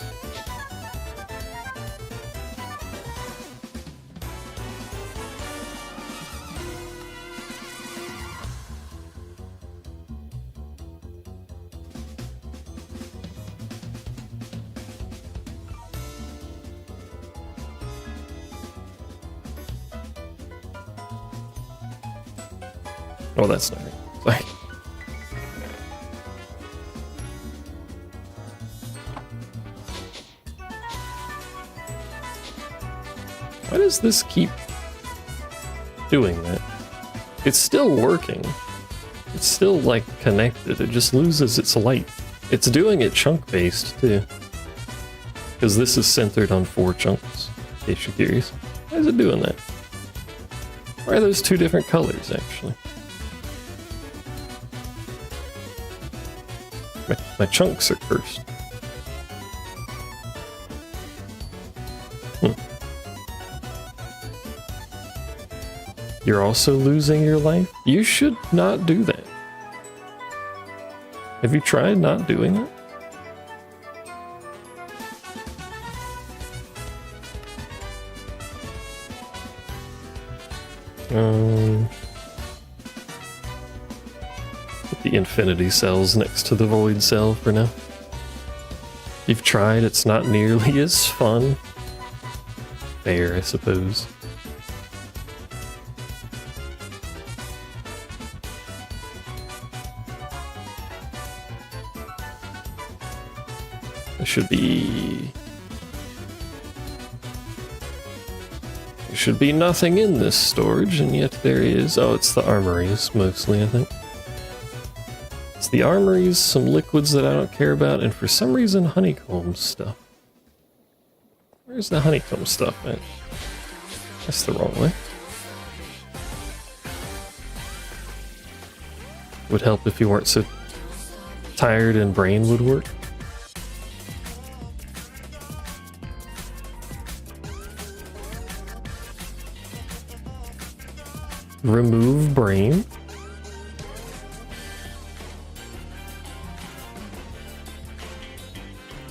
Oh, that's not right. Sorry. Why does this keep doing that? It's still working. It's still, like, connected. It just loses its light. It's doing it chunk-based, too. Because this is centered on 4 chunks, in case you're curious. Why is it doing that? Why are those 2 different colors, actually? My chunks are cursed. You're also losing your life? You should not do that. Have you tried not doing that? Put the infinity cells next to the void cell for now. You've tried, it's not nearly as fun. Fair, I suppose. There should be nothing in this storage, and yet there is. Oh, it's the armories, mostly, I think. It's the armories, some liquids that I don't care about, and for some reason honeycomb stuff. Where's the honeycomb stuff at? That's the wrong way. Would help if you weren't so tired and brain would work. Remove brain.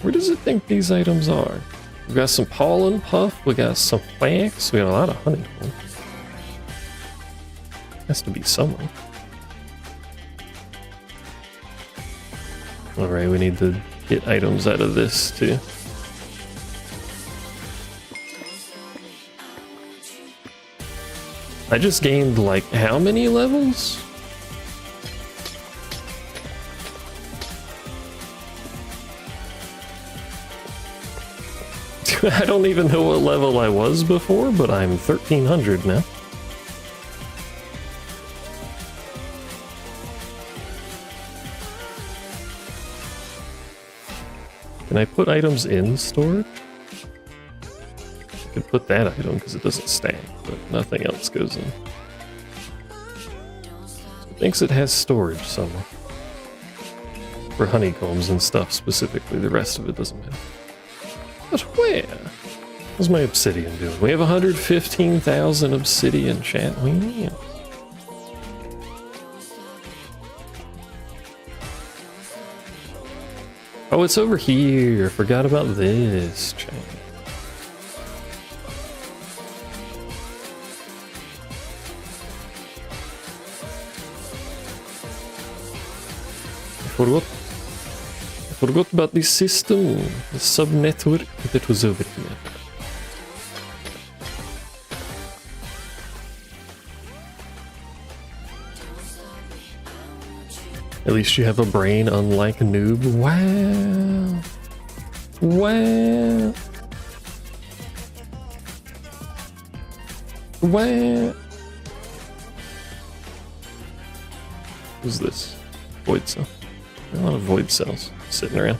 Where does it think these items are? We got some pollen puff, we got some wax, we got a lot of honeycomb. Has to be somewhere. Alright, we need to get items out of this too. I just gained like how many levels? I don't even know what level I was before, but I'm 1300 now. Can I put items in storage? I could put that item because it doesn't stack, but nothing else goes in. It thinks it has storage somewhere. For honeycombs and stuff specifically, the rest of it doesn't matter. But where? What's my obsidian doing? We have 115,000 obsidian, chat. Yeah. Oh, it's over here. Forgot about this, chat. I forgot about the system, the sub-network that was over here. At least you have a brain, unlike a noob. Wow. Wow. Wow. Who's this? Void cell. A lot of void cells sitting around.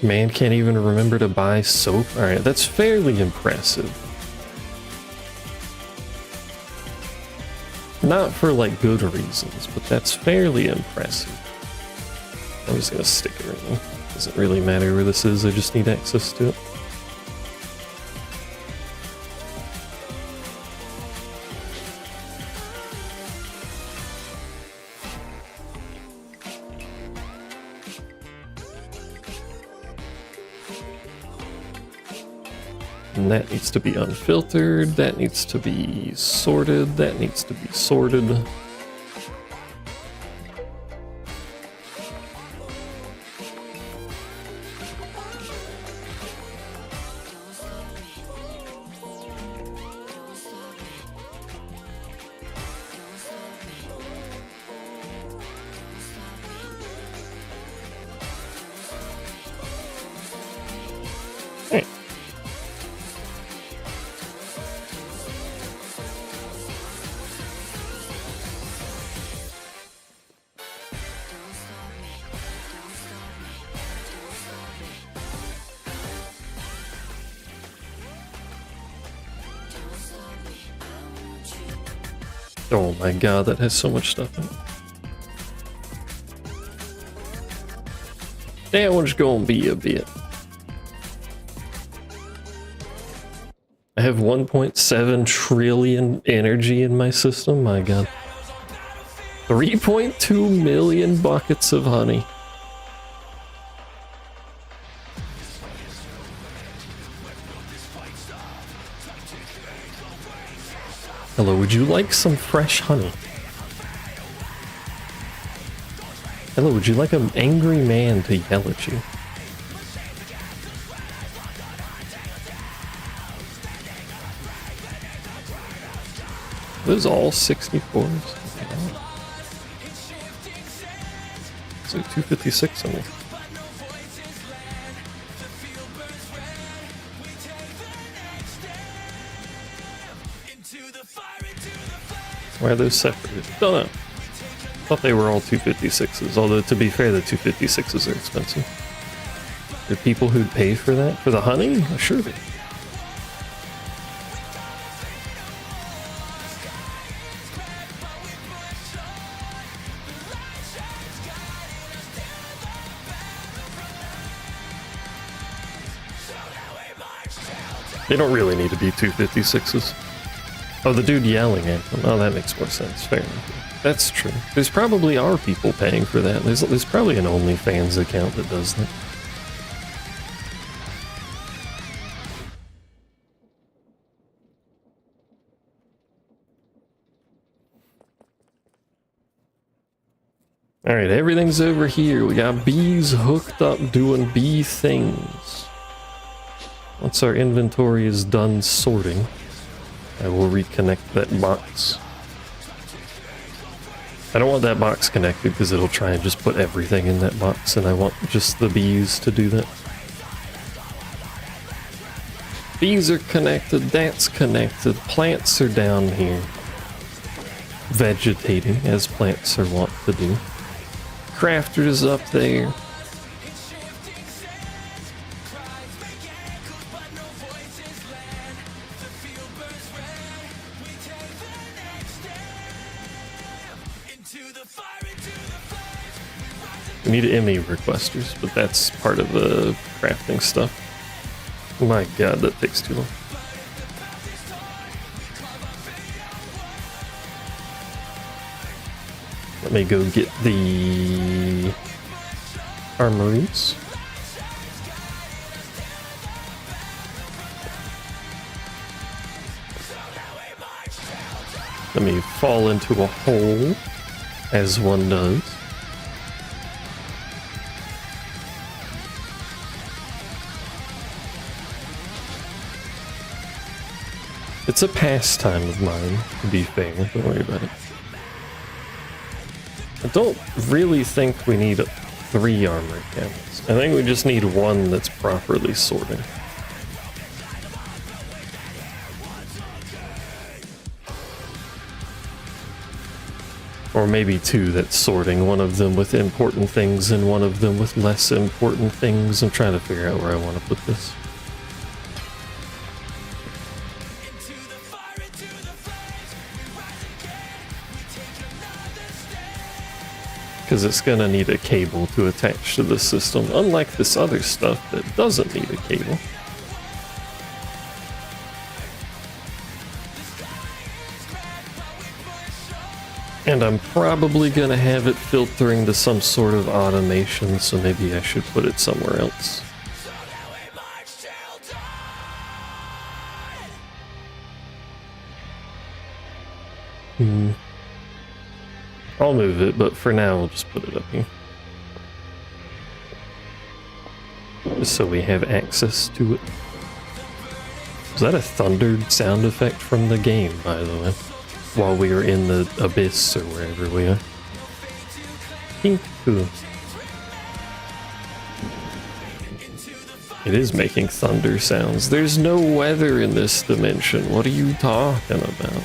Man can't even remember to buy soap. Alright, that's fairly impressive. Not for like good reasons, but that's fairly impressive. I'm just gonna stick it around. Doesn't really matter where this is, I just need access to it. And that needs to be unfiltered, that needs to be sorted, that needs to be sorted. Oh my god, that has so much stuff in it. That one's gonna be a bit. I have 1.7 trillion energy in my system, my god. 3.2 million buckets of honey. Hello, would you like some fresh honey? Hello, would you like an angry man to yell at you? Are those all 64s? It's like 256 on me. Why are those separated? Don't know. Thought they were all 256s, although to be fair, the 256s are expensive. There are people who'd pay for that? For the honey? Sure. They don't really need to be 256s. Oh, the dude yelling at them. Oh, that makes more sense. Fair enough. That's true. There's probably are people paying for that. There's probably an OnlyFans account that does that. Alright, everything's over here. We got bees hooked up doing bee things. Once our inventory is done sorting, I will reconnect that box. I don't want that box connected because it'll try and just put everything in that box, and I want just the bees to do that. Bees are connected, that's connected, plants are down here. Vegetating, as plants are wont to do. Crafter's up there. We need ME requesters, but that's part of the crafting stuff. My god, that takes too long. Let me go get the armories. Let me fall into a hole, as one does. It's a pastime of mine, to be fair. Don't worry about it. I don't really think we need 3 armor camels. I think we just need 1 that's properly sorting. Or maybe 2 that's sorting, one of them with important things and one of them with less important things. I'm trying to figure out where I want to put this. Because it's going to need a cable to attach to the system, unlike this other stuff that doesn't need a cable. And I'm probably going to have it filtering to some sort of automation, so maybe I should put it somewhere else. I'll move it, but for now we'll just put it up here. Just so we have access to it. Was that a thundered sound effect from the game, by the way? While we were in the abyss or wherever we are. Cool. It is making thunder sounds. There's no weather in this dimension. What are you talking about?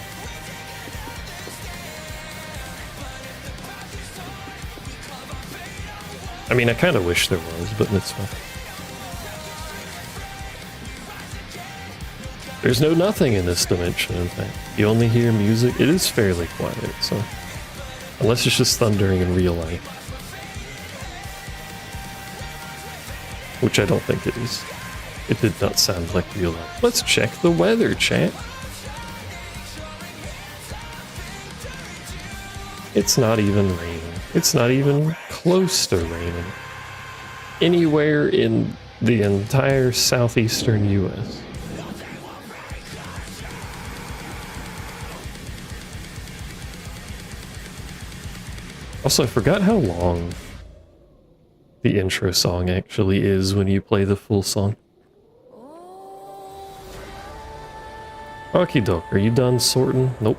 I mean, I kind of wish there was, but that's fine. There's no nothing in this dimension, in fact. You only hear music. It is fairly quiet, so... Unless it's just thundering in real life. Which I don't think it is. It did not sound like real life. Let's check the weather, chat. It's not even raining. It's not even close to raining. Anywhere in the entire southeastern US. Also, I forgot how long the intro song actually is when you play the full song. Okie doke, are you done sorting? Nope.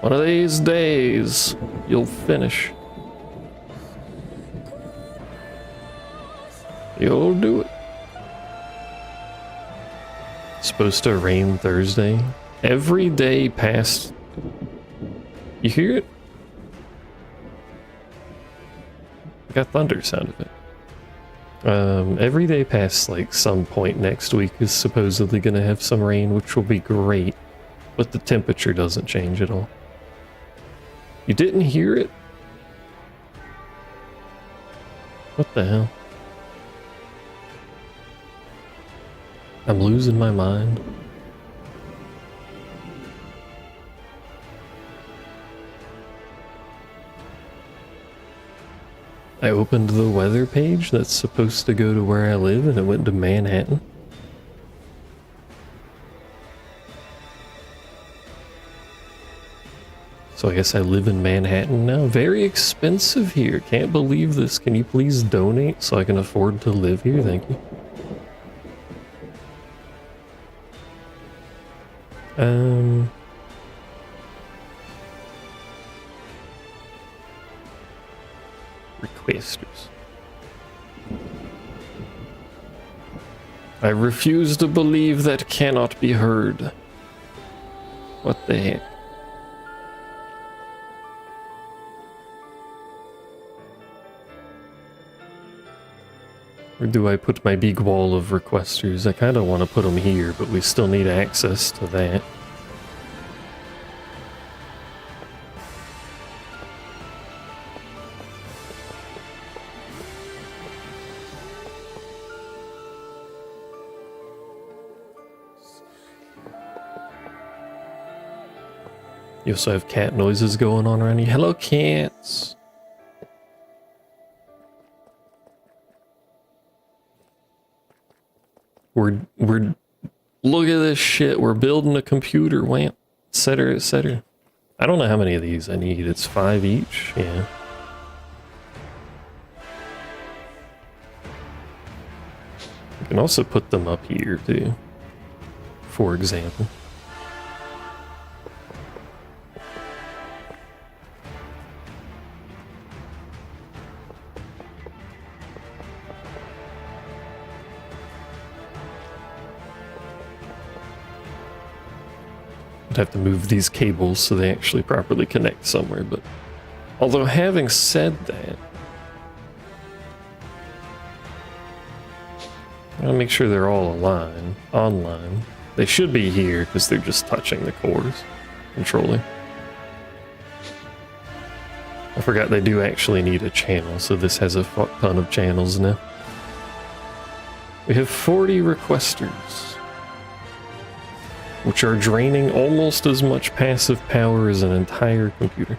One of these days, you'll finish. You'll do it. It's supposed to rain Thursday. Every day past... You hear it? I got thunder sound of it. Every day past like some point next week is supposedly gonna have some rain, which will be great, but the temperature doesn't change at all. You didn't hear it? What the hell? I'm losing my mind. I opened the weather page that's supposed to go to where I live and it went to Manhattan. So I guess I live in Manhattan now. Very expensive here. Can't believe this. Can you please donate so I can afford to live here? Thank you. Requesters. I refuse to believe that cannot be heard. What the heck? Where do I put my big wall of requesters? I kind of want to put them here, but we still need access to that. You also have cat noises going on around you. Hello, cats. We're look at this shit. We're building a computer, wamp, etc., etc. I don't know how many of these I need. It's 5 each. Yeah. You can also put them up here too, for example. Have to move these cables so they actually properly connect somewhere, but although having said that, I gotta make sure they're all online. They should be here because they're just touching the cores, controlling. I forgot they do actually need a channel, so this has a fuck ton of channels now. We have 40 requesters, which are draining almost as much passive power as an entire computer.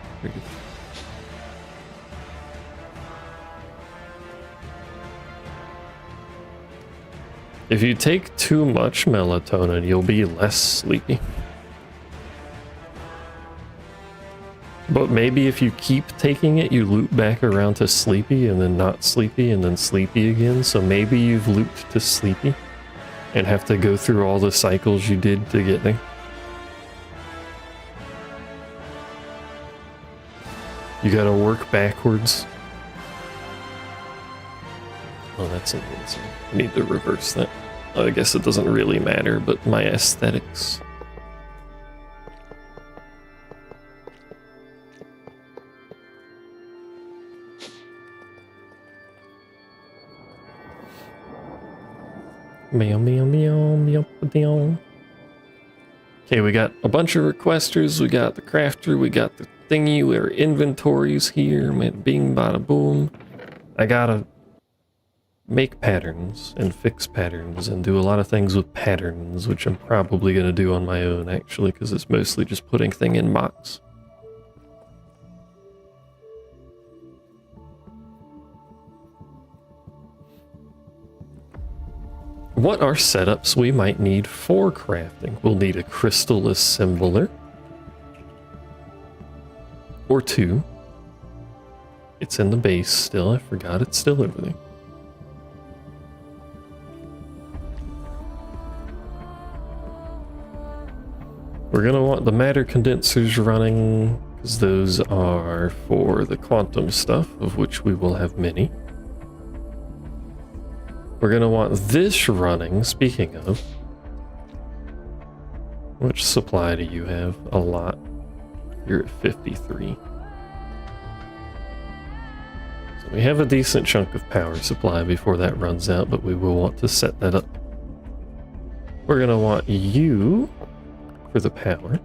If you take too much melatonin, you'll be less sleepy. But maybe if you keep taking it, you loop back around to sleepy and then not sleepy and then sleepy again. So maybe you've looped to sleepy and have to go through all the cycles you did to get there. You gotta work backwards. Oh, that's an answer. I need to reverse that. I guess it doesn't really matter, but my aesthetics. Meow, meow, meow, meow, meow. Okay, we got a bunch of requesters, we got the crafter, we got the thingy, our inventories here, bing, bada, boom. I gotta make patterns and fix patterns and do a lot of things with patterns, which I'm probably gonna do on my own, actually, because it's mostly just putting thing in box. What are setups we might need for crafting? We'll need a crystal assembler. Or 2. It's in the base still. I forgot it's still over there. We're going to want the matter condensers running, because those are for the quantum stuff, of which we will have many. We're going to want this running, speaking of. Which supply do you have? A lot. You're at 53. So we have a decent chunk of power supply before that runs out, but we will want to set that up. We're going to want you for the power.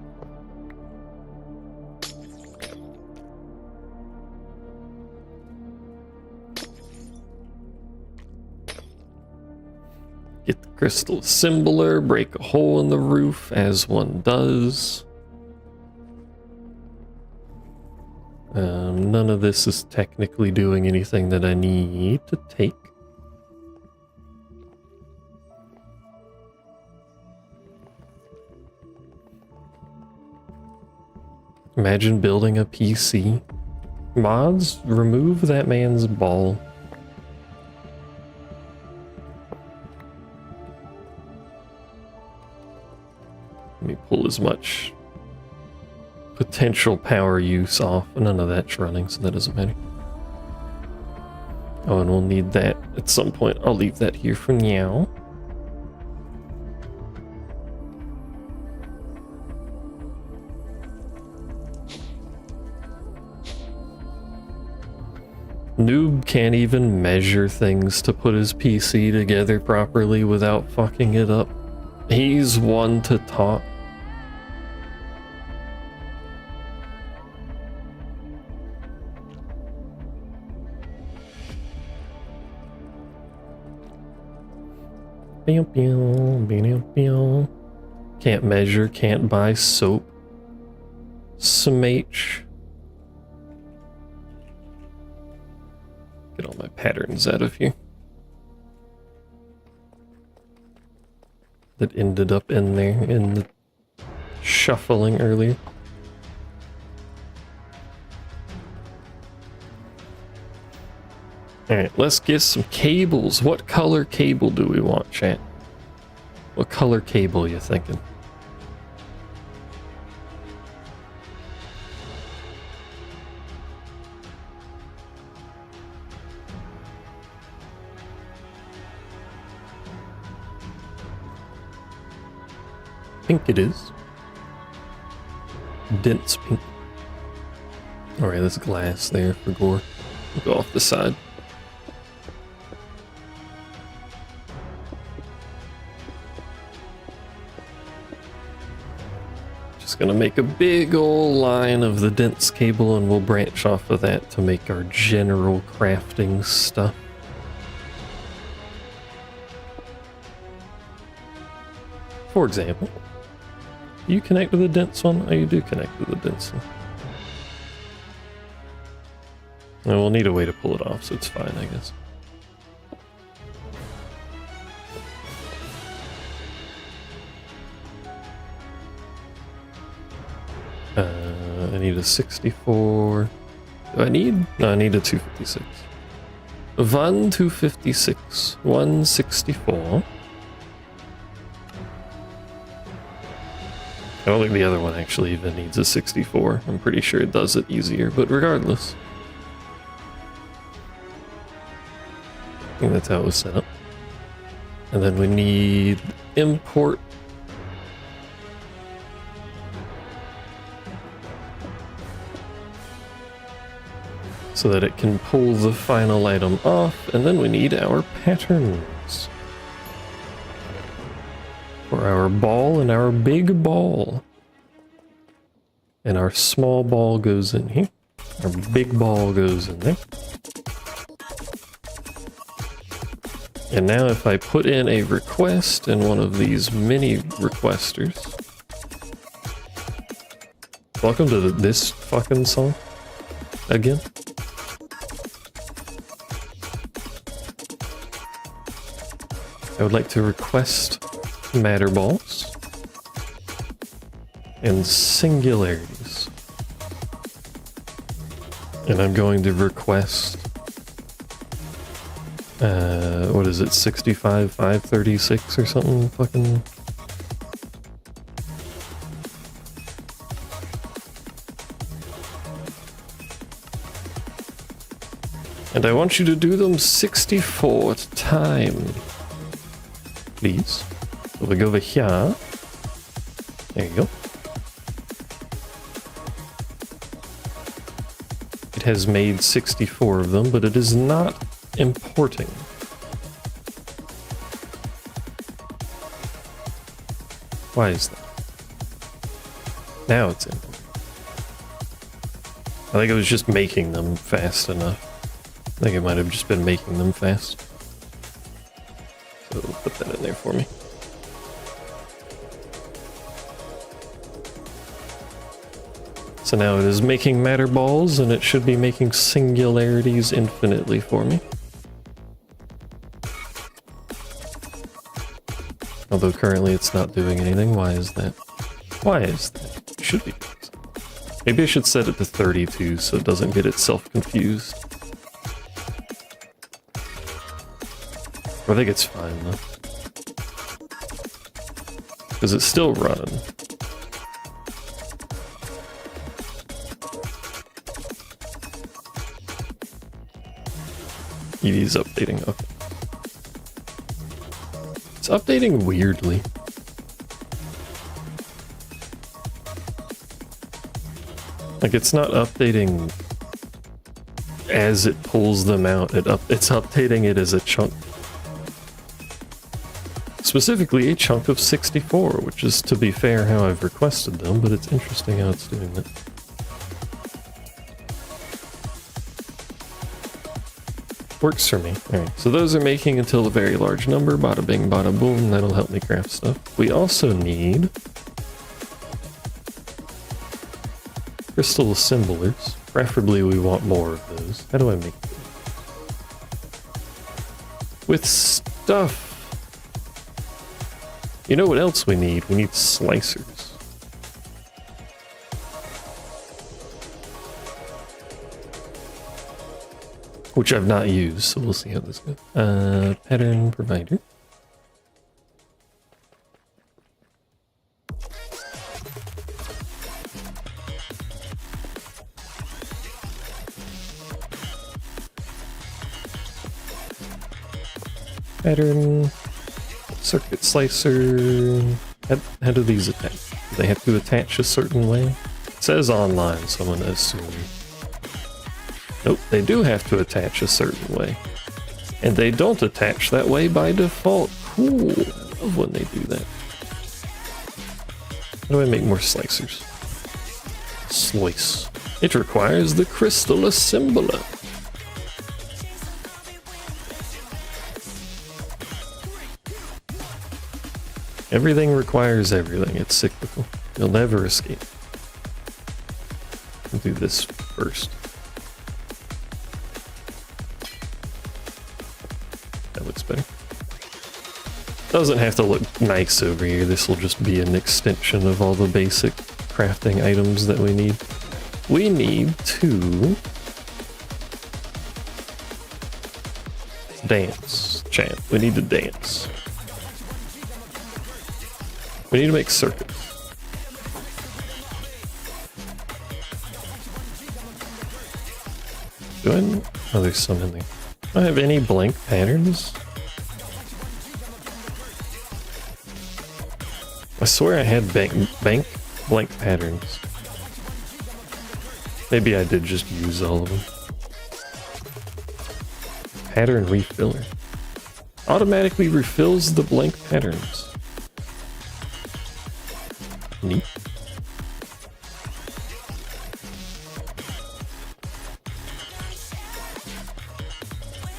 Get the crystal assembler, break a hole in the roof, as one does. None of this is technically doing anything that I need to take. Imagine building a PC. Mods, remove that man's ball. Let me pull as much potential power use off. None of that's running, so that doesn't matter. Oh, and we'll need that at some point. I'll leave that here for now. Noob can't even measure things to put his PC together properly without fucking it up. He's one to talk. Can't measure, can't buy soap. Some H. Get all my patterns out of here. That ended up in there in the shuffling earlier. Alright, let's get some cables. What color cable do we want, chat? What color cable you thinking? Pink it is. Dense pink. Alright, there's glass there for gore. We'll go off the side. Just gonna make a big old line of the dense cable and we'll branch off of that to make our general crafting stuff. For example, you connect to the dense one? Oh, you do connect to the dense one. And we'll need a way to pull it off, so it's fine, I guess. I need a 64. Do I need? No, I need a 256. 256. 164. I don't think the other one actually even needs a 64. I'm pretty sure it does it easier, but regardless. I think that's how it was set up. And then we need import. So that it can pull the final item off, and then we need our patterns. For our ball and our big ball. And our small ball goes in here. Our big ball goes in there. And now if I put in a request in one of these mini requesters. Welcome to this fucking song. Again. I would like to request matter balls and singularities. And I'm going to request what is it, 65, 536 or something fucking. And I want you to do them 64 at a time. Please. So we go over here. There you go. It has made 64 of them, but it is not importing. Why is that? Now it's importing. I think it was just making them fast enough. I think it might have just been making them fast. So put that in there for me. So now it is making matter balls, and it should be making singularities infinitely for me. Although currently it's not doing anything. Why is that? Why is that? It should be. Maybe I should set it to 32 so it doesn't get itself confused. I think it's fine though. Because it's still running. ED's updating, okay. It's updating weirdly. Like, it's not updating as it pulls them out. It's updating it as a chunk. Specifically a chunk of 64, which is, to be fair, how I've requested them, but it's interesting how it's doing that. Works for me. Alright, so those are making until a very large number. Bada bing, bada boom. That'll help me craft stuff. We also need crystal assemblers. Preferably we want more of those. How do I make them? With stuff. You know what else we need? We need slicers. Which I've not used, so we'll see how this goes. Pattern provider. Pattern. Circuit slicer. How do these attach? Do they have to attach a certain way? It says online, so I'm going to assume. Nope, they do have to attach a certain way. And they don't attach that way by default. Cool. I love when they do that. How do I make more slicers? Slice. It requires the crystal assembler. Everything requires everything. It's cyclical. You'll never escape. I'll do this first. That looks better. Doesn't have to look nice over here. This will just be an extension of all the basic crafting items that we need. We need to dance, chat. We need to dance. We need to make circuits. Do I? Oh, there's some in there. Do I have any blank patterns? I swear I had blank patterns. Maybe I did just use all of them. Pattern refiller. Automatically refills the blank patterns. Neat.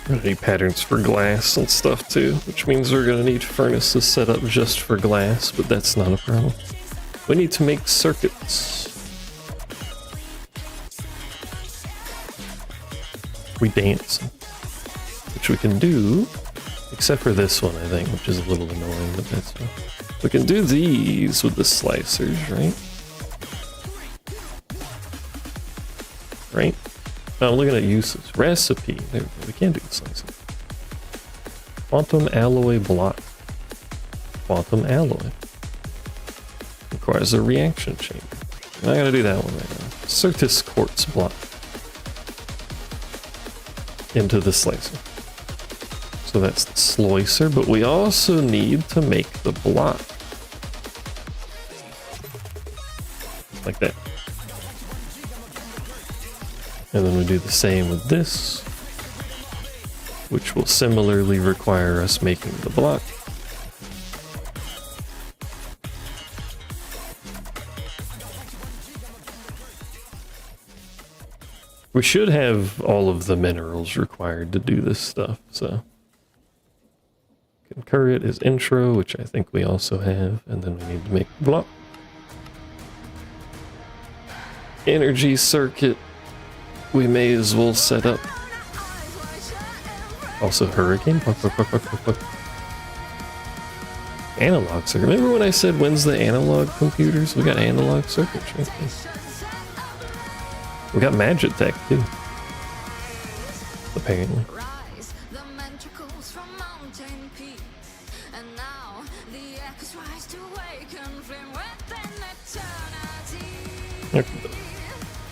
We're gonna need patterns for glass and stuff too, which means we're gonna need furnaces set up just for glass, but that's not a problem. We need to make circuits. We dance, which we can do, except for this one, I think, which is a little annoying, but that's fine. We can do these with the slicers, right? Right? No, I'm looking at uses. Recipe. There we go. We can do the slicers. Quantum alloy block. Quantum alloy. Requires a reaction chamber. I'm not gonna do that one right now. Certus quartz block. into the slicer. So that's the slicer, but we also need to make the block. Like that. And then we do the same with this, which will similarly require us making the block. We should have all of the minerals required to do this stuff, so. Concurrent is intro, which I think we also have, and then we need to make block. Energy circuit, we may as well set up. Also hurricane. Analog circuit. Remember when I said when's the analog computers? We got analog circuitry. We got Magitech too. Apparently.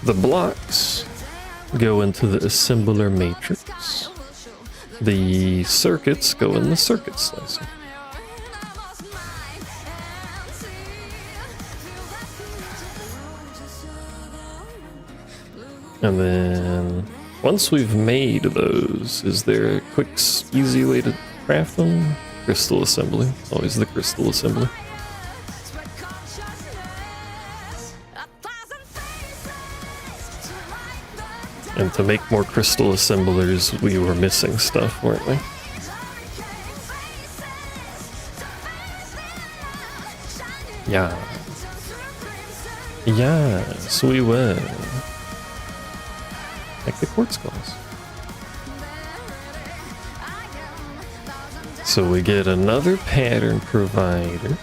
The blocks go into the assembler matrix. The circuits go in the circuit slicer. And then once we've made those, is there a quick, easy way to craft them? Crystal assembly. Always the crystal assembly. And to make more crystal assemblers, we were missing stuff, weren't we? Yeah. Yes, we were. Like the quartz glass. So we get another pattern provider.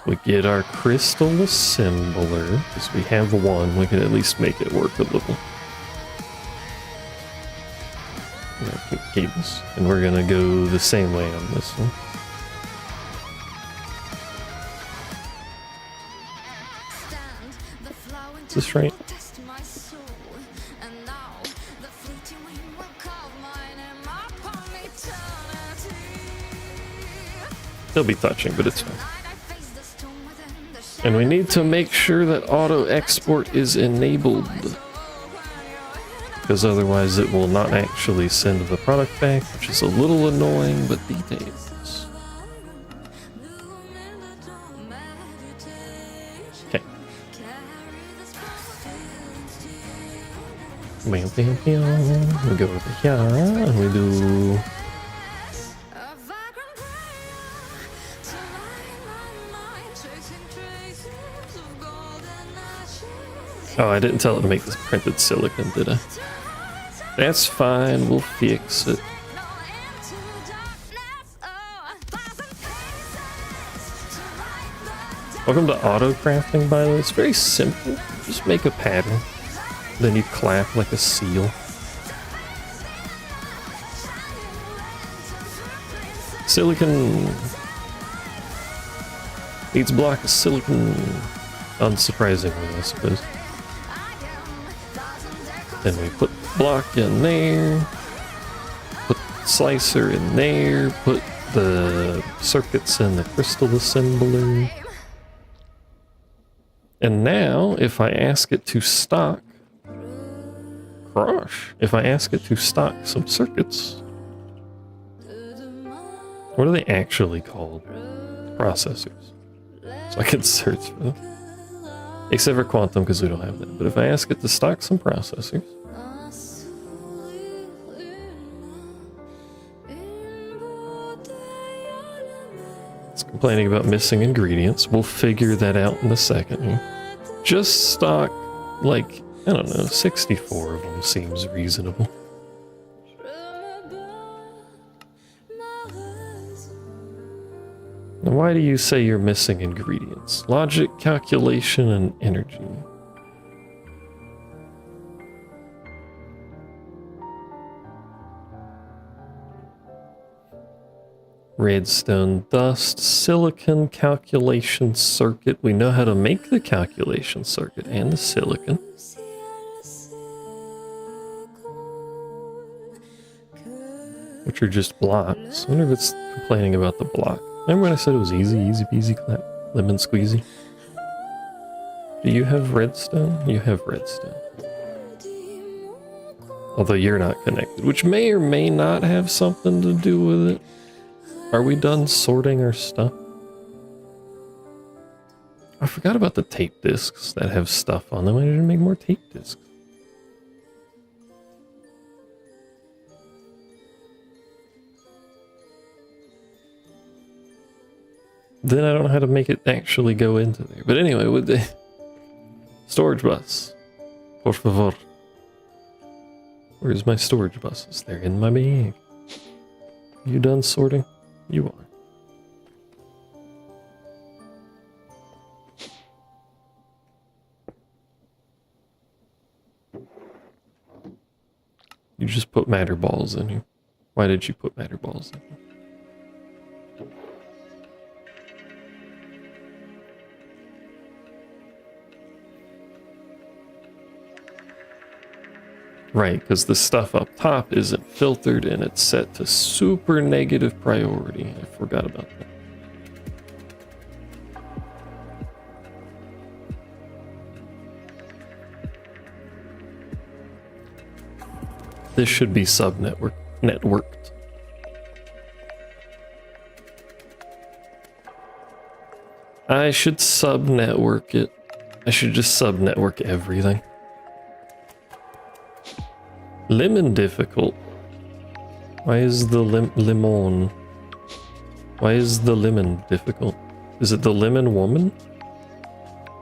We get our crystal assembler. Because we have one, we can at least make it work a little. Cables. And we're gonna go the same way on this one. Is this right? They'll be touching, but it's fine. And we need to make sure that auto export is enabled, because otherwise it will not actually send the product back, which is a little annoying, but details. Okay. We go over here and we do. Oh, I didn't tell it to make this printed silicon, did I? That's fine, we'll fix it. Welcome to auto crafting, by the way. It's very simple. Just make a pattern. Then you clap like a seal. Silicon needs a block of silicon. Unsurprisingly, I suppose. Then we put block in there, put slicer in there, put the circuits in the crystal assembler. And now, if I ask it to stock, if I ask it to stock some circuits, what are they actually called? Processors. So I can search for them. Except for quantum, because we don't have that. But if I ask it to stock some processors, it's complaining about missing ingredients. We'll figure that out in a second here. Just stock, like, I don't know, 64 of them seems reasonable. Now, why do you say you're missing ingredients? Logic, calculation, and energy. Redstone dust, silicon calculation circuit. We know how to make the calculation circuit and the silicon. which are just blocks. I wonder if it's complaining about the block. Remember when I said it was easy, easy peasy, lemon squeezy? Do you have redstone? You have redstone. Although you're not connected, which may or may not have something to do with it. Are we done sorting our stuff? I forgot about the tape discs that have stuff on them. I need to make more tape discs. Then I don't know how to make it actually go into there. But anyway, with the storage bus, por favor. Where's my storage buses? They're in my bag. You done sorting? You are. You just put matter balls in here. Why did you put matter balls in here? Right, because the stuff up top isn't filtered and it's set to super negative priority. I forgot about that. This should be networked. I should sub-network it. I should just sub-network everything. Lemon difficult. Why is the lemon? Why is the lemon difficult? Is it the lemon woman?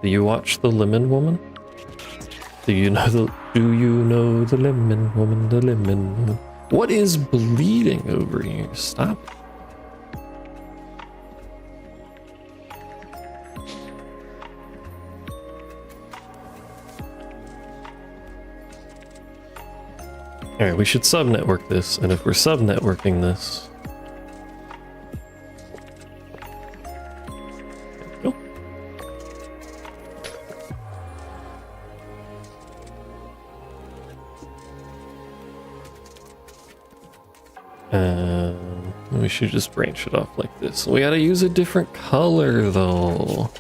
Do you watch the lemon woman? Do you know the lemon woman, the lemon woman? What is bleeding over here? Stop it. Alright, we should sub-network this, and if we're sub-networking this... There we go. We should just branch it off like this. We gotta use a different color, though.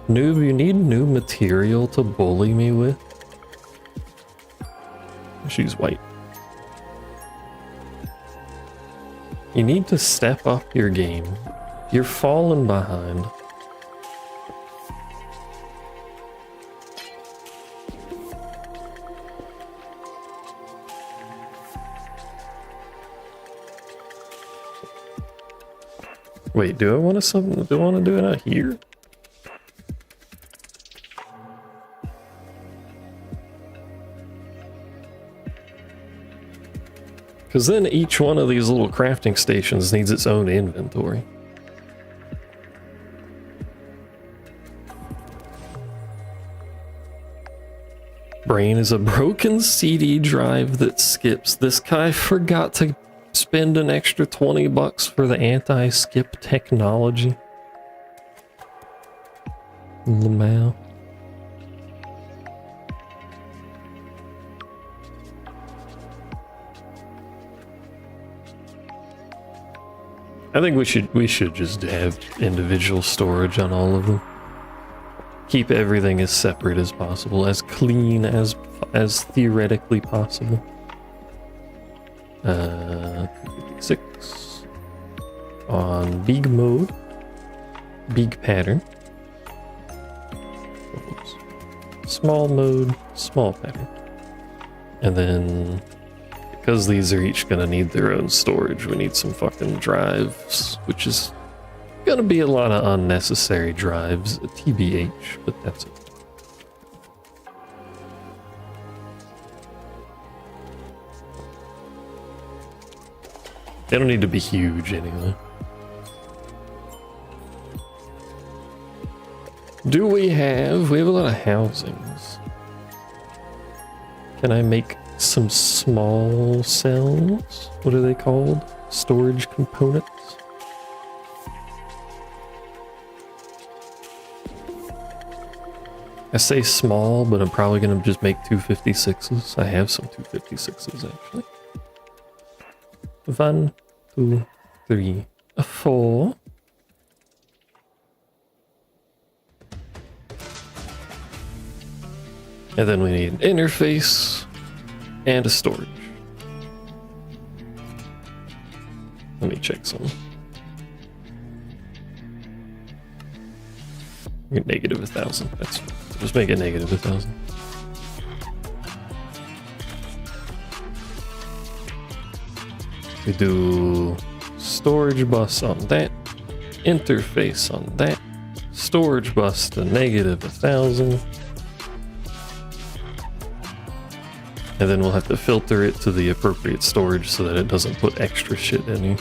Noob, you need new material to bully me with? She's white. You need to step up your game. You're falling behind. Wait, do I want to do it out here? Because then each one of these little crafting stations needs its own inventory. Brain is a broken CD drive that skips. This guy forgot to spend an extra 20 bucks for the anti-skip technology. Lamau. I think we should just have individual storage on all of them. Keep everything as separate as possible, as clean as theoretically possible. 6 on big mode, big pattern. Oops. Small mode, small pattern. And then, because these are each gonna need their own storage, we need some fucking drives, which is gonna be a lot of unnecessary drives, TBH, but that's it. They don't need to be huge anyway. Do we have a lot of housings. Can I make some small cells? What are they called? Storage components? I say small, but I'm probably going to just make 256s. I have some 256s actually. 1, 2, 3, 4. And then we need an interface and a storage. Let me check some. Negative 1,000. That's just make it negative 1,000. We do storage bus on that, interface on that, storage bus to negative 1,000. And then we'll have to filter it to the appropriate storage so that it doesn't put extra shit in here.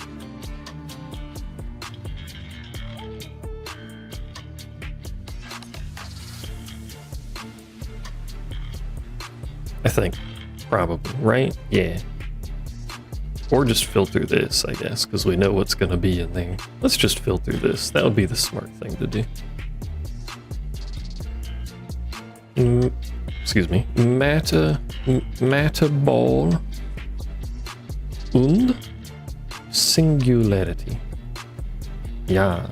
I think. Probably, right? Yeah. Or just filter this, I guess, because we know what's going to be in there. Let's just filter this. That would be the smart thing to do. Excuse me. Matter ball und singularity. Yeah.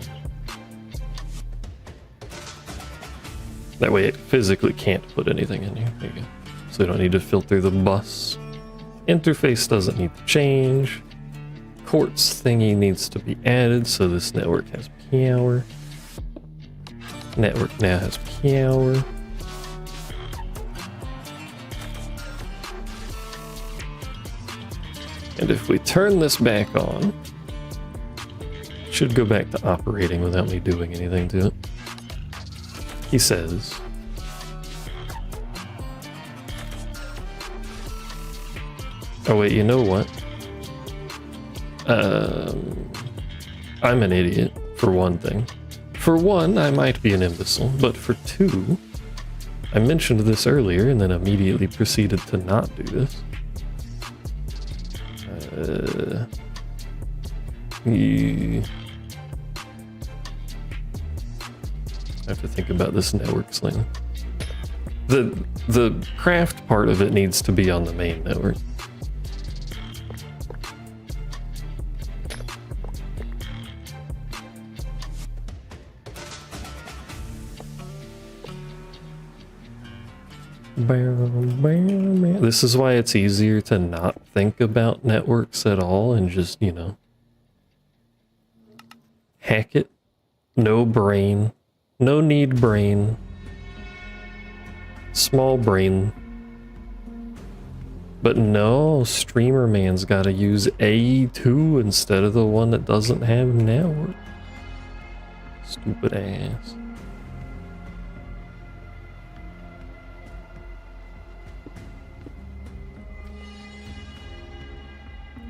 That way it physically can't put anything in here. There you go. So we don't need to filter the bus. Interface doesn't need to change. Quartz thingy needs to be added so this network has power. Network now has power. And if we turn this back on, it should go back to operating without me doing anything to it. He says, oh wait, you know what? I'm an idiot, for one thing. For one, I might be an imbecile, but for two, I mentioned this earlier and then immediately proceeded to not do this. I have to think about this network sling. The craft part of it needs to be on the main network. This is why it's easier to not think about networks at all and just, you know, hack it. No brain. No need brain. Small brain. But no, Streamer Man's gotta use A2 instead of the one that doesn't have network. Stupid ass.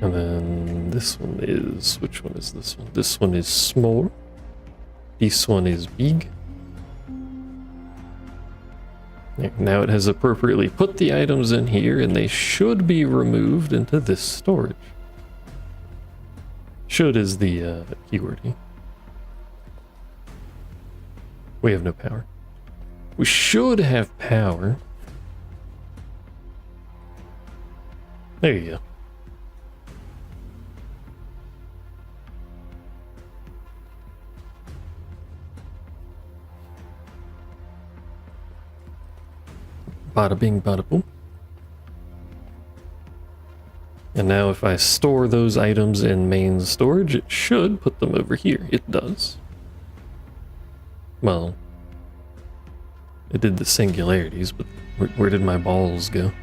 And then this one is, which one is this one? This one is small. This one is big. Now it has appropriately put the items in here and they should be removed into this storage. Should is the keyword here. We have no power. We should have power. There you go. Bada bing, bada boom. And now if I store those items in main storage, it should put them over here. It does. Well, it did the singularities, but where did my balls go?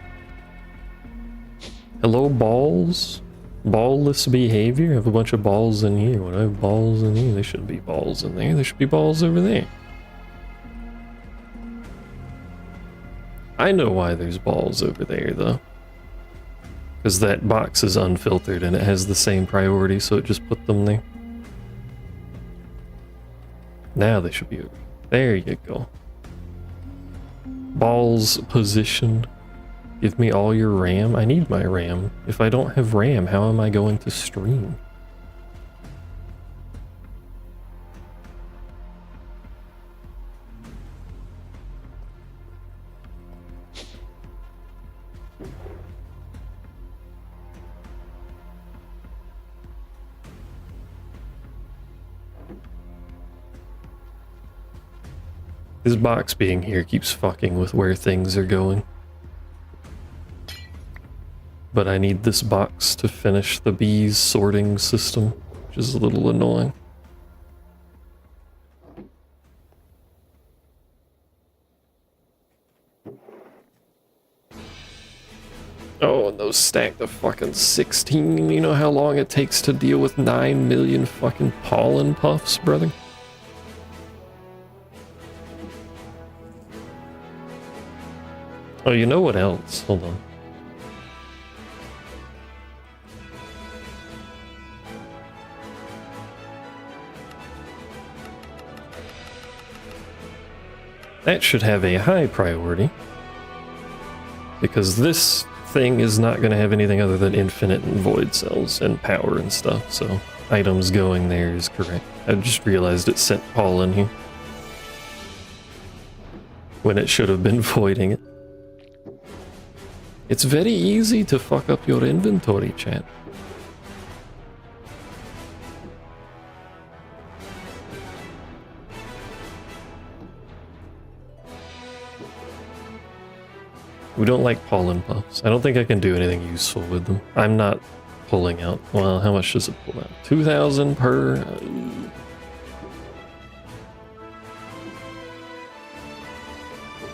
Hello, balls? Ballless behavior? I have a bunch of balls in here. When I have balls in here, there should be balls in there. There should be balls over there. I know why there's balls over there, though. Because that box is unfiltered and it has the same priority, so it just put them there. Now they should be over. There you go. Balls positioned. Give me all your RAM. I need my RAM. If I don't have RAM, how am I going to stream? This box being here keeps fucking with where things are going. But I need this box to finish the bees sorting system, which is a little annoying. Oh, and those stacked to fucking 16. You know how long it takes to deal with 9 million fucking pollen puffs, brother? Oh, you know what else? Hold on. That should have a high priority, because this thing is not going to have anything other than infinite and void cells and power and stuff, so items going there is correct. I just realized it sent pollen here when it should have been voiding it. It's very easy to fuck up your inventory, chat. We don't like pollen puffs. I don't think I can do anything useful with them. I'm not pulling out. Well, how much does it pull out? 2,000 per...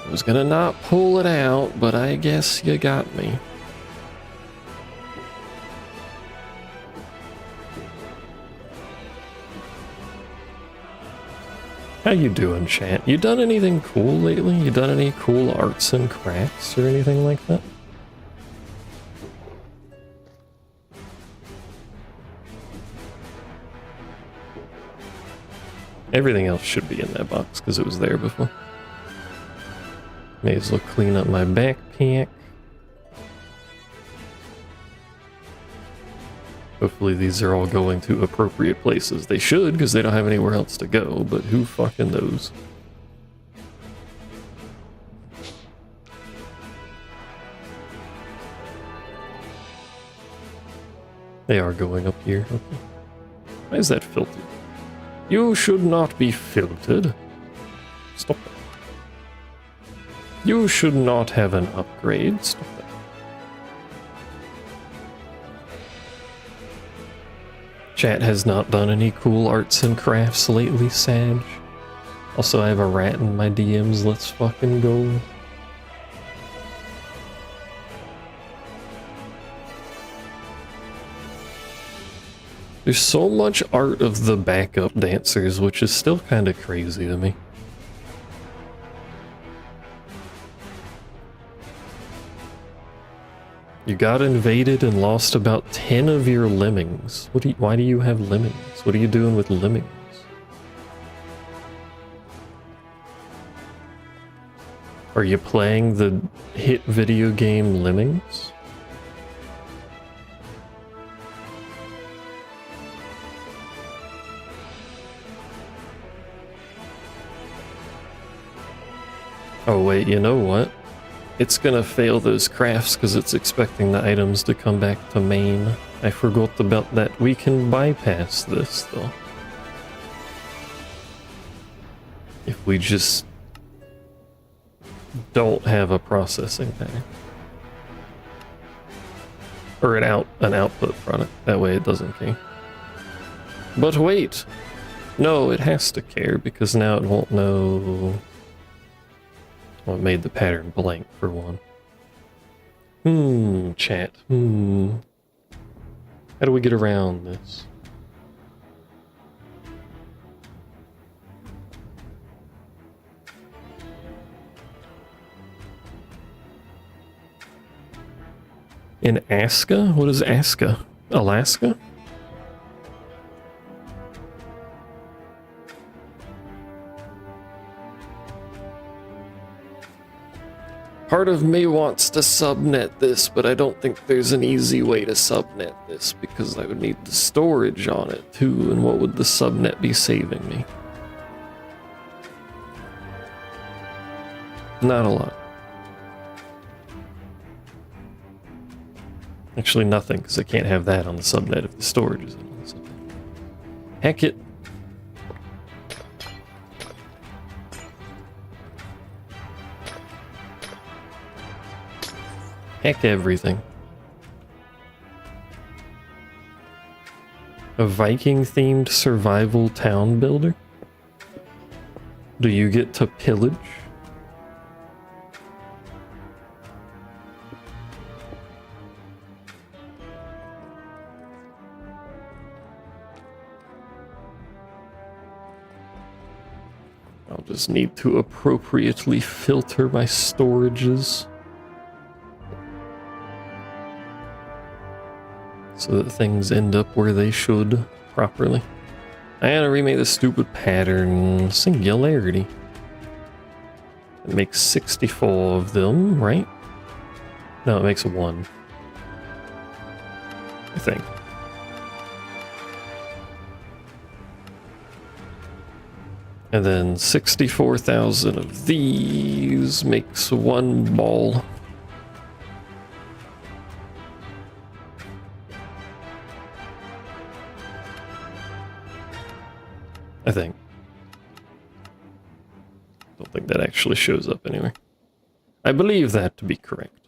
I was gonna not pull it out, but I guess you got me. How you doing, chat? You done anything cool lately? You done any cool arts and crafts or anything like that? Everything else should be in that box because it was there before. May as well clean up my backpack. Hopefully these are all going to appropriate places. They should, because they don't have anywhere else to go, but who fucking knows? They are going up here. Okay. Why is that filtered? You should not be filtered. Stop that. You should not have an upgrade. Stop that. Chat has not done any cool arts and crafts lately, Sag. Also, I have a rat in my DMs. Let's fucking go. There's so much art of the backup dancers, which is still kind of crazy to me. You got invaded and lost about 10 of your lemmings. Why do you have lemmings? What are you doing with lemmings? Are you playing the hit video game Lemmings? Oh wait, you know what? It's gonna fail those crafts because it's expecting the items to come back to main. I forgot about that. We can bypass this though. If we just don't have a processing pattern. Or an output product. That way it doesn't care. But wait! No, it has to care because now it won't know. Well, it made the pattern blank for one. Chat. How do we get around this? In Alaska? What is Alaska? Alaska? Part of me wants to subnet this, but I don't think there's an easy way to subnet this because I would need the storage on it too, and what would the subnet be saving me? Not a lot. Actually nothing, because I can't have that on the subnet if the storage is on the subnet. Heck it. Heck everything. A Viking-themed survival town builder? Do you get to pillage? I'll just need to appropriately filter my storages so that things end up where they should properly. I gotta remake the stupid pattern singularity. It makes 64 of them, right? No, it makes 1. I think. And then 64,000 of these makes 1 ball. I think. Don't think that actually shows up anywhere. I believe that to be correct.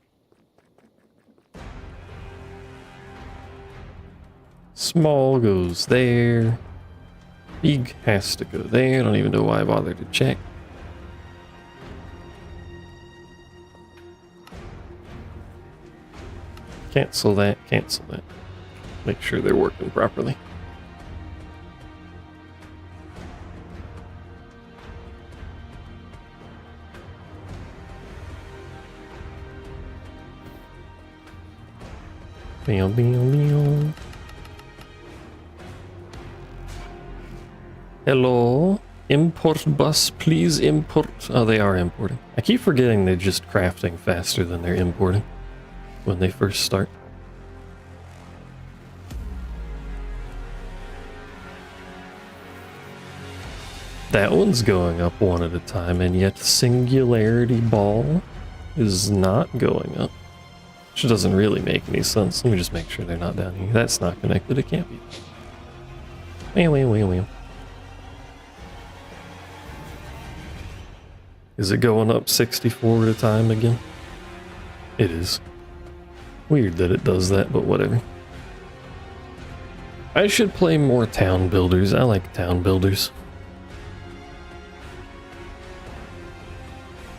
Small goes there. Big has to go there. I don't even know why I bothered to check. Cancel that, cancel that. Make sure they're working properly. Bam, bam, bam. Hello? Import bus, please import. Oh, they are importing. I keep forgetting they're just crafting faster than they're importing when they first start. That one's going up one at a time, and yet Singularity Ball is not going up. Which doesn't really make any sense. Let me just make sure they're not down here. That's not connected. It can't be. Wham, wham, wham, wham. Is it going up 64 at a time again? It is. Weird that it does that, but whatever. I should play more town builders. I like town builders.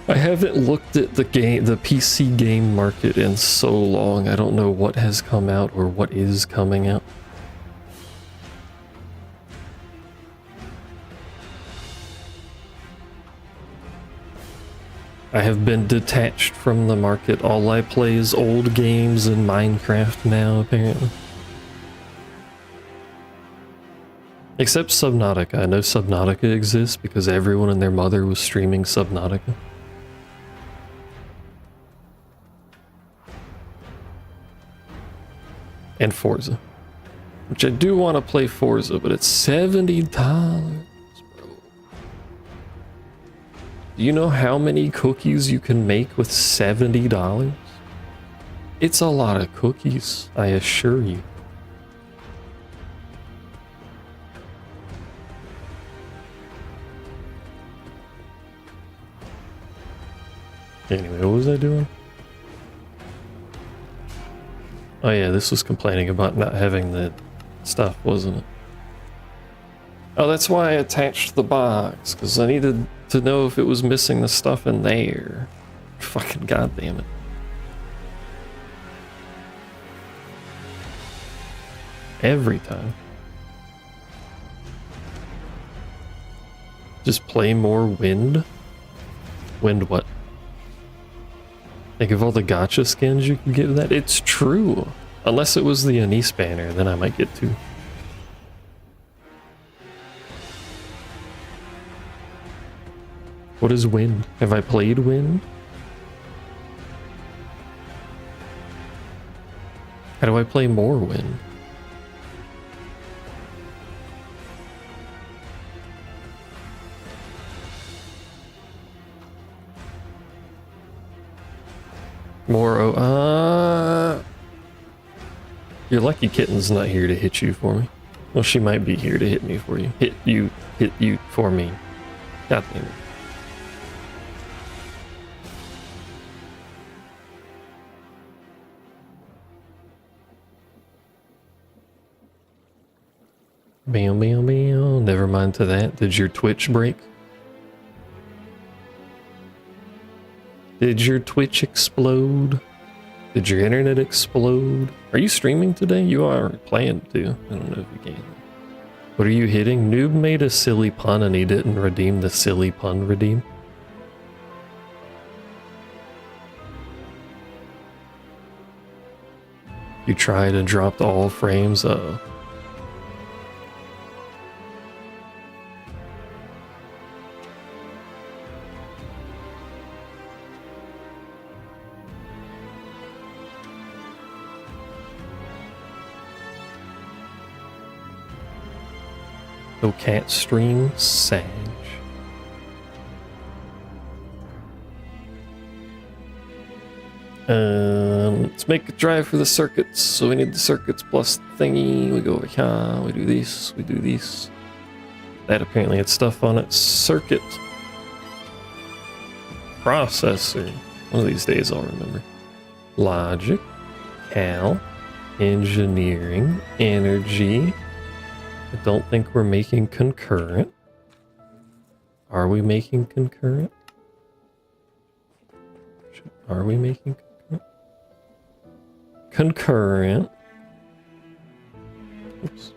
I haven't looked at the PC game market in so long. I don't know what has come out or what is coming out. I have been detached from the market. All I play is old games and Minecraft now, apparently. Except Subnautica. I know Subnautica exists because everyone and their mother was streaming Subnautica. And Forza. Which I do want to play Forza, but it's $70, bro. Do you know how many cookies you can make with $70? It's a lot of cookies, I assure you. Anyway, what was I doing? Oh yeah, this was complaining about not having the stuff, wasn't it? Oh, that's why I attached the box, because I needed to know if it was missing the stuff in there. Fucking goddamn it. Every time. Just play more Wind? Wind what? Think of all the gacha skins you can get with that. It's true. Unless it was the Anise banner, then I might get to. What is Wind? Have I played Wind? How do I play more Wind? More Your lucky kitten's not here to hit you for me. Well, she might be here to hit me for you. Hit you for me. God damn it. Bam, bam, bam. Never mind to that. Did your Twitch break? Did your Twitch explode? Did your internet explode? Are you streaming today? You are planned to. I don't know if you can. What are you hitting? Noob made a silly pun and he didn't redeem the silly pun redeem. You tried and dropped all frames. No cat stream, Sag. Let's make a drive for the circuits. So we need the circuits plus thingy. We go over here, we do this, we do this. That apparently had stuff on it. Circuit. Processor. One of these days I'll remember. Logic. Cal. Engineering. Energy. I don't think we're making concurrent. Are we making concurrent? Are we making concurrent? Concurrent. Oops.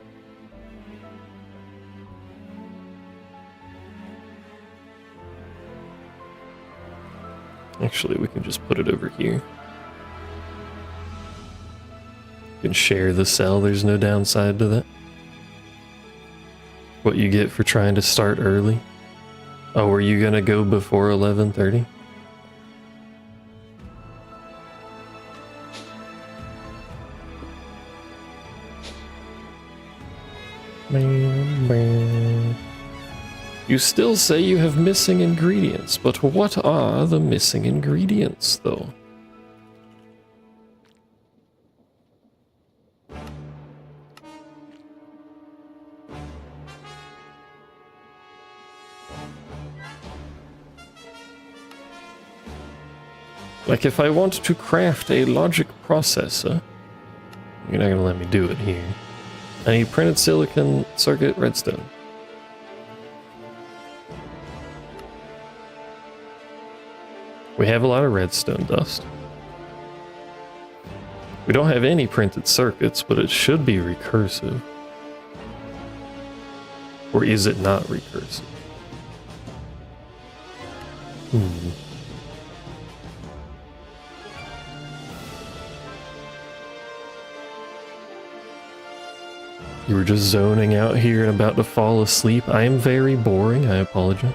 Actually, we can just put it over here. You can share the cell. There's no downside to that. What you get for trying to start early. Oh, were you gonna go before 11:30? You still say you have missing ingredients, but what are the missing ingredients, though? Like if I want to craft a logic processor, you're not gonna let me do it here. I need printed silicon circuit redstone. We have a lot of redstone dust. We don't have any printed circuits, but it should be recursive. Or is it not recursive? You were just zoning out here and about to fall asleep. I am very boring, I apologize.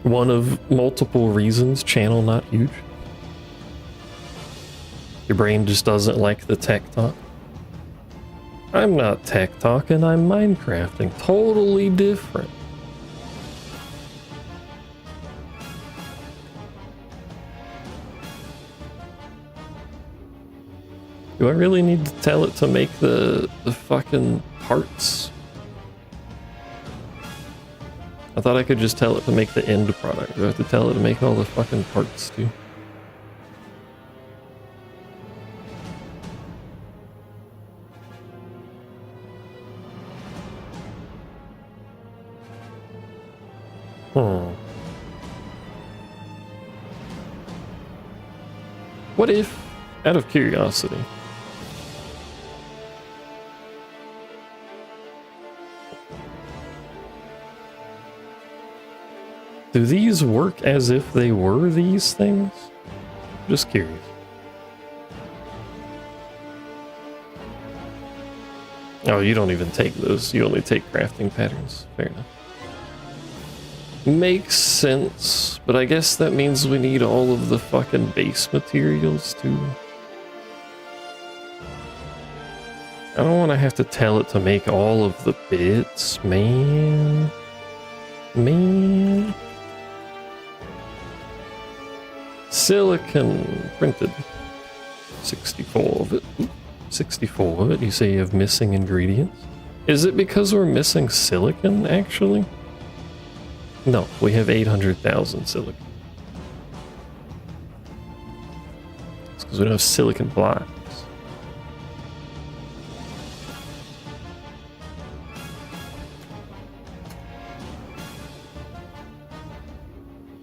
One of multiple reasons, channel not huge. Your brain just doesn't like the tech talk. I'm not tech talking, I'm Minecrafting. Totally different. Do I really need to tell it to make the fucking parts? I thought I could just tell it to make the end product. Do I have to tell it to make all the fucking parts too? What if, out of curiosity, do these work as if they were these things? Just curious. Oh, you don't even take those. You only take crafting patterns. Fair enough. Makes sense, but I guess that means we need all of the fucking base materials too. I don't want to have to tell it to make all of the bits, man. Man. Silicon printed. 64 of it. 64 of it. You say you have missing ingredients? Is it because we're missing silicon, actually? No, we have 800,000 silicon. It's because we don't have silicon blocks.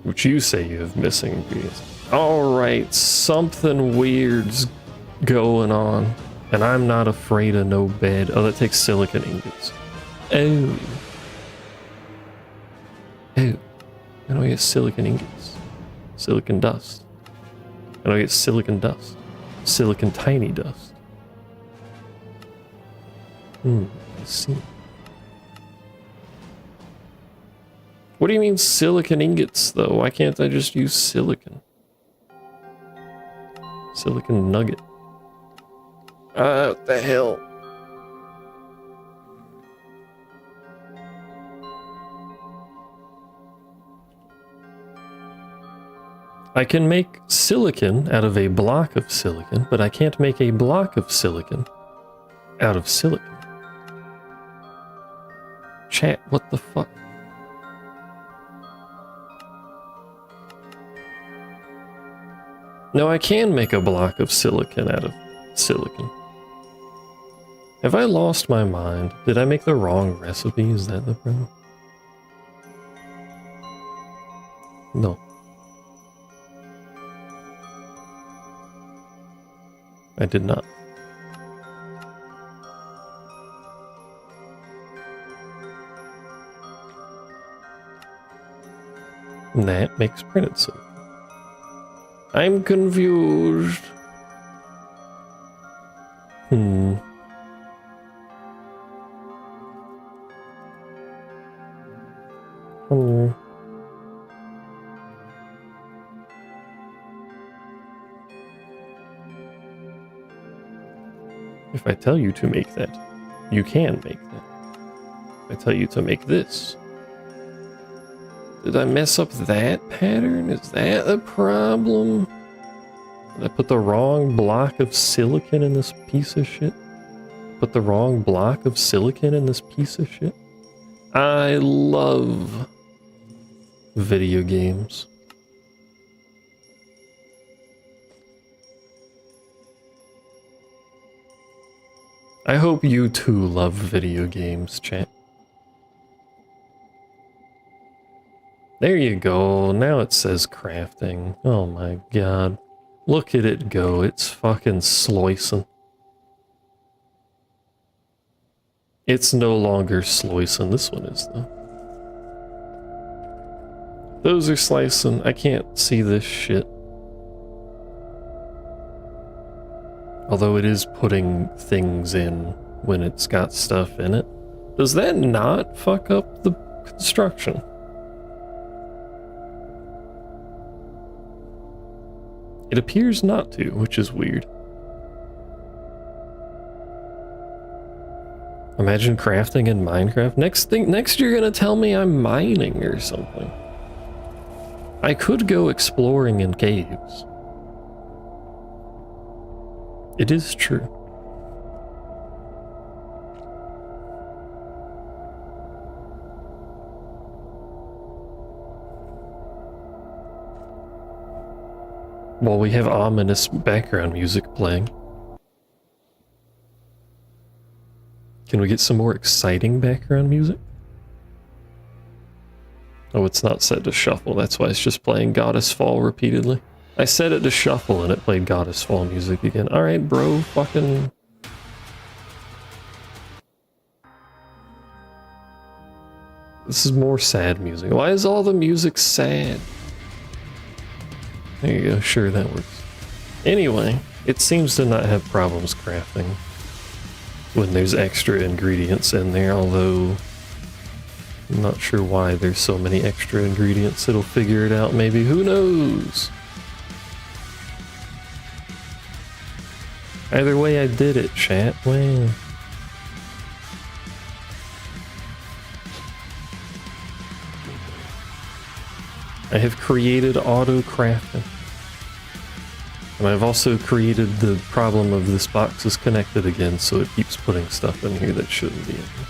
Which you say you have missing ingredients. Alright, something weird's going on. And I'm not afraid of no bed. Oh, that takes silicon ingots. Oh. Oh. I don't get silicon ingots. Silicon dust. I don't get silicon dust. Silicon tiny dust. I see. What do you mean silicon ingots, though? Why can't I just use silicon? Silicon nugget. What the hell? I can make silicon out of a block of silicon, but I can't make a block of silicon out of silicon. Chat, what the fuck? No, I can make a block of silicon out of silicon. Have I lost my mind? Did I make the wrong recipe? Is that the problem? No. I did not. And that makes printed silicon. I'm confused. If I tell you to make that, you can make that. If I tell you to make this. Did I mess up that pattern? Is that a problem? Did I put the wrong block of silicon in this piece of shit? Put the wrong block of silicon in this piece of shit? I love video games. I hope you too love video games, chat. There you go, now it says crafting. Oh my god. Look at it go, it's fucking slicing. It's no longer slicing, this one is though. Those are slicing, I can't see this shit. Although it is putting things in when it's got stuff in it. Does that not fuck up the construction? It appears not to, which is weird. Imagine crafting in Minecraft. Next you're gonna tell me I'm mining or something. I could go exploring in caves. It is true. While we have ominous background music playing. Can we get some more exciting background music? Oh, it's not set to shuffle, that's why it's just playing Goddess Fall repeatedly. I set it to shuffle and it played Goddess Fall music again. Alright, bro, fucking... This is more sad music. Why is all the music sad? There you go, sure, that works. Anyway, it seems to not have problems crafting when there's extra ingredients in there, although I'm not sure why there's so many extra ingredients. It'll figure it out maybe, who knows? Either way I did it, chat. Wow. I have created auto crafting. And I've also created the problem of this box is connected again, so it keeps putting stuff in here that shouldn't be in here.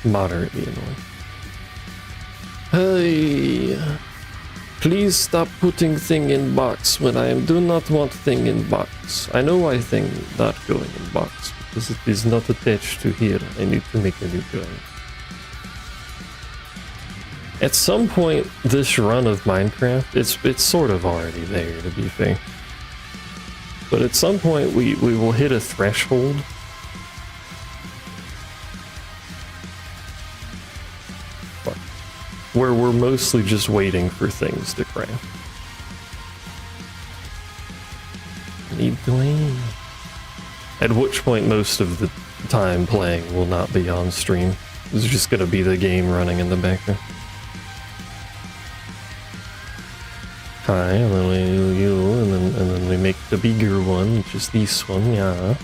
moderately annoying. Hey, please stop putting thing in box when I do not want thing in box. I know why thing not going in box, because it is not attached to here. I need to make a new drawing. At some point, this run of Minecraft, it's sort of already there, to be fair. But at some point, we will hit a threshold where we're mostly just waiting for things to craft. Need to aim. At which point, most of the time playing will not be on stream. It's just going to be the game running in the background. Hi, and then we you, and then we make the bigger one, which is this one, yeah.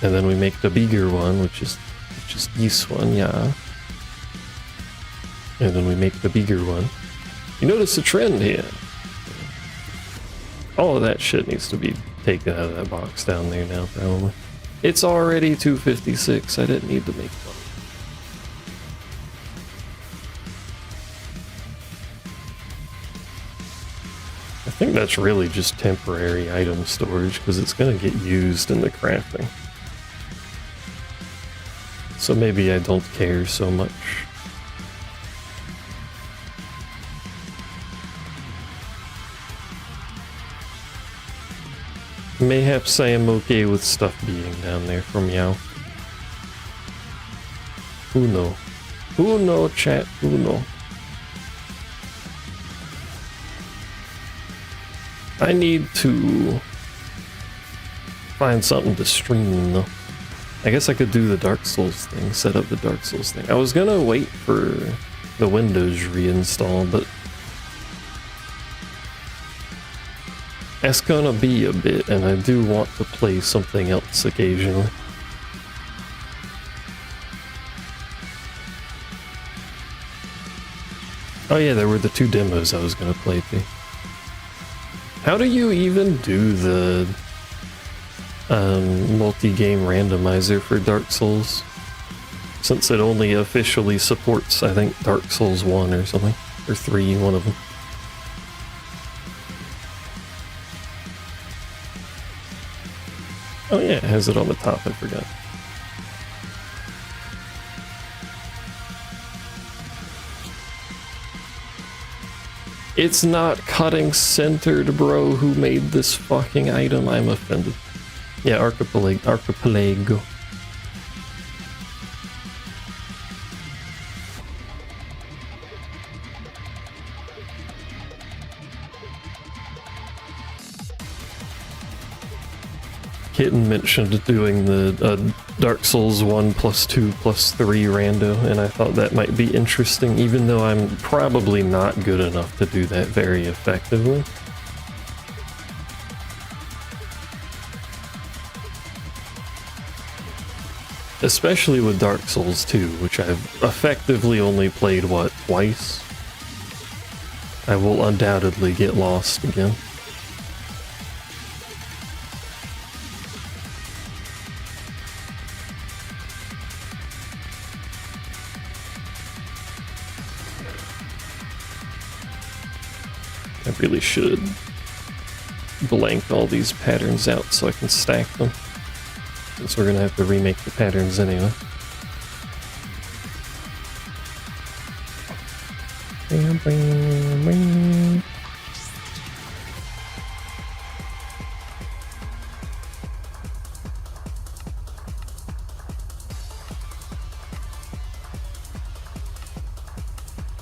And then we make the bigger one, which is this one, yeah. And then we make the bigger one. You notice a trend here. All of that shit needs to be taken out of that box down there now, probably. It's already 256. I didn't need to make one. I think that's really just temporary item storage because it's going to get used in the crafting. So maybe I don't care so much. Mayhaps I am okay with stuff being down there for Meow. Who know? Who know, chat? Who know? I need to find something to stream though. I guess I could do the Dark Souls thing, set up the Dark Souls thing. I was gonna wait for the Windows reinstall, but that's gonna be a bit, and I do want to play something else occasionally. Oh yeah, there were the 2 demos I was gonna play too. How do you even do the multi-game randomizer for Dark Souls? Since it only officially supports, I think, Dark Souls 1 or something. Or 3, one of them. Oh yeah, it has it on the top, I forgot. It's not cutting centered, bro. Who made this fucking item? I'm offended. Yeah, archipelago. Kitten mentioned doing the Dark Souls 1 plus 2 plus 3 rando, and I thought that might be interesting, even though I'm probably not good enough to do that very effectively. Especially with Dark Souls 2, which I've effectively only played, what, twice? I will undoubtedly get lost again. I really should blank all these patterns out so I can stack them, since we're gonna have to remake the patterns anyway.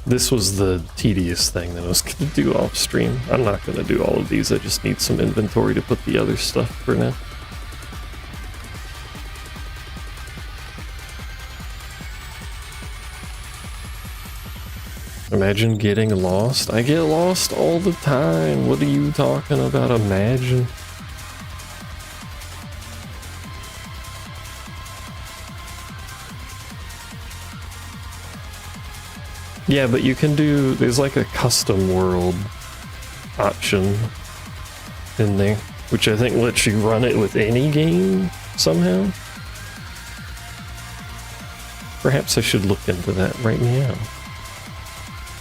This was the tedious thing that I was going to do off stream. I'm not going to do all of these, I just need some inventory to put the other stuff for now. Imagine getting lost. I get lost all the time. What are you talking about? Imagine. Yeah, but you can do, there's like a custom world option in there, which I think lets you run it with any game somehow. Perhaps I should look into that right now.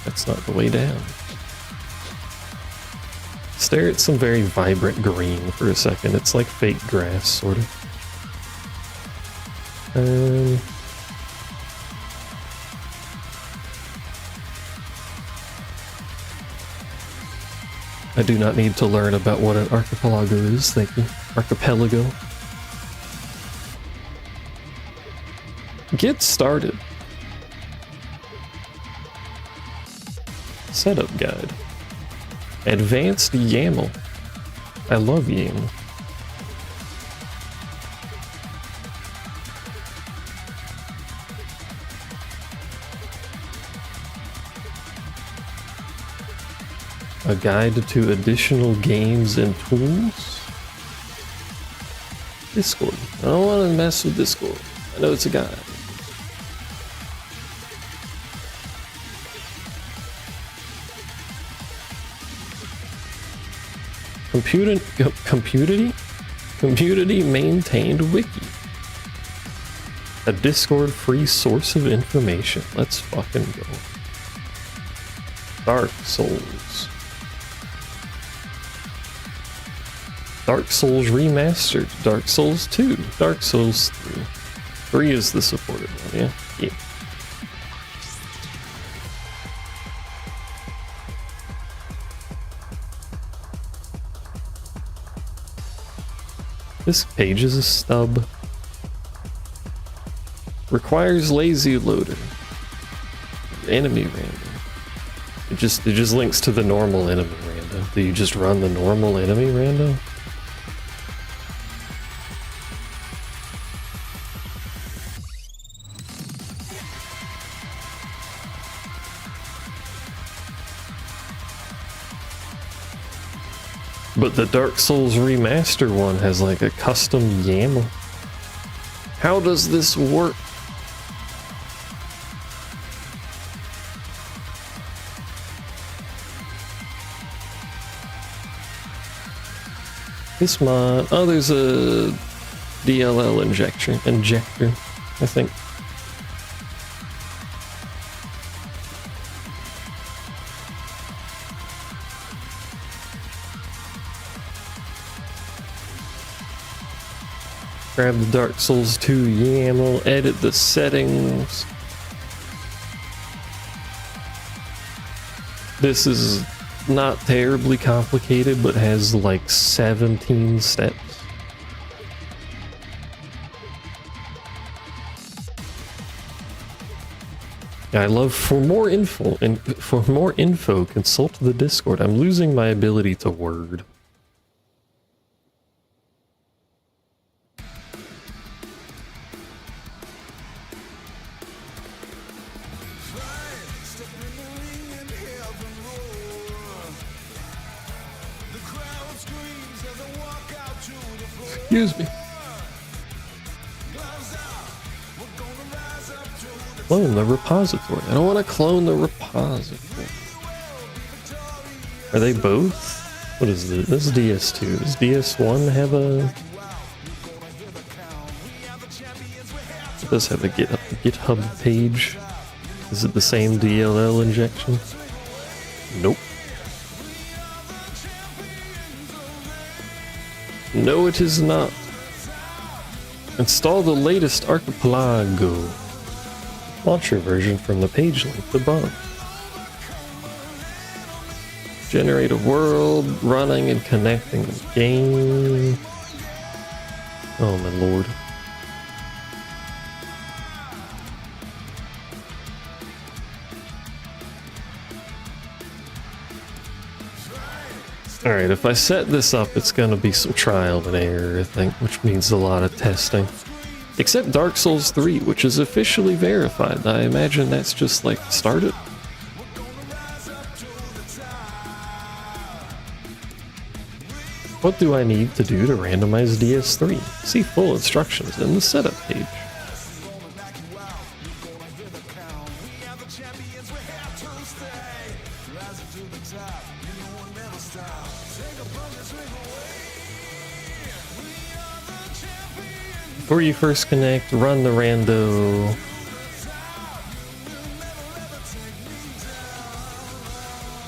That's not the way down. Stare at some very vibrant green for a second. It's like fake grass, sort of. I do not need to learn about what an archipelago is, thank you. Archipelago. Get started. Setup guide. Advanced YAML. I love YAML. A guide to additional games and tools? Discord. I don't want to mess with Discord. I know it's a guide. Community maintained wiki. A Discord free source of information. Let's fucking go. Dark Souls. Dark Souls Remastered. Dark Souls 2. Dark Souls 3. 3 is the supported one, yeah? Yeah. This page is a stub. Requires lazy loader. Enemy random. It just links to the normal enemy random. Do you just run the normal enemy random? But the Dark Souls Remaster one has like a custom YAML. How does this work? This mod, oh, there's a DLL injector, I think. Grab the Dark Souls 2 YAML, edit the settings. This is not terribly complicated, but has like 17 steps. I love for more info consult the Discord. I'm losing my ability to word. Excuse me. Clone the repository. I don't want to clone the repository. Are they both? What is this? This is DS2. Does DS1 have a... It does have a GitHub page. Is it the same DLL injection? Nope. No, it is not. Install the latest Archipelago launcher version from the page link above. Generate a world, running and connecting the game. Oh my lord. Alright, if I set this up, it's gonna be some trial and error, I think, which means a lot of testing. Except Dark Souls 3, which is officially verified. I imagine that's just like, start it. What do I need to do to randomize DS3? See full instructions in the setup page. Before you first connect, run the rando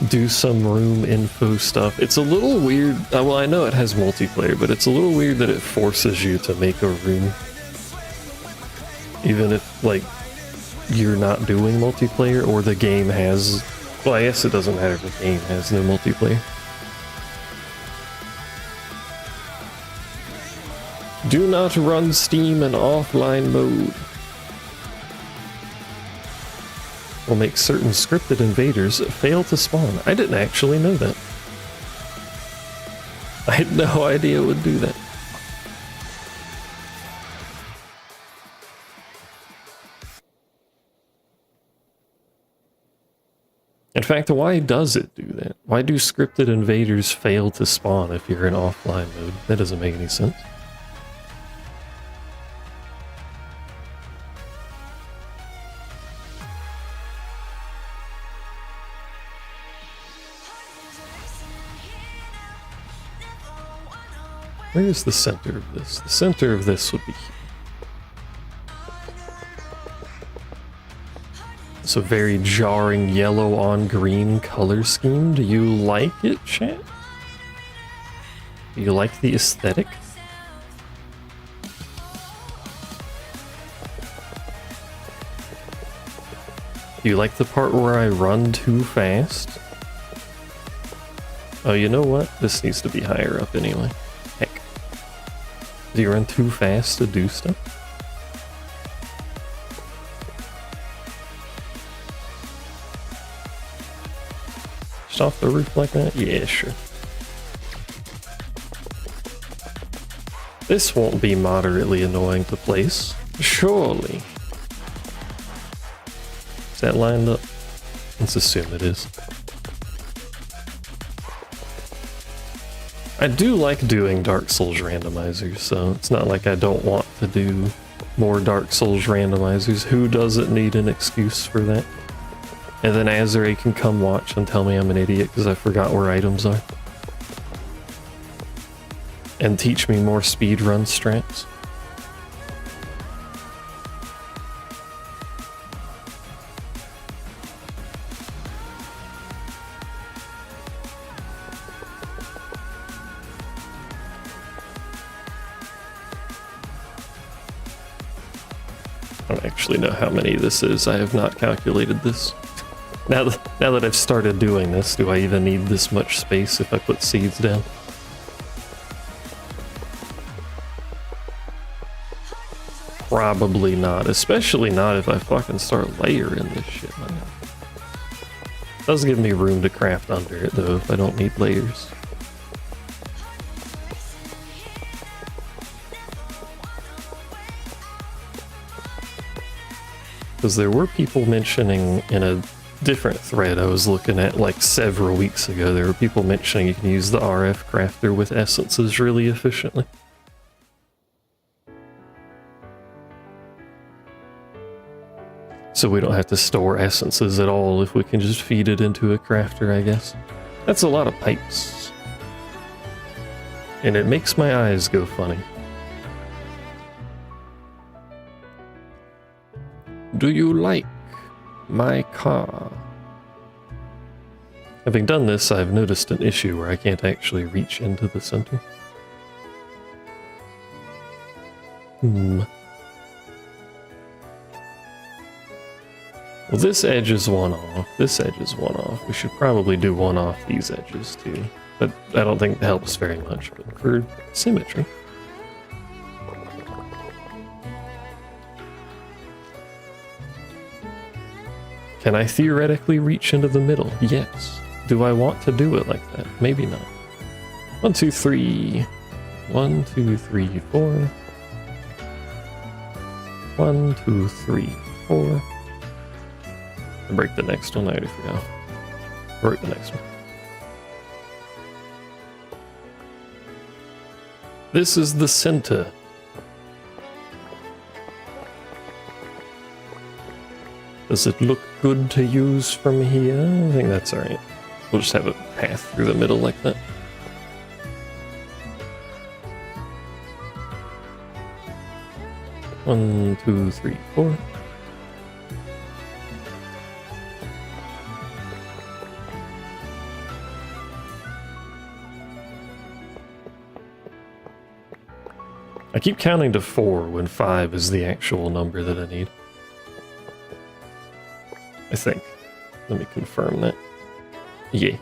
do some room info stuff. It's a little weird. Well, I know it has multiplayer, but it's a little weird that it forces you to make a room. Even if, like, you're not doing multiplayer or the game has... Well, I guess it doesn't matter if the game has no multiplayer. Do not run Steam in offline mode. Will make certain scripted invaders fail to spawn. I didn't actually know that. I had no idea it would do that. In fact, why does it do that? Why do scripted invaders fail to spawn if you're in offline mode? That doesn't make any sense. Where is the center of this? The center of this would be here. It's a very jarring yellow on green color scheme. Do you like it, chat? Do you like the aesthetic? Do you like the part where I run too fast? Oh, you know what? This needs to be higher up anyway. Heck. Do you run too fast to do stuff? Just off the roof like that? Yeah, sure. This won't be moderately annoying to place. Surely. Is that lined up? Let's assume it is. I do like doing Dark Souls randomizers, so it's not like I don't want to do more Dark Souls randomizers. Who doesn't need an excuse for that? And then Azure can come watch and tell me I'm an idiot because I forgot where items are. And teach me more speedrun strats. I don't actually know how many this is. I have not calculated this. Now that I've started doing this, do I even need this much space if I put seeds down? Probably not, especially not if I fucking start layering this shit. Man. Does give me room to craft under it though if I don't need layers. Because there were people mentioning in a different thread I was looking at like several weeks ago, there were people mentioning you can use the RF crafter with essences really efficiently. So we don't have to store essences at all if we can just feed it into a crafter, I guess. That's a lot of pipes. And it makes my eyes go funny. Do you like my car? Having done this, I've noticed an issue where I can't actually reach into the center. Well, this edge is one off. This edge is one off. We should probably do one off these edges too. But I don't think it helps very much. But for symmetry. Can I theoretically reach into the middle? Yes. Do I want to do it like that? Maybe not. 1, 2, 3. 1, 2, 3, 4. 1, 2, 3, 4. I break the next one. I already forgot. Break the next one. This is the center. Does it look good to use from here? I think that's alright. We'll just have a path through the middle like that. One, 2, 3, 4. I keep counting to 4 when 5 is the actual number that I need. I think. Let me confirm that. Yeah.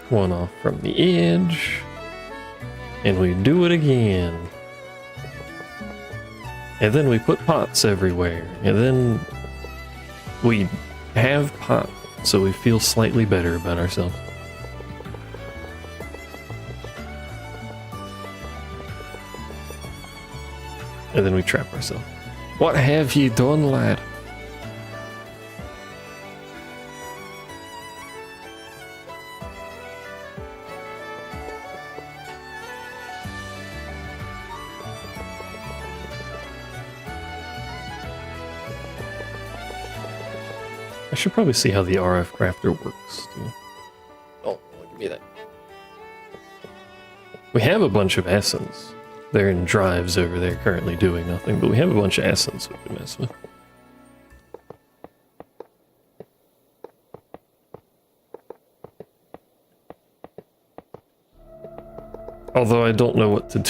One off from the edge. And we do it again. And then we put pots everywhere. And then we have pot, so we feel slightly better about ourselves. And then we trap ourselves. What have ye done, lad? I should probably see how the RF crafter works, too. Oh, give me that. We have a bunch of essence. They're in drives over there currently doing nothing, but we have a bunch of essence we can mess with. Although I don't know what to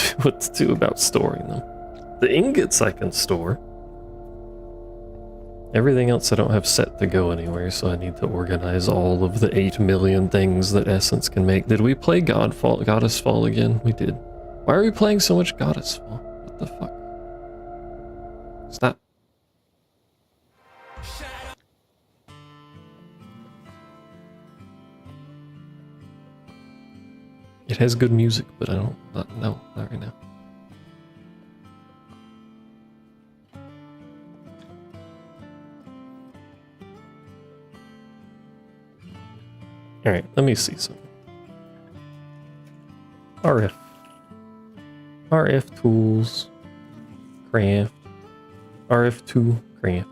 do about storing them. The ingots I can store. Everything else I don't have set to go anywhere, so I need to organize all of the 8 million things that Essence can make. Did we play Goddess Fall again? We did. Why are we playing so much Goddess Fall? What the fuck? Stop. It has good music, but I don't... No, not right now. Alright, let me see something. RF tools. Craft. RF2 craft.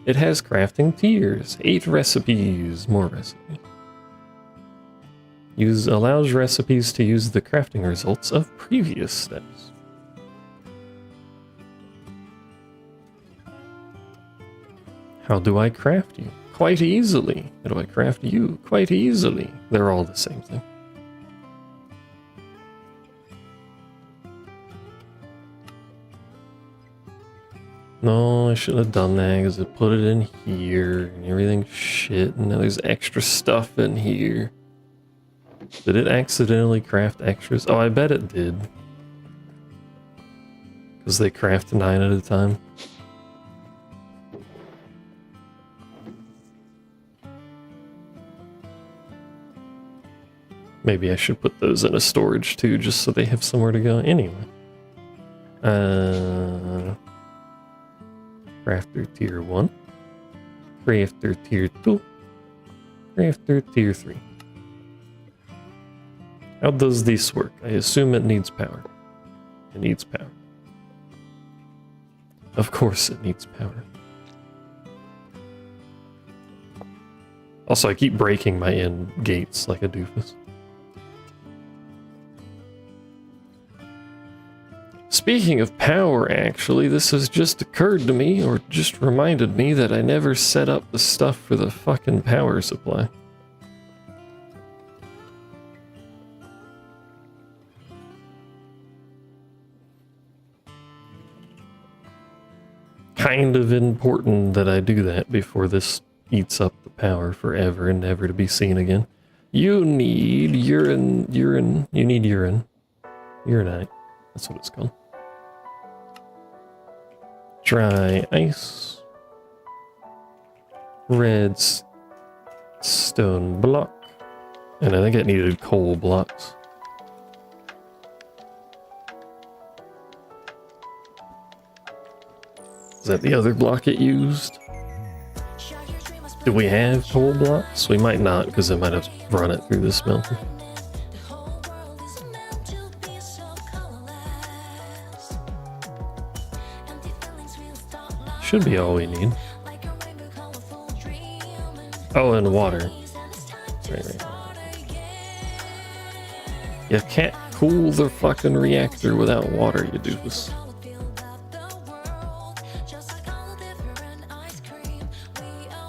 It has crafting tiers. 8 recipes. More recipes. Allows recipes to use the crafting results of previous steps. How do I craft you? Quite easily. How do I craft you? Quite easily. They're all the same thing. No, I shouldn't have done that because I put it in here and everything's shit and now there's extra stuff in here. Did it accidentally craft extras? Oh, I bet it did. Because they craft 9 at a time. Maybe I should put those in a storage too, just so they have somewhere to go. Anyway. Crafter tier 1. Crafter tier 2. Crafter tier 3. How does this work? I assume it needs power. It needs power. Of course it needs power. Also, I keep breaking my end gates like a doofus. Speaking of power, actually, this has just occurred to me, or just reminded me, that I never set up the stuff for the fucking power supply. Kind of important that I do that before this eats up the power forever and never to be seen again. You need urine. You need urine. Urinite. That's what it's called. Dry ice. Red stone block. And I think it needed coal blocks. Is that the other block it used? Do we have coal blocks? We might not, because I might have run it through the smelter. Should be all we need. Oh, and water. Right. You can't cool the fucking reactor without water, you doofus.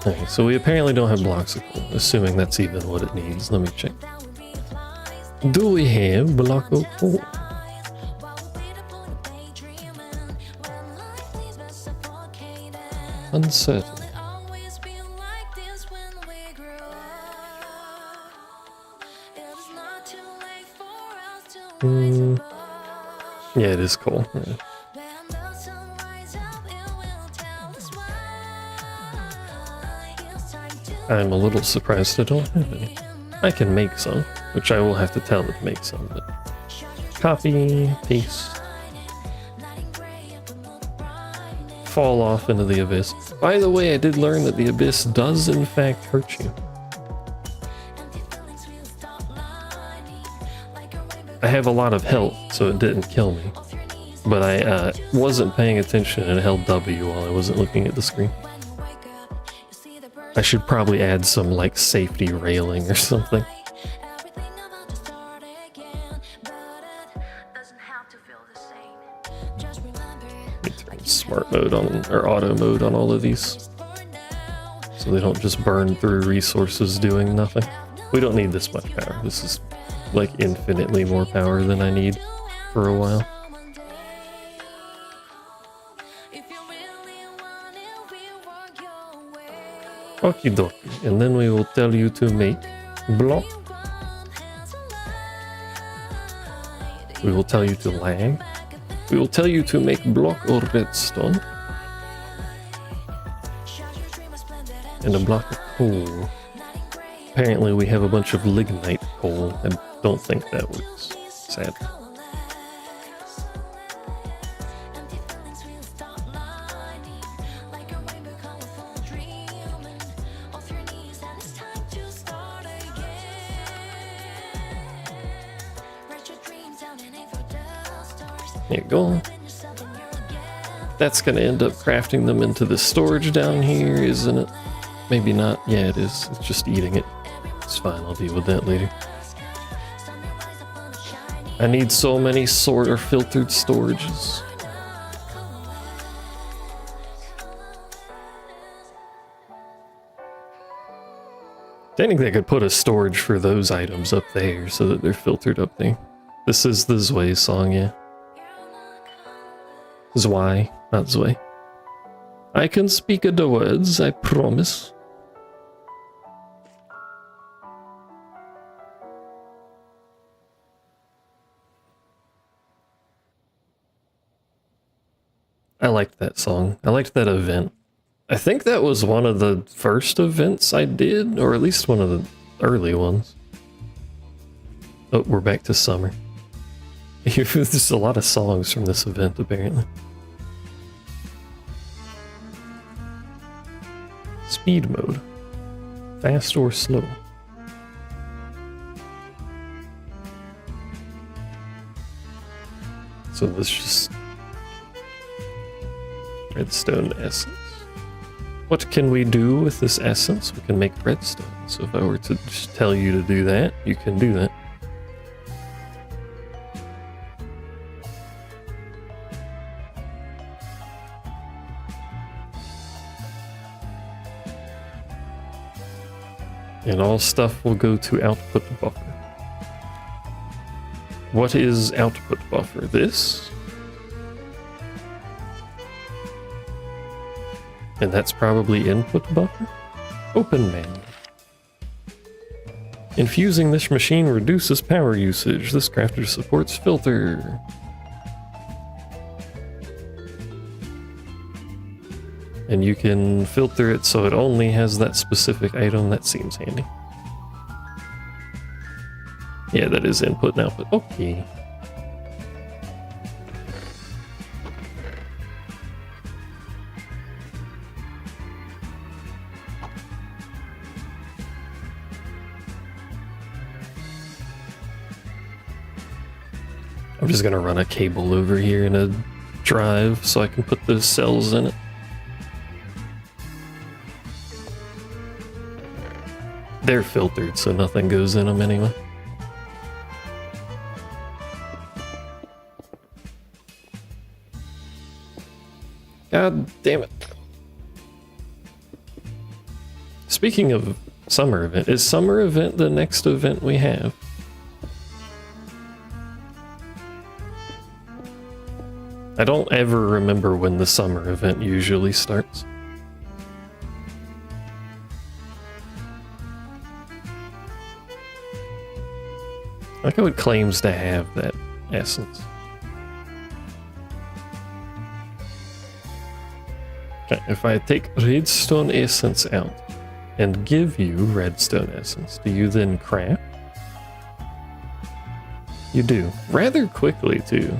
Okay, so we apparently don't have blocks of coal, assuming that's even what it needs. Let me check. Do we have block of coal? Uncertain. Yeah, it is coal. Yeah. I'm a little surprised I don't have any. I can make some, which I will have to tell it to make some, but copy, paste, fall off into the abyss. By the way, I did learn that the abyss does in fact hurt you. I have a lot of health, so it didn't kill me. But I wasn't paying attention and held W while I wasn't looking at the screen. I should probably add some, like, safety railing or something. Turn smart mode on, or auto mode on all of these, so they don't just burn through resources doing nothing. We don't need this much power. This is, like, infinitely more power than I need for a while. Okie dokie, and then we will tell you to make block. We will tell you to lag. We will tell you to make block or redstone. And a block of coal. Apparently we have a bunch of lignite coal. I don't think that works, sadly. There you go. That's gonna end up crafting them into the storage down here, isn't it? Maybe not. Yeah, it is. It's just eating it. It's fine, I'll deal with that later. I need so many sort or filtered storages. Technically I could put a storage for those items up there so that they're filtered up there. This is the Zwei song, yeah. Zwei, not Zwei. I can speak the words, I promise. I liked that song. I liked that event. I think that was one of the first events I did, or at least one of the early ones. Oh, we're back to summer. There's a lot of songs from this event, apparently. Speed mode. Fast or slow. So this just... redstone essence. What can we do with this essence? We can make redstone. So if I were to just tell you to do that, you can do that. And all stuff will go to output buffer. What is output buffer? This? And that's probably input buffer? Open manual. Infusing this machine reduces power usage. This crafter supports filter. And you can filter it so it only has that specific item. That seems handy. Yeah, that is input and output. Okay. I'm just gonna run a cable over here in a drive so I can put the cells in it. They're filtered, so nothing goes in them anyway. God damn it. Speaking of summer event, is summer event the next event we have? I don't ever remember when the summer event usually starts. I like how it claims to have that essence. Okay, if I take redstone essence out and give you redstone essence, do you then craft? You do. Rather quickly, too.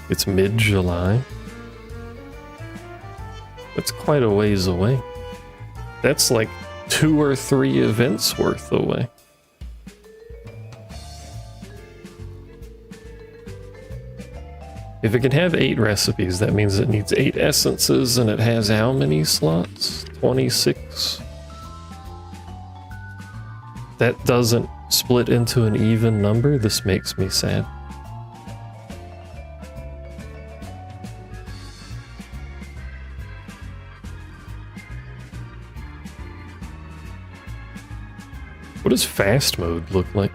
It's mid-July. That's quite a ways away. That's like 2 or 3 events worth away. If it can have 8 recipes, that means it needs 8 essences, and it has how many slots? 26. That doesn't split into an even number. This makes me sad. What does fast mode look like?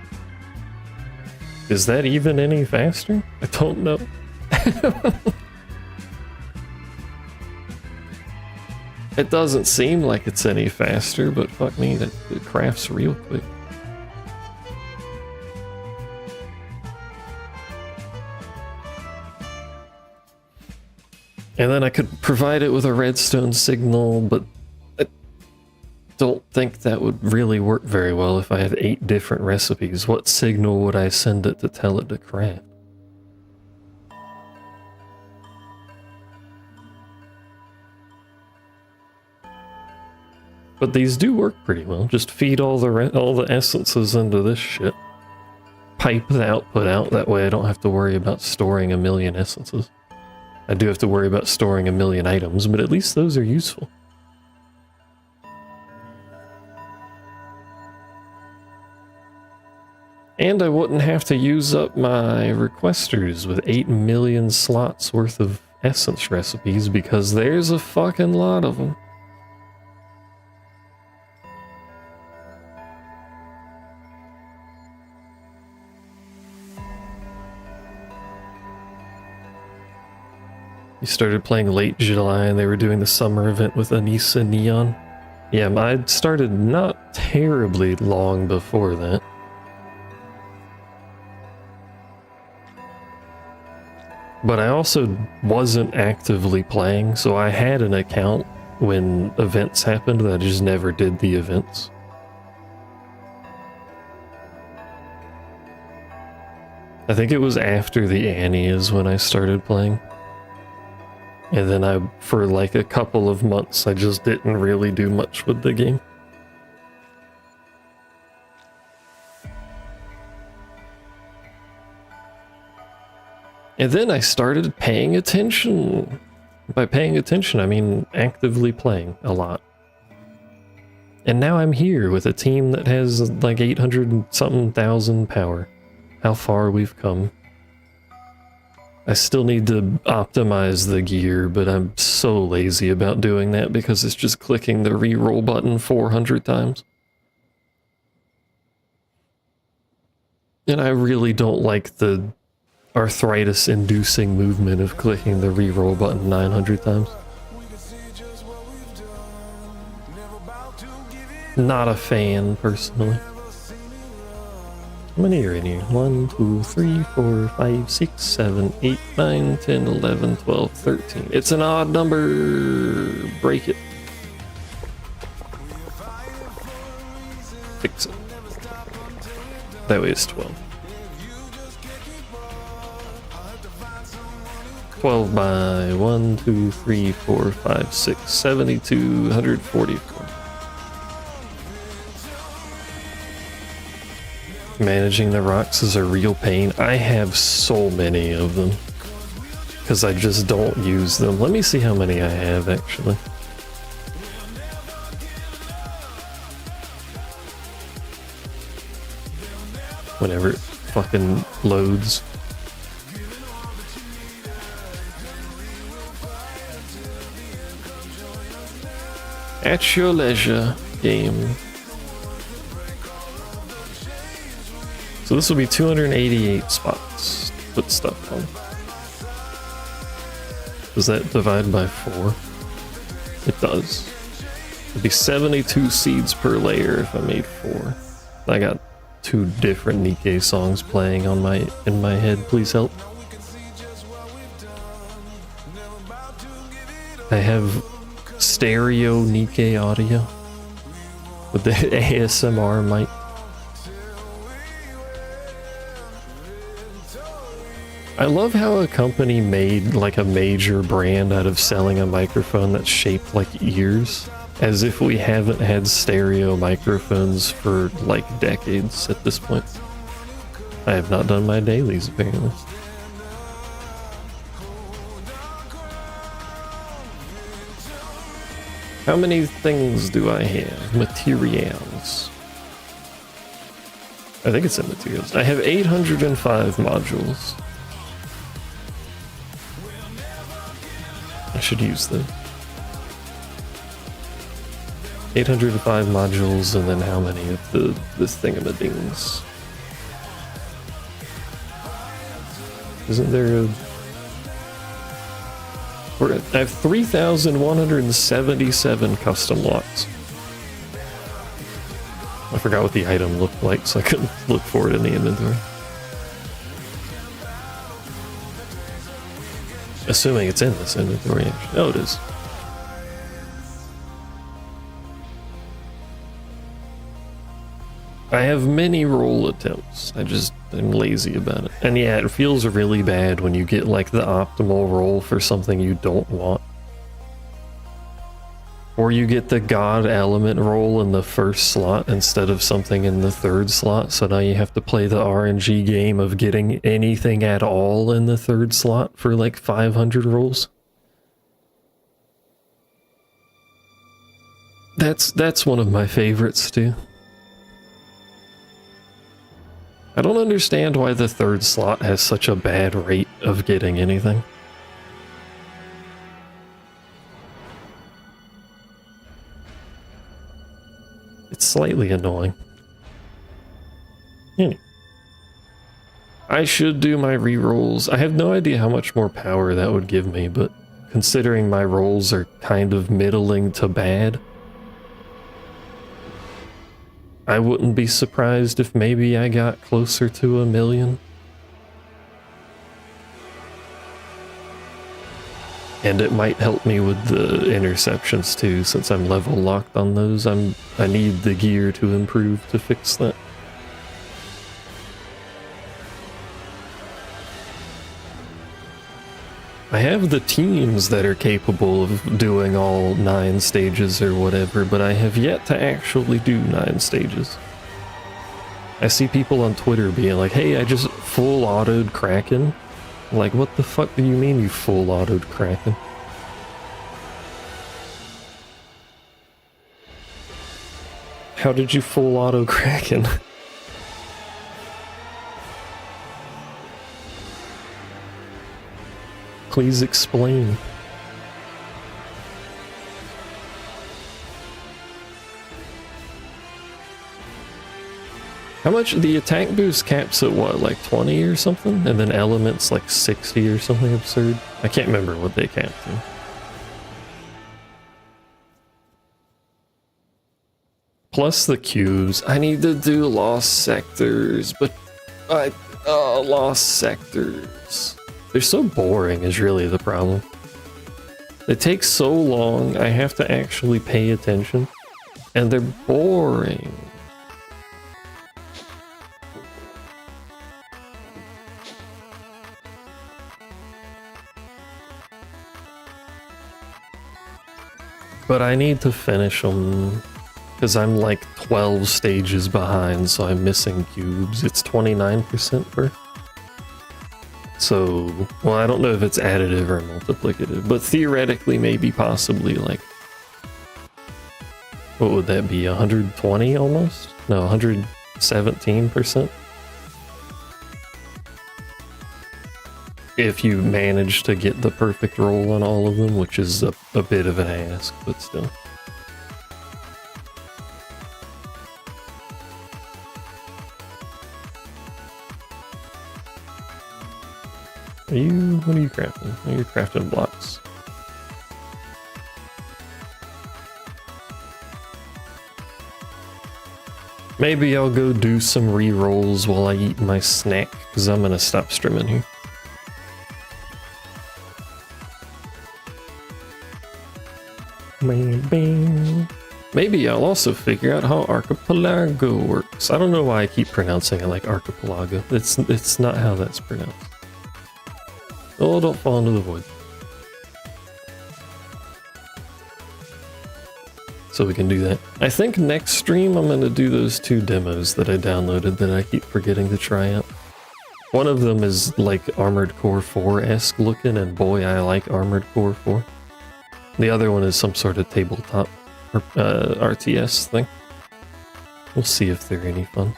Is that even any faster? I don't know. It doesn't seem like it's any faster, but fuck me, it crafts real quick. And then I could provide it with a redstone signal, but I don't think that would really work very well if I have 8 different recipes. What signal would I send it to tell it to craft? But these do work pretty well. Just feed all the essences into this shit. Pipe the output out, that way I don't have to worry about storing a million essences. I do have to worry about storing a million items, but at least those are useful. And I wouldn't have to use up my requesters with 8 million slots worth of essence recipes, because there's a fucking lot of them. You started playing late July and they were doing the summer event with Anissa Neon. Yeah, I started not terribly long before that. But I also wasn't actively playing, so I had an account when events happened that I just never did the events. I think it was after the Annies when I started playing. And then for like a couple of months, I just didn't really do much with the game. And then I started paying attention. By paying attention, I mean actively playing a lot. And now I'm here with a team that has like 800-something thousand power. How far we've come. I still need to optimize the gear, but I'm so lazy about doing that because it's just clicking the reroll button 400 times. And I really don't like the arthritis-inducing movement of clicking the reroll button 900 times. Not a fan, personally. How many are in here? 1, 2, 3, 4, 5, 6, 7, 8, 9, 10, 11, 12, 13. It's an odd number. Break it. Fix it. That way it's 12. 12 by 1, 2, 3, 4, 5, 6, 72, 144. Managing the rocks is a real pain. I have so many of them because I just don't use them. Let me see how many I have actually. Whenever it fucking loads. At your leisure game. So this will be 288 spots to put stuff on. Does that divide by 4? It does. It'd be 72 seeds per layer if I made 4. I got 2 different Nikkei songs playing in my head. Please help. I have stereo Nikkei audio with the ASMR mic. I love how a company made like a major brand out of selling a microphone that's shaped like ears, as if we haven't had stereo microphones for like decades at this point. I have not done my dailies apparently. How many things do I have? Materials. I think it's in materials. I have 805 modules. I should use them. 805 modules, and then how many of this thingamadings? Isn't there a... I have 3,177 custom locks. I forgot what the item looked like, so I couldn't look for it in the inventory. Assuming it's in this inventory, actually. Oh, it is. I have many roll attempts. I'm lazy about it. And yeah, it feels really bad when you get like the optimal roll for something you don't want. Or you get the god element roll in the first slot instead of something in the third slot, so now you have to play the RNG game of getting anything at all in the third slot for like 500 rolls. That's one of my favorites too. I don't understand why the third slot has such a bad rate of getting anything. It's slightly annoying. Anyway. I should do my re-rolls. I have no idea how much more power that would give me, but considering my rolls are kind of middling to bad, I wouldn't be surprised if maybe I got closer to 1,000,000. And it might help me with the interceptions too, since I'm level locked on those. I need the gear to improve to fix that. I have the teams that are capable of doing all 9 stages or whatever, but I have yet to actually do 9 stages. I see people on Twitter being like, hey, I just full autoed Kraken. Like, what the fuck do you mean you full autoed Kraken? How did you full auto Kraken? Please explain. How much? The attack boost caps at what, like 20 or something? And then elements like 60 or something absurd? I can't remember what they capped to. Plus the cubes. I need to do lost sectors, but lost sectors. They're so boring is really the problem. They take so long, I have to actually pay attention. And they're boring. But I need to finish them, because I'm like 12 stages behind, so I'm missing cubes. It's 29% per. So, well, I don't know if it's additive or multiplicative, but theoretically, maybe possibly like, what would that be, 120 almost? No, 117%? If you manage to get the perfect roll on all of them, which is a bit of an ask, but still. What are you crafting? Oh, you're crafting blocks. Maybe I'll go do some re-rolls while I eat my snack, because I'm gonna stop streaming here. Bing, bing. Maybe I'll also figure out how archipelago works. I don't know why I keep pronouncing it like archipelago. It's not how that's pronounced. Oh, don't fall into the void. So we can do that. I think next stream I'm going to do those 2 demos that I downloaded that I keep forgetting to try out. One of them is like Armored Core 4-esque looking, and boy, I like Armored Core 4. The other one is some sort of tabletop or RTS thing. We'll see if they're any fun.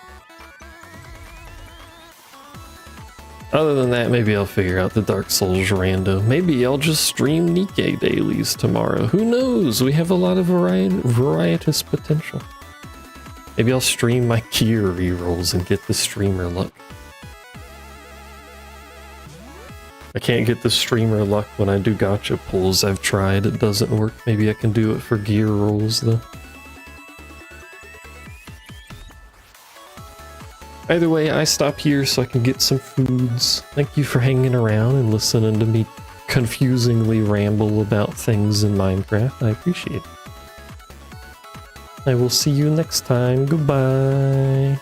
Other than that, maybe I'll figure out the Dark Souls rando. Maybe I'll just stream Nikke dailies tomorrow. Who knows? We have a lot of varietous potential. Maybe I'll stream my gear rerolls and get the streamer luck. I can't get the streamer luck when I do gacha pulls. I've tried, it doesn't work. Maybe I can do it for gear rolls though. Either way, I stop here so I can get some foods. Thank you for hanging around and listening to me confusingly ramble about things in Minecraft. I appreciate it. I will see you next time. Goodbye.